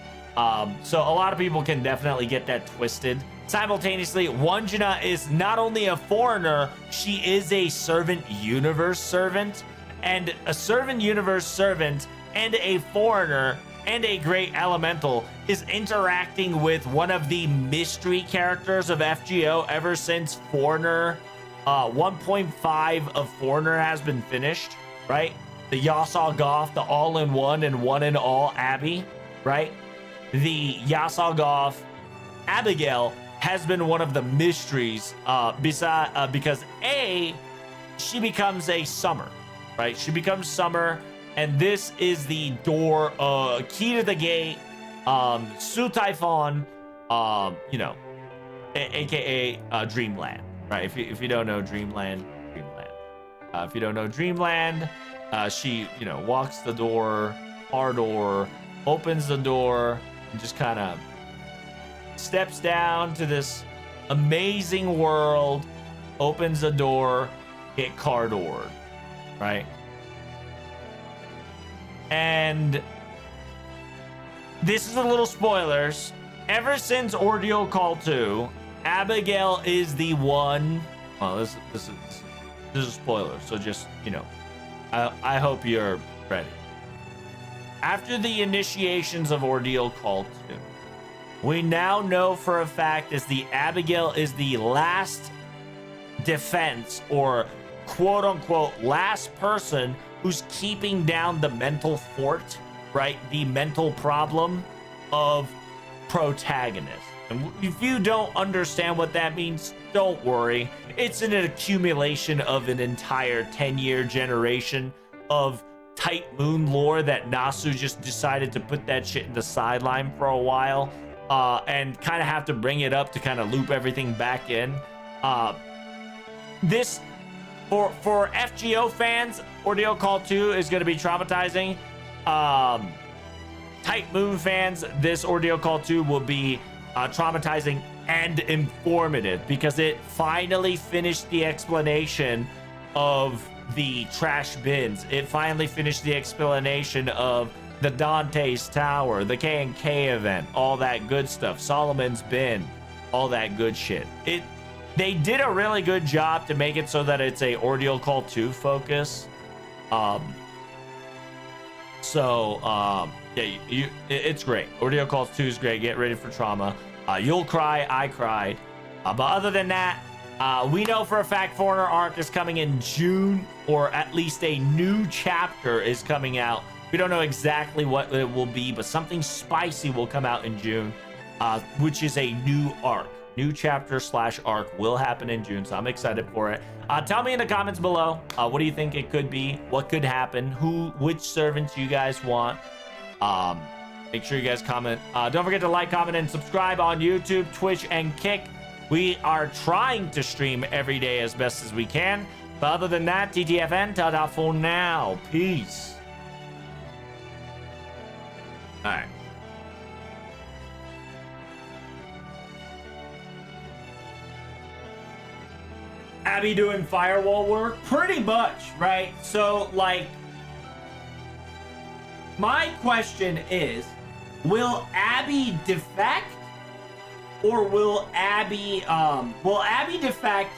So a lot of people can definitely get that twisted. Simultaneously, Wandjina is not only a foreigner, she is a servant universe servant, and a servant universe servant and a foreigner and a great elemental is interacting with one of the mystery characters of FGO ever since Foreigner 1.5 of Foreigner has been finished, right? The Yasal-Goth, the all-in-one and one-in-all Abby, right? The Yasal-Goth Abigail has been one of the mysteries because A, she becomes a summer, right? She becomes summer. And this is the door, key to the gate, Su Typhon, you know, aka Dreamland, right? If you don't know Dreamland. If you don't know Dreamland, she, you know, walks the door, our door, opens the door, and just kind of steps down to this amazing world, opens the door, get car doored, right? And this is a little spoilers. Ever since Ordeal Call 2, Abigail is the one. Well, this is a spoiler, so just, you know, I hope you're ready. After the initiations of Ordeal Call 2, we now know for a fact is the Abigail is the last defense or quote unquote last person who's keeping down the mental fort, right? The mental problem of protagonists. And if you don't understand what that means, don't worry. It's an accumulation of an entire 10-year generation of Tight Moon lore that Nasu just decided to put that shit in the sideline for a while and kind of have to bring it up to kind of loop everything back in. This, for FGO fans, Ordeal Call 2 is going to be traumatizing. Tight Moon fans, this Ordeal Call 2 will be traumatizing and informative because it finally finished the explanation of the trash bins. It finally finished the explanation of the Dante's Tower, the K&K event, all that good stuff, Solomon's Bin, all that good shit. They did a really good job to make it so that it's a Ordeal Call 2 focus. Yeah, it's great. Ordeal Call 2 is great. Get ready for trauma. You'll cry. I cried. But other than that, we know for a fact Foreigner arc is coming in June, or at least a new chapter is coming out. We don't know exactly what it will be, but something spicy will come out in June, which is a new arc, new chapter / arc will happen in June, so I'm excited for it. Tell me in the comments below, what do you think it could be? What could happen? Which servants you guys want? Make sure you guys comment. Don't forget to like, comment, and subscribe on YouTube, Twitch, and Kick. We are trying to stream every day as best as we can. But other than that, TTFN, ta-da for now. Peace. All right. Abby doing firewall work? Pretty much, right? So, like, my question is, will Abby defect? Or will Abby defect?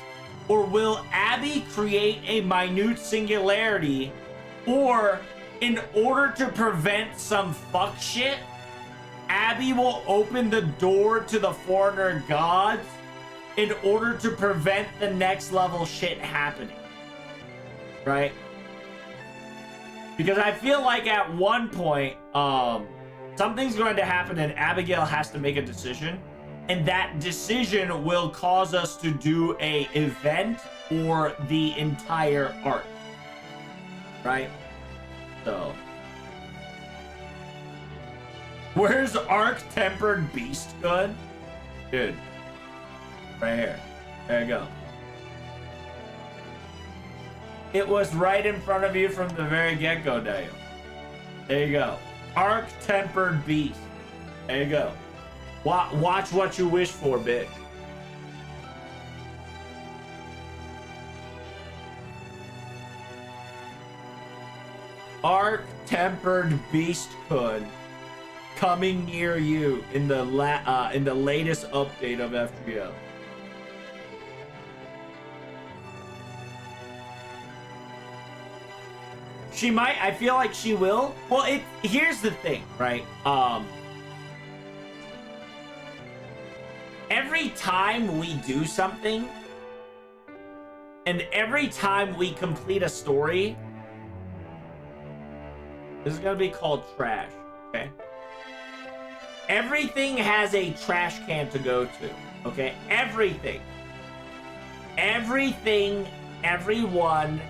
Or will Abby create a minute singularity? Or, in order to prevent some fuck shit, Abby will open the door to the foreigner gods in order to prevent the next level shit happening. Right? Because I feel like at one point, something's going to happen and Abigail has to make a decision. And that decision will cause us to do a event or the entire arc. Right? So. Where's Arc Tempered Beast Gun? Dude. Right here. There you go. It was right in front of you from the very get-go, Daniel. There you go. Arc Tempered Beast. There you go. Watch what you wish for, bitch. Arc Tempered Beast Kun coming near you in the latest update of FGO. She might. I feel like she will. Well, here's the thing, right? Every time we do something, and every time we complete a story, this is gonna be called trash. Okay. Everything has a trash can to go to. Okay. Everything. Everyone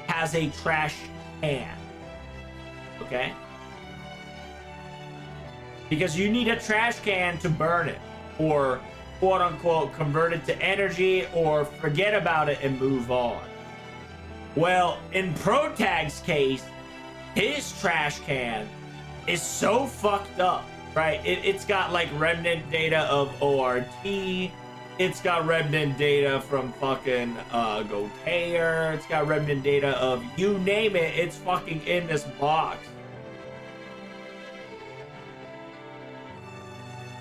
has a trash can. Okay? Because you need a trash can to burn it, or quote unquote convert it to energy, or forget about it and move on. Well, in Protag's case, his trash can is so fucked up, right? It's got like remnant data of ORT. It's got remnant data from fucking Gotair. It's got remnant data of you name it. It's fucking in this box.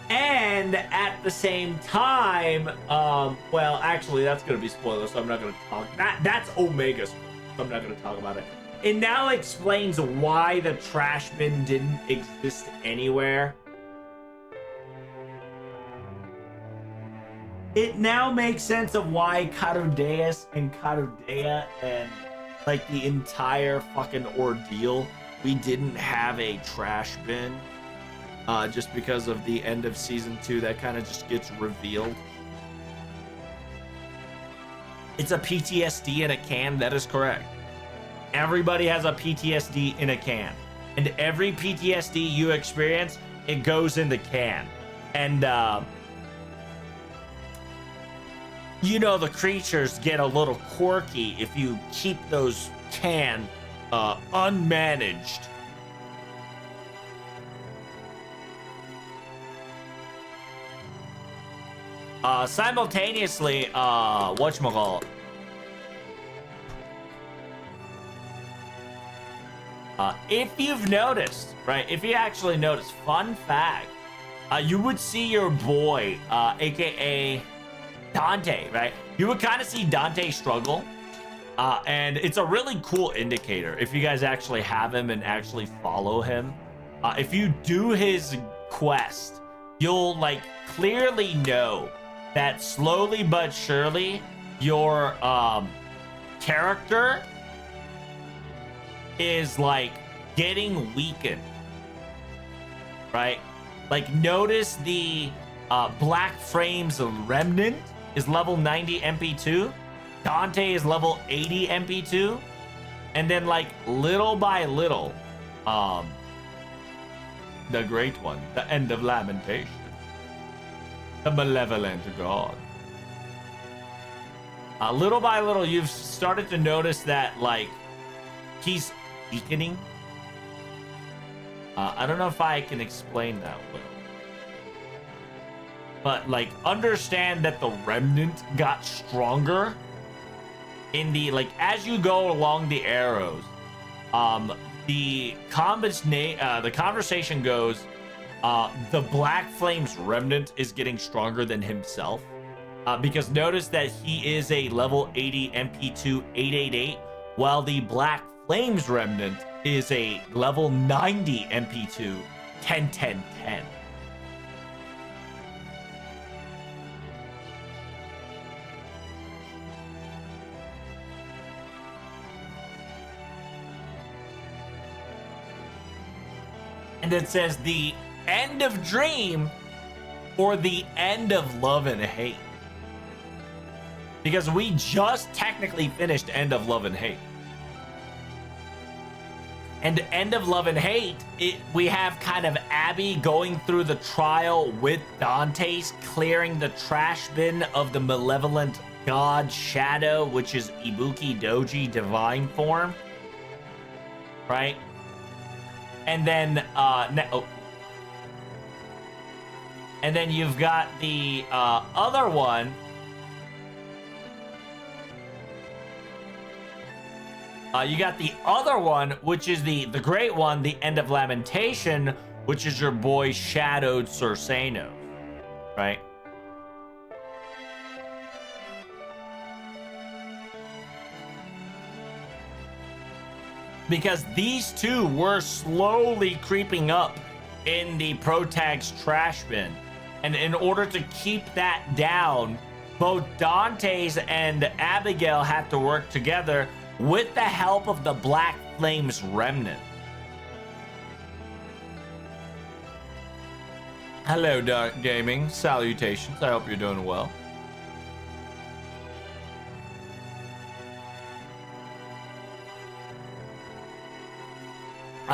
And at the same time, well, actually, that's gonna be spoilers, so I'm not gonna talk. That's Omega spoilers, so I'm not gonna talk about it. It now explains why the trash bin didn't exist anywhere. It now makes sense of why Carudeus and Carudea and like the entire fucking ordeal, we didn't have a trash bin. Just because of the end of season 2, that kind of just gets revealed. It's a PTSD in a can. That is correct. Everybody has a PTSD in a can, and every PTSD you experience, it goes in the can. And you know, the creatures get a little quirky if you keep those can unmanaged. Simultaneously, whatchamacallit? If you've noticed, right? If you actually noticed, fun fact, you would see your boy, aka Dante, right? You would kind of see Dante struggle, and it's a really cool indicator if you guys actually have him and actually follow him. If you do his quest, you'll like clearly know that slowly but surely your character is like getting weakened, right? Like notice the Black Flame's Remnant is level 90 MP2. Dante is level 80 MP2. And then like little by little, the great one, the End of Lamentation, the Malevolent God. Little by little, you've started to notice that like he's weakening. I don't know if I can explain that well. But like understand that the Remnant got stronger in the like as you go along the arrows. The conversation goes, the Black Flame's Remnant is getting stronger than himself. Because notice that he is a level 80 MP2 888, while the Black Flame's Remnant is a level 90 MP2 101010. And it says the end of Dream or the end of Love and Hate. Because we just technically finished End of Love and Hate. And End of Love and Hate, we have kind of Abby going through the trial with Dante's, clearing the trash bin of the malevolent god Shadow, which is Ibuki Doji divine form. Right? And then, and then you've got the other one. You got the other one, which is the great one, the End of Lamentation, which is your boy Shadowed Sursano, right? Because these two were slowly creeping up in the Protag's trash bin. And in order to keep that down, both Dante's and Abigail have to work together with the help of the Black Flame's Remnant. Hello, Dark Gaming. Salutations. I hope you're doing well.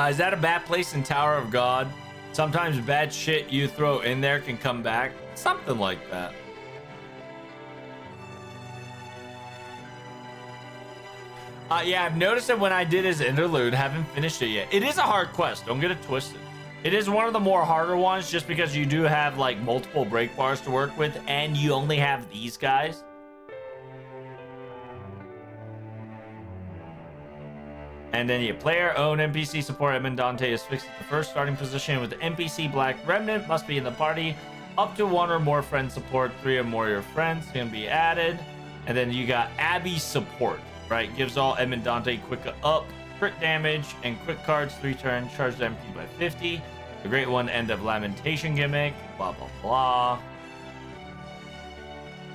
Is that a bad place in Tower of God? Sometimes bad shit you throw in there can come back. Something like that. Yeah, I've noticed that when I did his interlude, haven't finished it yet. It is a hard quest. Don't get it twisted. It is one of the more harder ones just because you do have like multiple break bars to work with and you only have these guys. And then your player own NPC support Edmund Dante is fixed at the first starting position with the NPC Black Remnant must be in the party. Up to 1 or more friend support, 3 or more of your friends can be added. And then you got Abby's support, right? Gives all Edmund Dante quick up, crit damage, and quick cards 3 turns, charge MP by 50. The great one, End of Lamentation gimmick, blah, blah, blah.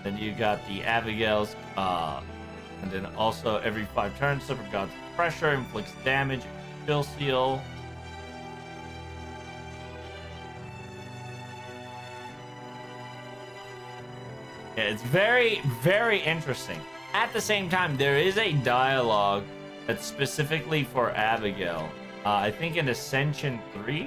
Then you got the Abigail's, and then also every 5 turns, Super God's Pressure, inflicts damage, Chill Seal. Yeah, it's very, very interesting. At the same time, there is a dialogue that's specifically for Abigail. I think in Ascension 3.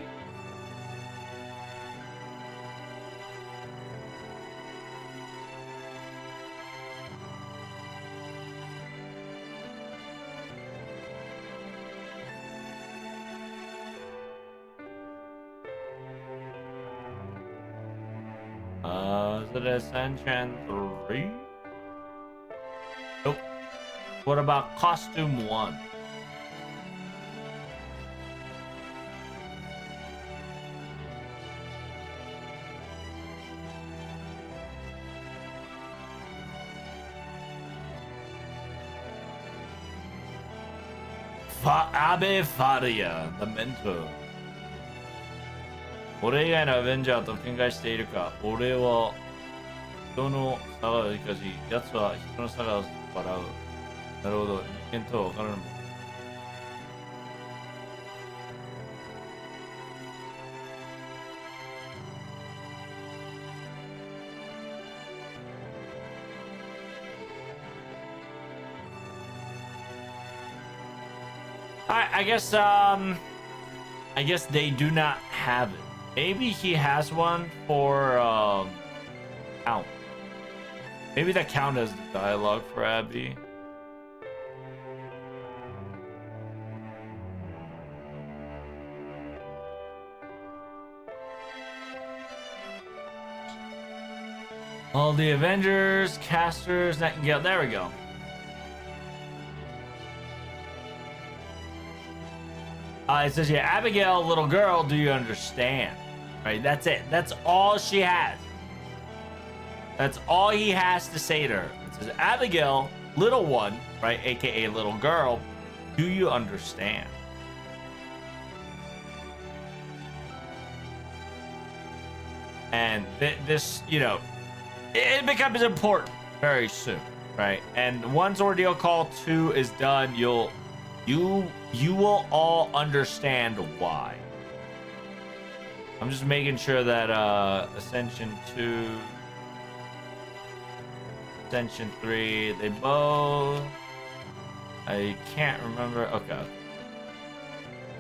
Is it Ascension 3? Nope. What about Costume 1? Abe Faria, the mentor. 俺以外のアベンジャーと見解しているか。俺は人の差が生かし、奴は人の差が払う。なるほど、人間とは分からぬもん。I guess they do not have it. Maybe he has one for Count. Maybe that Count has the dialogue for Abby. All the Avengers, casters, Nightingale. There we go. It says, yeah, Abigail, little girl, do you understand? Right, that's it. That's all she has. That's all he has to say to her. It says, Abigail, little one, right, aka little girl, do you understand? And this, you know, it becomes important very soon, right? And once Ordeal Call 2 is done, you will all understand why. I'm just making sure that Ascension 2, Ascension 3, they both, I can't remember. Okay.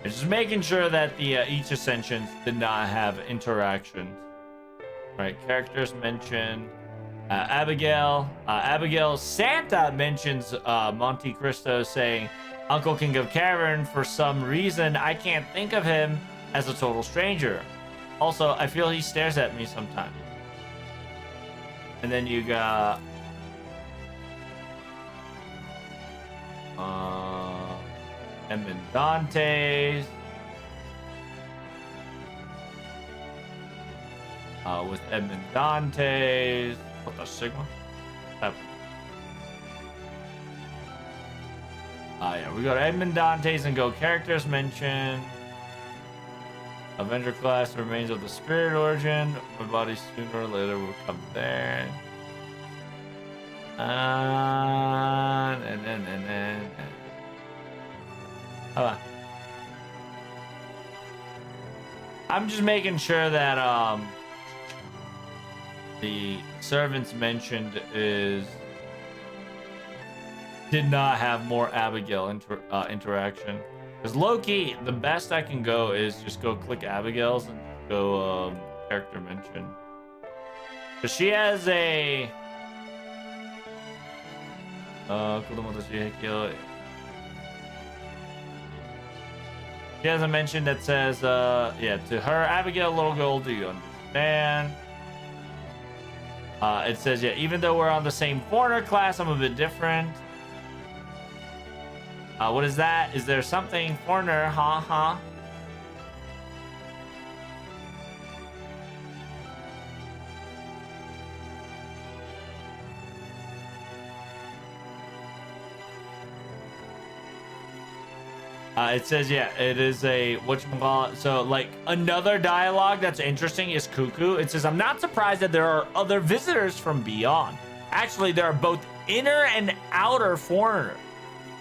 I'm just making sure that the each Ascensions did not have interactions. Right, characters mentioned. Abigail. Abigail Santa mentions Monte Cristo saying, Uncle King of Cavern, for some reason, I can't think of him as a total stranger. Also, I feel he stares at me sometimes. And then you got... Edmond Dantes. With Edmond Dantes. What the Sigma? Yeah, we go to Edmond Dantes and go characters mentioned. Avenger class, remains of the spirit origin. My body sooner or later will come there. And then. Hold on. I'm just making sure that the servants mentioned did not have more Abigail interaction. Because low-key, the best I can go is just go click Abigail's and go character mention. Because she has a... she has a mention that says, yeah, to her, Abigail, little girl, do you understand? It says, yeah, even though we're on the same foreigner class, I'm a bit different. What is that? Is there something foreigner? Huh? It says, yeah, it is a whatchamacallit. So, like, another dialogue that's interesting is Cuckoo. It says, I'm not surprised that there are other visitors from beyond. Actually, there are both inner and outer foreigners.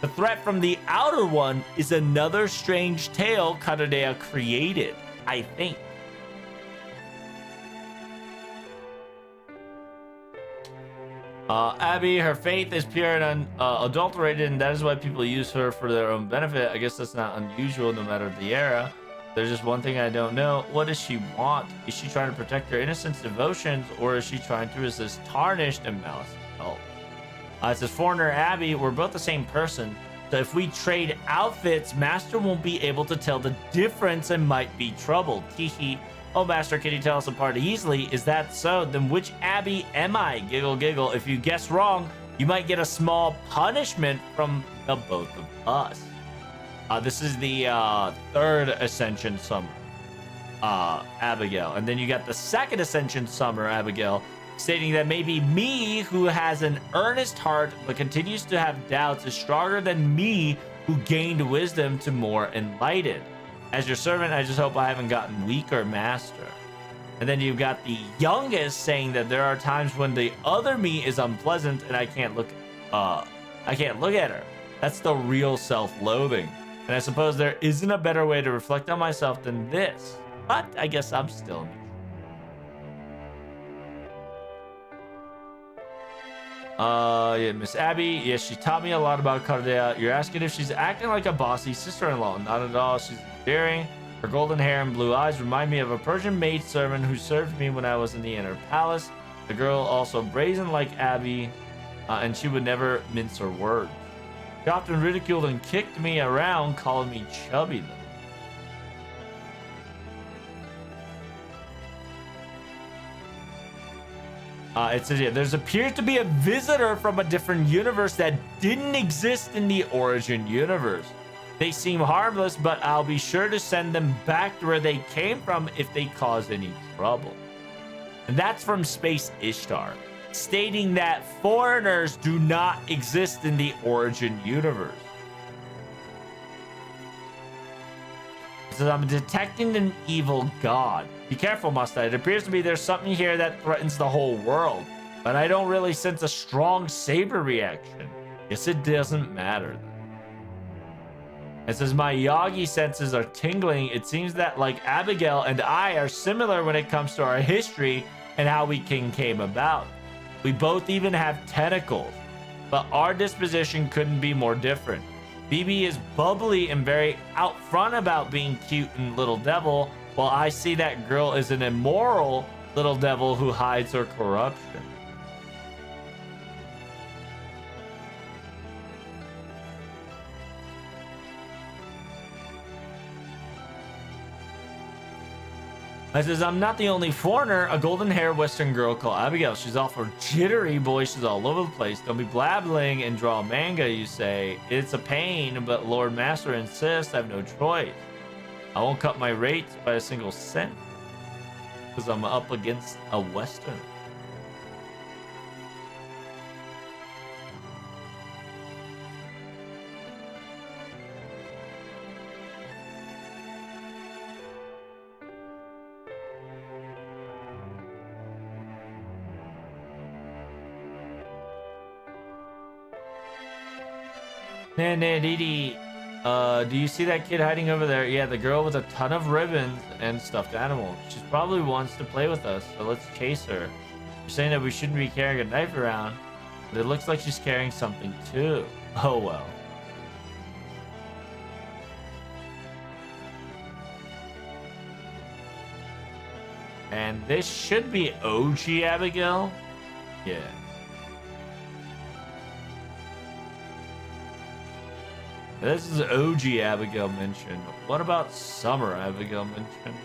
The threat from the outer one is another strange tale Kadadea created, I think. Abby, her faith is pure and unadulterated, and that is why people use her for their own benefit. I guess that's not unusual no matter the era. There's just one thing I don't know. What does she want? Is she trying to protect her innocence, devotions, or is she trying to resist tarnished and malice? It says, Foreigner Abby, we're both the same person. So if we trade outfits, Master won't be able to tell the difference and might be troubled. Teehee. Oh, Master, can you tell us apart easily? Is that so? Then which Abby am I? Giggle, giggle. If you guess wrong, you might get a small punishment from the both of us. This is the third Ascension Summer, Abigail. And then you got the second Ascension Summer, Abigail, stating that maybe me, who has an earnest heart but continues to have doubts, is stronger than me, who gained wisdom to more enlightened. As your servant, I just hope I haven't gotten weaker, Master. And then you've got the youngest saying that there are times when the other me is unpleasant and I can't look at her. That's the real self-loathing. And I suppose there isn't a better way to reflect on myself than this. But I guess I'm still Yeah, Miss Abby. Yes, she taught me a lot about Cardea. You're asking if she's acting like a bossy sister-in-law. Not at all. She's endearing. Her golden hair and blue eyes remind me of a Persian maidservant who served me when I was in the inner palace. The girl also brazen like Abby, and she would never mince her words. She often ridiculed and kicked me around, calling me chubby. It says here, there's appears to be a visitor from a different universe that didn't exist in the origin universe. They seem harmless, but I'll be sure to send them back to where they came from if they cause any trouble. And that's from Space Ishtar, stating that foreigners do not exist in the origin universe. It says, I'm detecting an evil god. Be careful, Mustang. It appears to me there's something here that threatens the whole world, but I don't really sense a strong saber reaction. Guess it doesn't matter. It says, my Yagi senses are tingling. It seems that like Abigail and I are similar when it comes to our history and how we came about. We both even have tentacles, but our disposition couldn't be more different. BB is bubbly and very out front about being cute and little devil, while I see that girl is an immoral little devil who hides her corruption. I says, I'm not the only foreigner. A golden-haired Western girl called Abigail. She's awful jittery, boy. She's all over the place. Don't be blabbling and draw manga, you say. It's a pain, but Lord Master insists I have no choice. I won't cut my rates by a single cent because I'm up against a Western. Nah, Didi. Do you see that kid hiding over there? Yeah, the girl with a ton of ribbons and stuffed animals. She probably wants to play with us, so let's chase her. You're saying that we shouldn't be carrying a knife around, but it looks like she's carrying something too. Oh well. And this should be OG Abigail. Yeah. This is OG Abigail mentioned. What about Summer Abigail mentioned?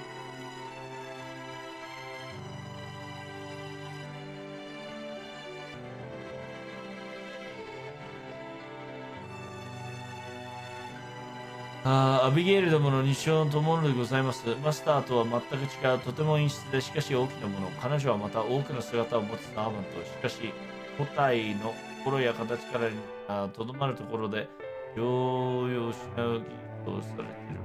アビゲイルどもの日常の友のでございます。マスターとは全く違う、とても陰湿で、しかし大きなもの。彼女はまた多くの姿を持つサーバント。しかし、個体の心や形からとどまるところで、ようよう失う技術をされている。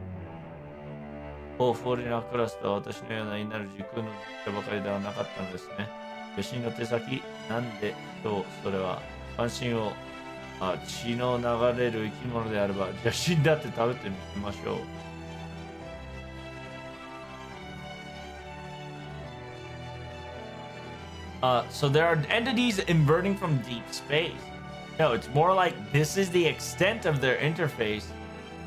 フォーリナークラスとは私のような稲る時空の実ばかりではなかったのですね。邪神の手先、なんでしょう、それは。関心を、血の流れる生き物であれば、邪神だって食べてみせましょう。So there are entities inverting from deep space. No, it's more like this is the extent of their interface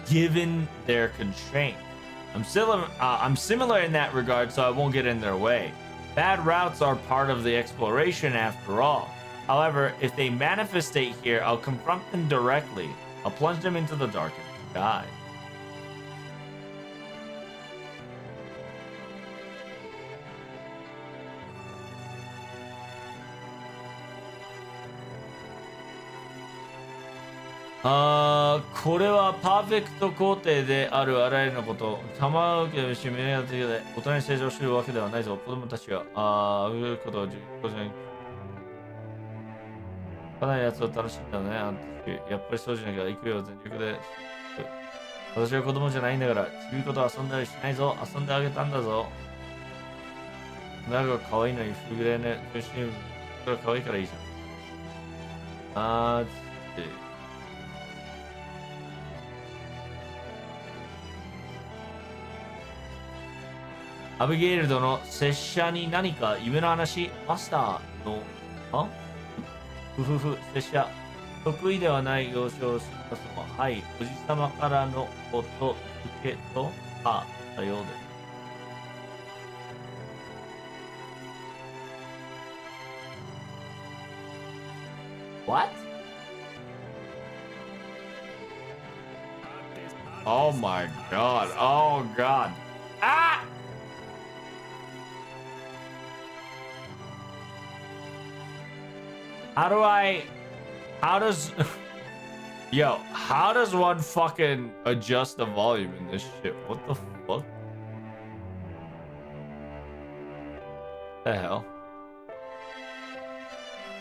given their constraint. I'm similar in that regard, so I won't get in their way. Bad routes are part of the exploration after all. However, if they manifestate here, I'll confront them directly. I'll plunge them into the darkened sky.これはパーフェクト工程であるあらゆるのこと。玉受けし胸が的で大人に成長しているわけではないぞ。子供たちがいうことをかなりやつを楽しんだね。あの時やっぱりそうじゃなきゃ行くよ全力で。私は子供じゃないんだからちびこと遊んだりしないぞ。遊んであげたんだぞ。なんか可愛いのにフグレね。中心が可愛いからいいじゃん。アビゲイル殿、拙者に何か夢の話マスターの、うふふ、拙者。得意ではない幼少を知ったその、はい、おじさまからのこと付けと、あ、だようです。What? Oh my god. Oh god. Ah! How does yo, how does one fucking adjust the volume in this shit? What the fuck? The hell?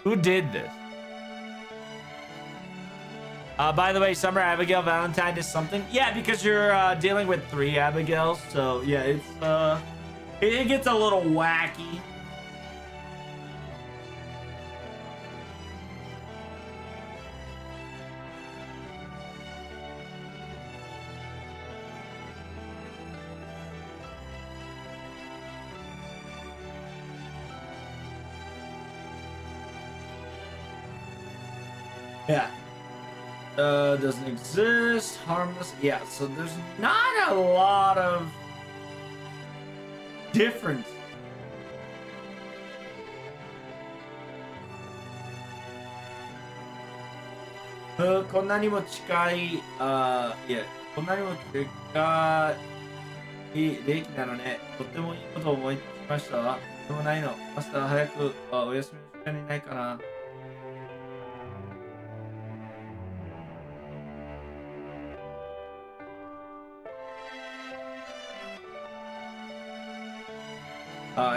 Who did this? By the way, Summer Abigail Valentine is something. Yeah, because you're dealing with 3 Abigails, so yeah, it gets a little wacky. Yeah. Doesn't exist. Harmless. Yeah, so there's not a lot of difference. Yeah, こんなにも近い歴なのね。とってもいいことを思いつきましたわ。でもないの。マスター早くお休みの時間にないかな。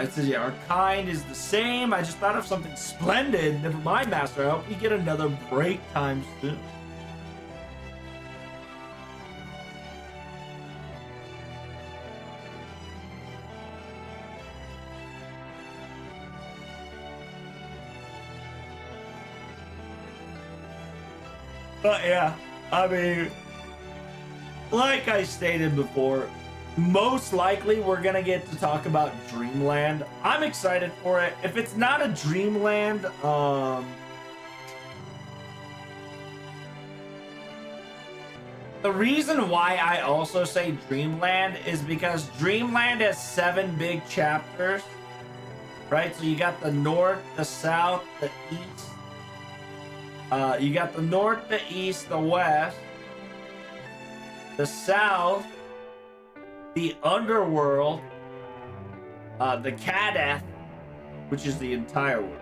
It says, yeah, our kind is the same. I just thought of something splendid. Never mind, Master. I hope we get another break time soon. But yeah, I mean, like I stated before, most likely we're gonna get to talk about Dreamland. I'm excited for it. If it's not a Dreamland, the reason why I also say Dreamland is because Dreamland has 7 big chapters, right? So you got the north, the south, the east. You got the north, the east, the west, the south, the underworld, the Kadeth, which is the entire world,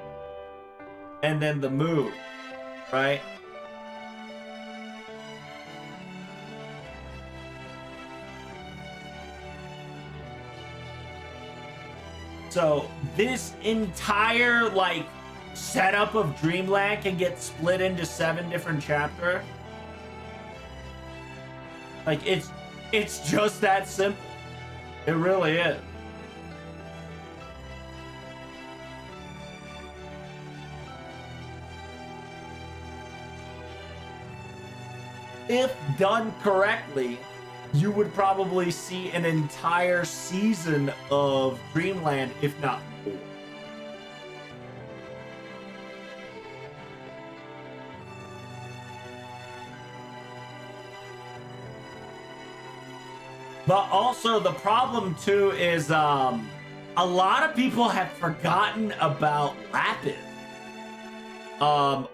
and then the moon, right? So this entire like setup of Dreamland can get split into 7 different chapters. Like it's just that simple. It really is. If done correctly, you would probably see an entire season of Dreamland, if not more. But also the problem too is a lot of people have forgotten about Lapis. A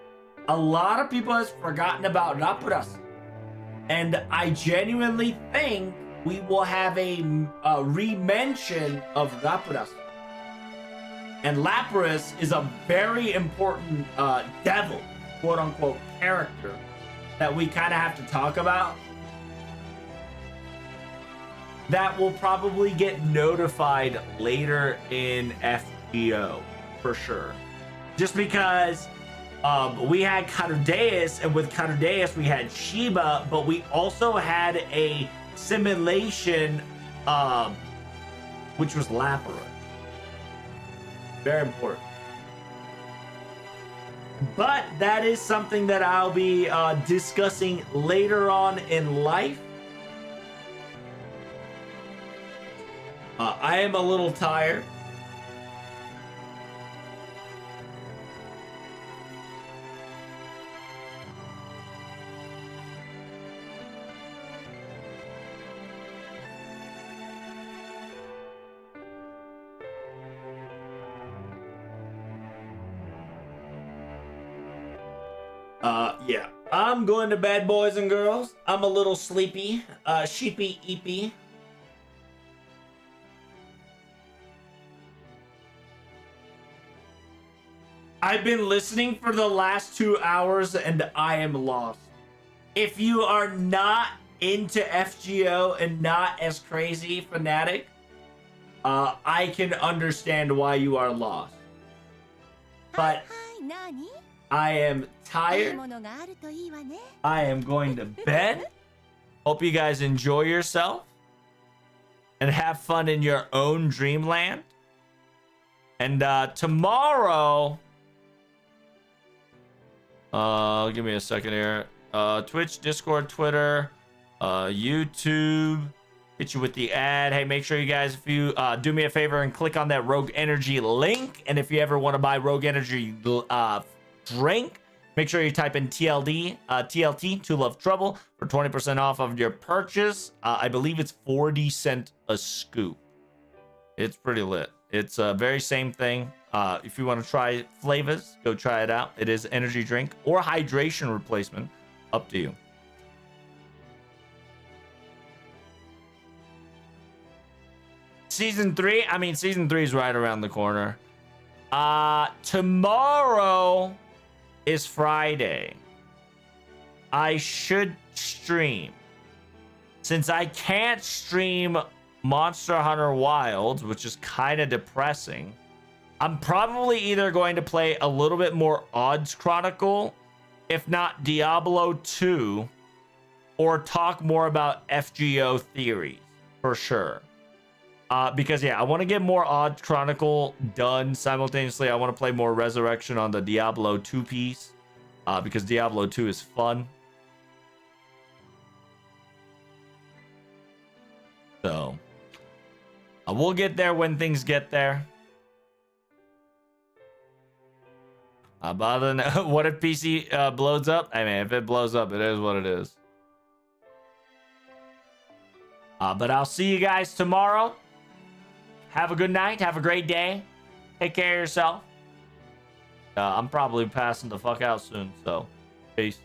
lot of people have forgotten about Lapras. And I genuinely think we will have a re-mention of Lapras. And Lapras is a very important devil, quote unquote, character that we kind of have to talk about. That will probably get notified later in FGO, for sure. Just because we had Cardaeus, and with Cardaeus we had Sheba, but we also had a simulation, which was Lapras. Very important. But that is something that I'll be discussing later on in life. I am a little tired. Yeah. I'm going to bed, boys and girls. I'm a little sleepy. Sheepy eepy. I've been listening for the last 2 hours and I am lost. If you are not into FGO and not as crazy fanatic, I can understand why you are lost. But I am tired. I am going to bed. Hope you guys enjoy yourself and have fun in your own dreamland. And tomorrow, give me a second here. Twitch, Discord, Twitter, YouTube. Hit you with the ad. Hey, make sure you guys, if you do me a favor and click on that Rogue Energy link. And if you ever want to buy Rogue Energy drink, make sure you type in TLT, To Love Trouble, for 20% off of your purchase. I believe it's 40 cents a scoop. It's pretty lit. It's very same thing. If you want to try flavors, go try it out. It is energy drink or hydration replacement. Up to you. Season 3, season 3 is right around the corner. Tomorrow is Friday. I should stream. Since I can't stream Monster Hunter Wilds, which is kind of depressing, I'm probably either going to play a little bit more Odds Chronicle, if not Diablo 2, or talk more about FGO theories, for sure. Because, yeah, I want to get more Odds Chronicle done simultaneously. I want to play more Resurrection on the Diablo 2 piece, because Diablo 2 is fun. So, we'll get there when things get there. But other than that, what if PC blows up? I mean, if it blows up, it is what it is. But I'll see you guys tomorrow. Have a good night. Have a great day. Take care of yourself. I'm probably passing the fuck out soon, so peace.